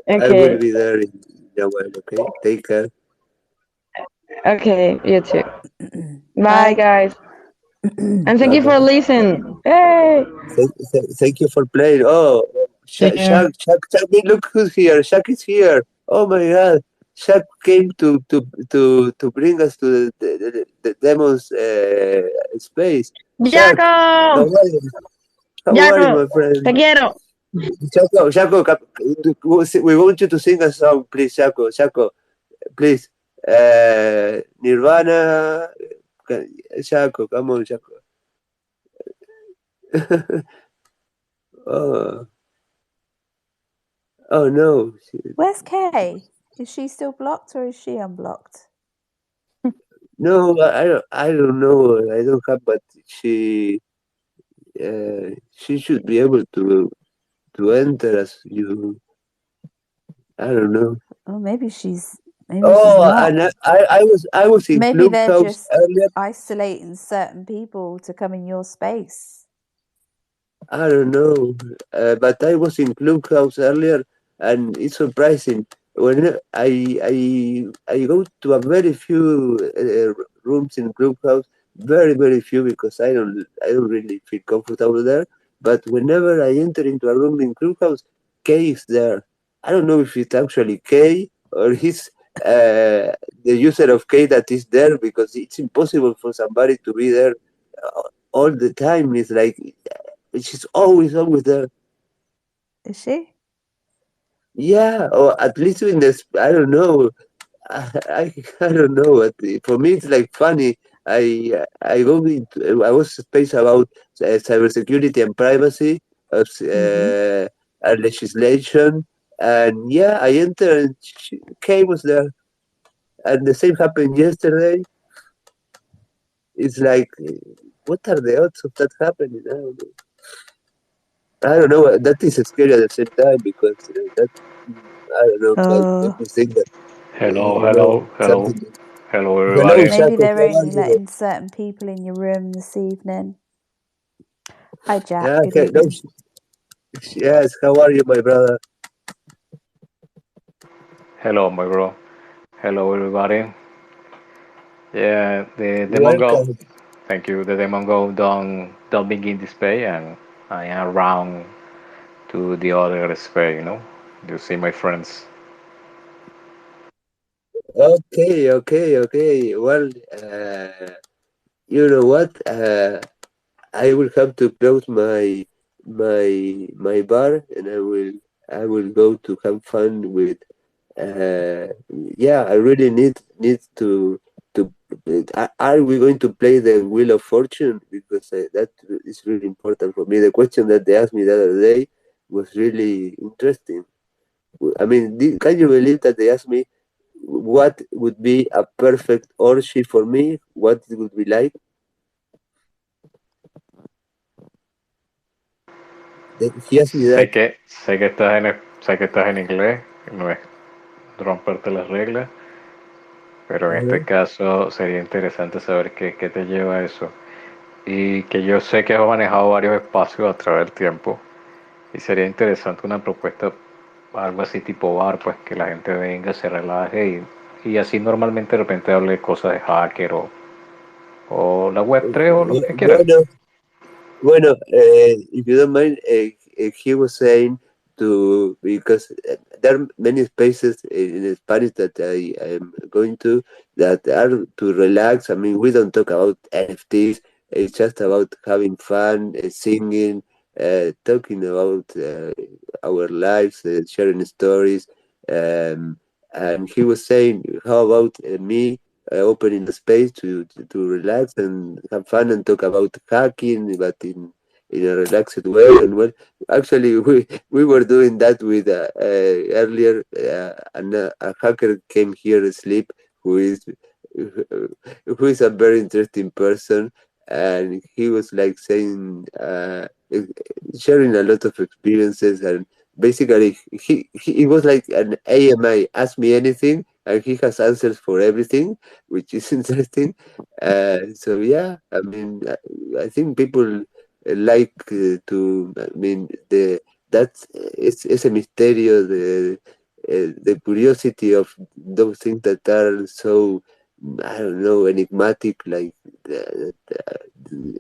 Speaker 1: I will
Speaker 5: Okay,
Speaker 1: be there in a while. Okay. Take care.
Speaker 5: okay, you too. Bye,
Speaker 7: Bye.
Speaker 5: guys, and thank
Speaker 1: Bye
Speaker 5: you for
Speaker 1: bye.
Speaker 5: listening. Hey.
Speaker 1: Thank you for playing. Oh,
Speaker 4: Take care.
Speaker 1: Shaq, look who's here. Shaq is here. Oh my God. Shaq came to bring us to the demon's space. Shaq, how
Speaker 5: Jaco,
Speaker 1: are you? How are you,
Speaker 5: Jaco,
Speaker 1: my friend?
Speaker 5: te quiero.
Speaker 1: Shako, we want you to sing a song, please, Shako, please. Nirvana, Shako, come on, Shako. oh, oh no.
Speaker 7: Where's Kay? Is she still blocked or is she unblocked?
Speaker 1: No, I don't know. I don't have, but she should be able to enter as you. I don't know.
Speaker 7: Oh, maybe she's
Speaker 1: Oh,
Speaker 7: not.
Speaker 1: and I was in
Speaker 7: Maybe they're
Speaker 1: Clubhouse
Speaker 7: just
Speaker 1: earlier.
Speaker 7: isolating certain people to come in your space.
Speaker 1: I don't know, but I was in Clubhouse earlier, and it's surprising when I go to a very few rooms in Clubhouse, very few, because I don't really feel comfortable there. But whenever I enter into a room in Clubhouse, Kay is there. I don't know if it's actually Kay or he's the user of Kay that is there, because it's impossible for somebody to be there all the time. It's like she's always there.
Speaker 7: Is she?
Speaker 1: Yeah, or at least in this, I don't know. I don't know. But for me, it's like funny. I go into, I was space about cybersecurity and privacy, and legislation, and yeah, I entered and Kay was there, and the same happened yesterday. It's like, what are the odds of that happening? I don't know. That is scary at the same time, because that, I don't know, make me think that
Speaker 9: Hello,
Speaker 1: you know
Speaker 9: hello,
Speaker 1: something.
Speaker 9: hello,
Speaker 1: Hello,
Speaker 9: everybody.
Speaker 7: Maybe
Speaker 1: Shako.
Speaker 7: they're
Speaker 1: How are
Speaker 7: only
Speaker 1: you?
Speaker 7: letting certain people in your room this evening. Hi, Jack.
Speaker 1: Yeah,
Speaker 7: Good
Speaker 1: okay. No,
Speaker 7: evening.
Speaker 1: yes. How are you, my brother?
Speaker 9: Hello, my bro. Hello, everybody. Yeah, the Demon Go.
Speaker 1: Welcome.
Speaker 9: Thank you. The Demon Go don't begin display, and I am around to the other sphere. You see my friends.
Speaker 1: Okay. Well, you know what? I will have to close my bar, and I will go to have fun with. Yeah, I really need to. Are we going to play the Wheel of Fortune? Because that is really important for me. The question that they asked me the other day was really interesting. I mean, can you believe that they asked me what would be a perfect orgy for me? What it would be like? He asked me that.
Speaker 9: Sé que estás en inglés, no es romperte las reglas, pero en este
Speaker 1: Uh-huh.
Speaker 9: caso sería interesante saber qué te lleva a eso. Y que yo sé que has manejado varios espacios a través del tiempo. Y sería interesante una propuesta, algo así tipo bar, pues que la gente venga, se relaje y así normalmente de repente hable de cosas de hacker o la web 3 o lo que quieras.
Speaker 1: Bueno, if you don't mind, he was saying because there are many spaces in Spanish that I am going to that are to relax. I mean, we don't talk about NFTs. It's just about having fun, singing, talking about our lives, sharing stories. Um, and he was saying, how about me? Opening the space to relax and have fun and talk about hacking, but in a relaxed way. And well, actually, we were doing that with earlier, and a hacker came here asleep who is who is a very interesting person. and he was like saying, sharing a lot of experiences, and basically he was like an AMA, ask me anything, and he has answers for everything, which is interesting. So yeah, I mean, I think people like to, I mean, that's it's a misterio, the curiosity of those things that are so, I don't know, enigmatic, like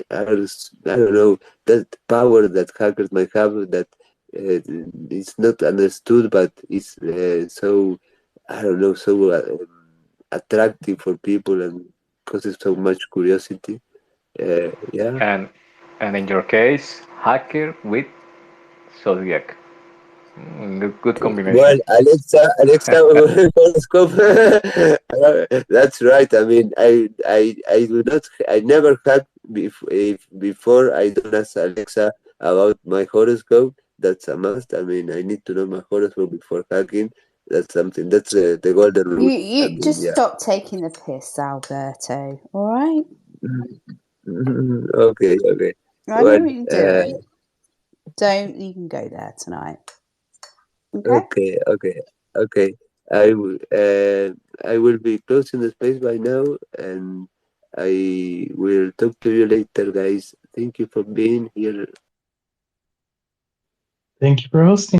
Speaker 1: I don't know, that power that hackers might have that is not understood, but it's so, I don't know, so attractive for people and causes so much curiosity. Yeah.
Speaker 9: And in your case, hacker with Zodiac. Good
Speaker 1: Well,
Speaker 9: combination.
Speaker 1: Alexa horoscope. That's right. I mean, I do not, I never had before. I don't ask Alexa about my horoscope. That's a must. I mean, I need to know my horoscope before hacking. That's something. That's the golden rule. I
Speaker 7: You
Speaker 1: mean,
Speaker 7: just
Speaker 1: yeah.
Speaker 7: stop taking the piss, Alberto. All right.
Speaker 1: Okay, okay.
Speaker 7: I
Speaker 1: Well,
Speaker 7: know what you're doing. Don't even go there tonight. Okay.
Speaker 1: okay. I will be closing the space by now, and I will talk to you later, guys. Thank you for being here.
Speaker 4: Thank you for hosting.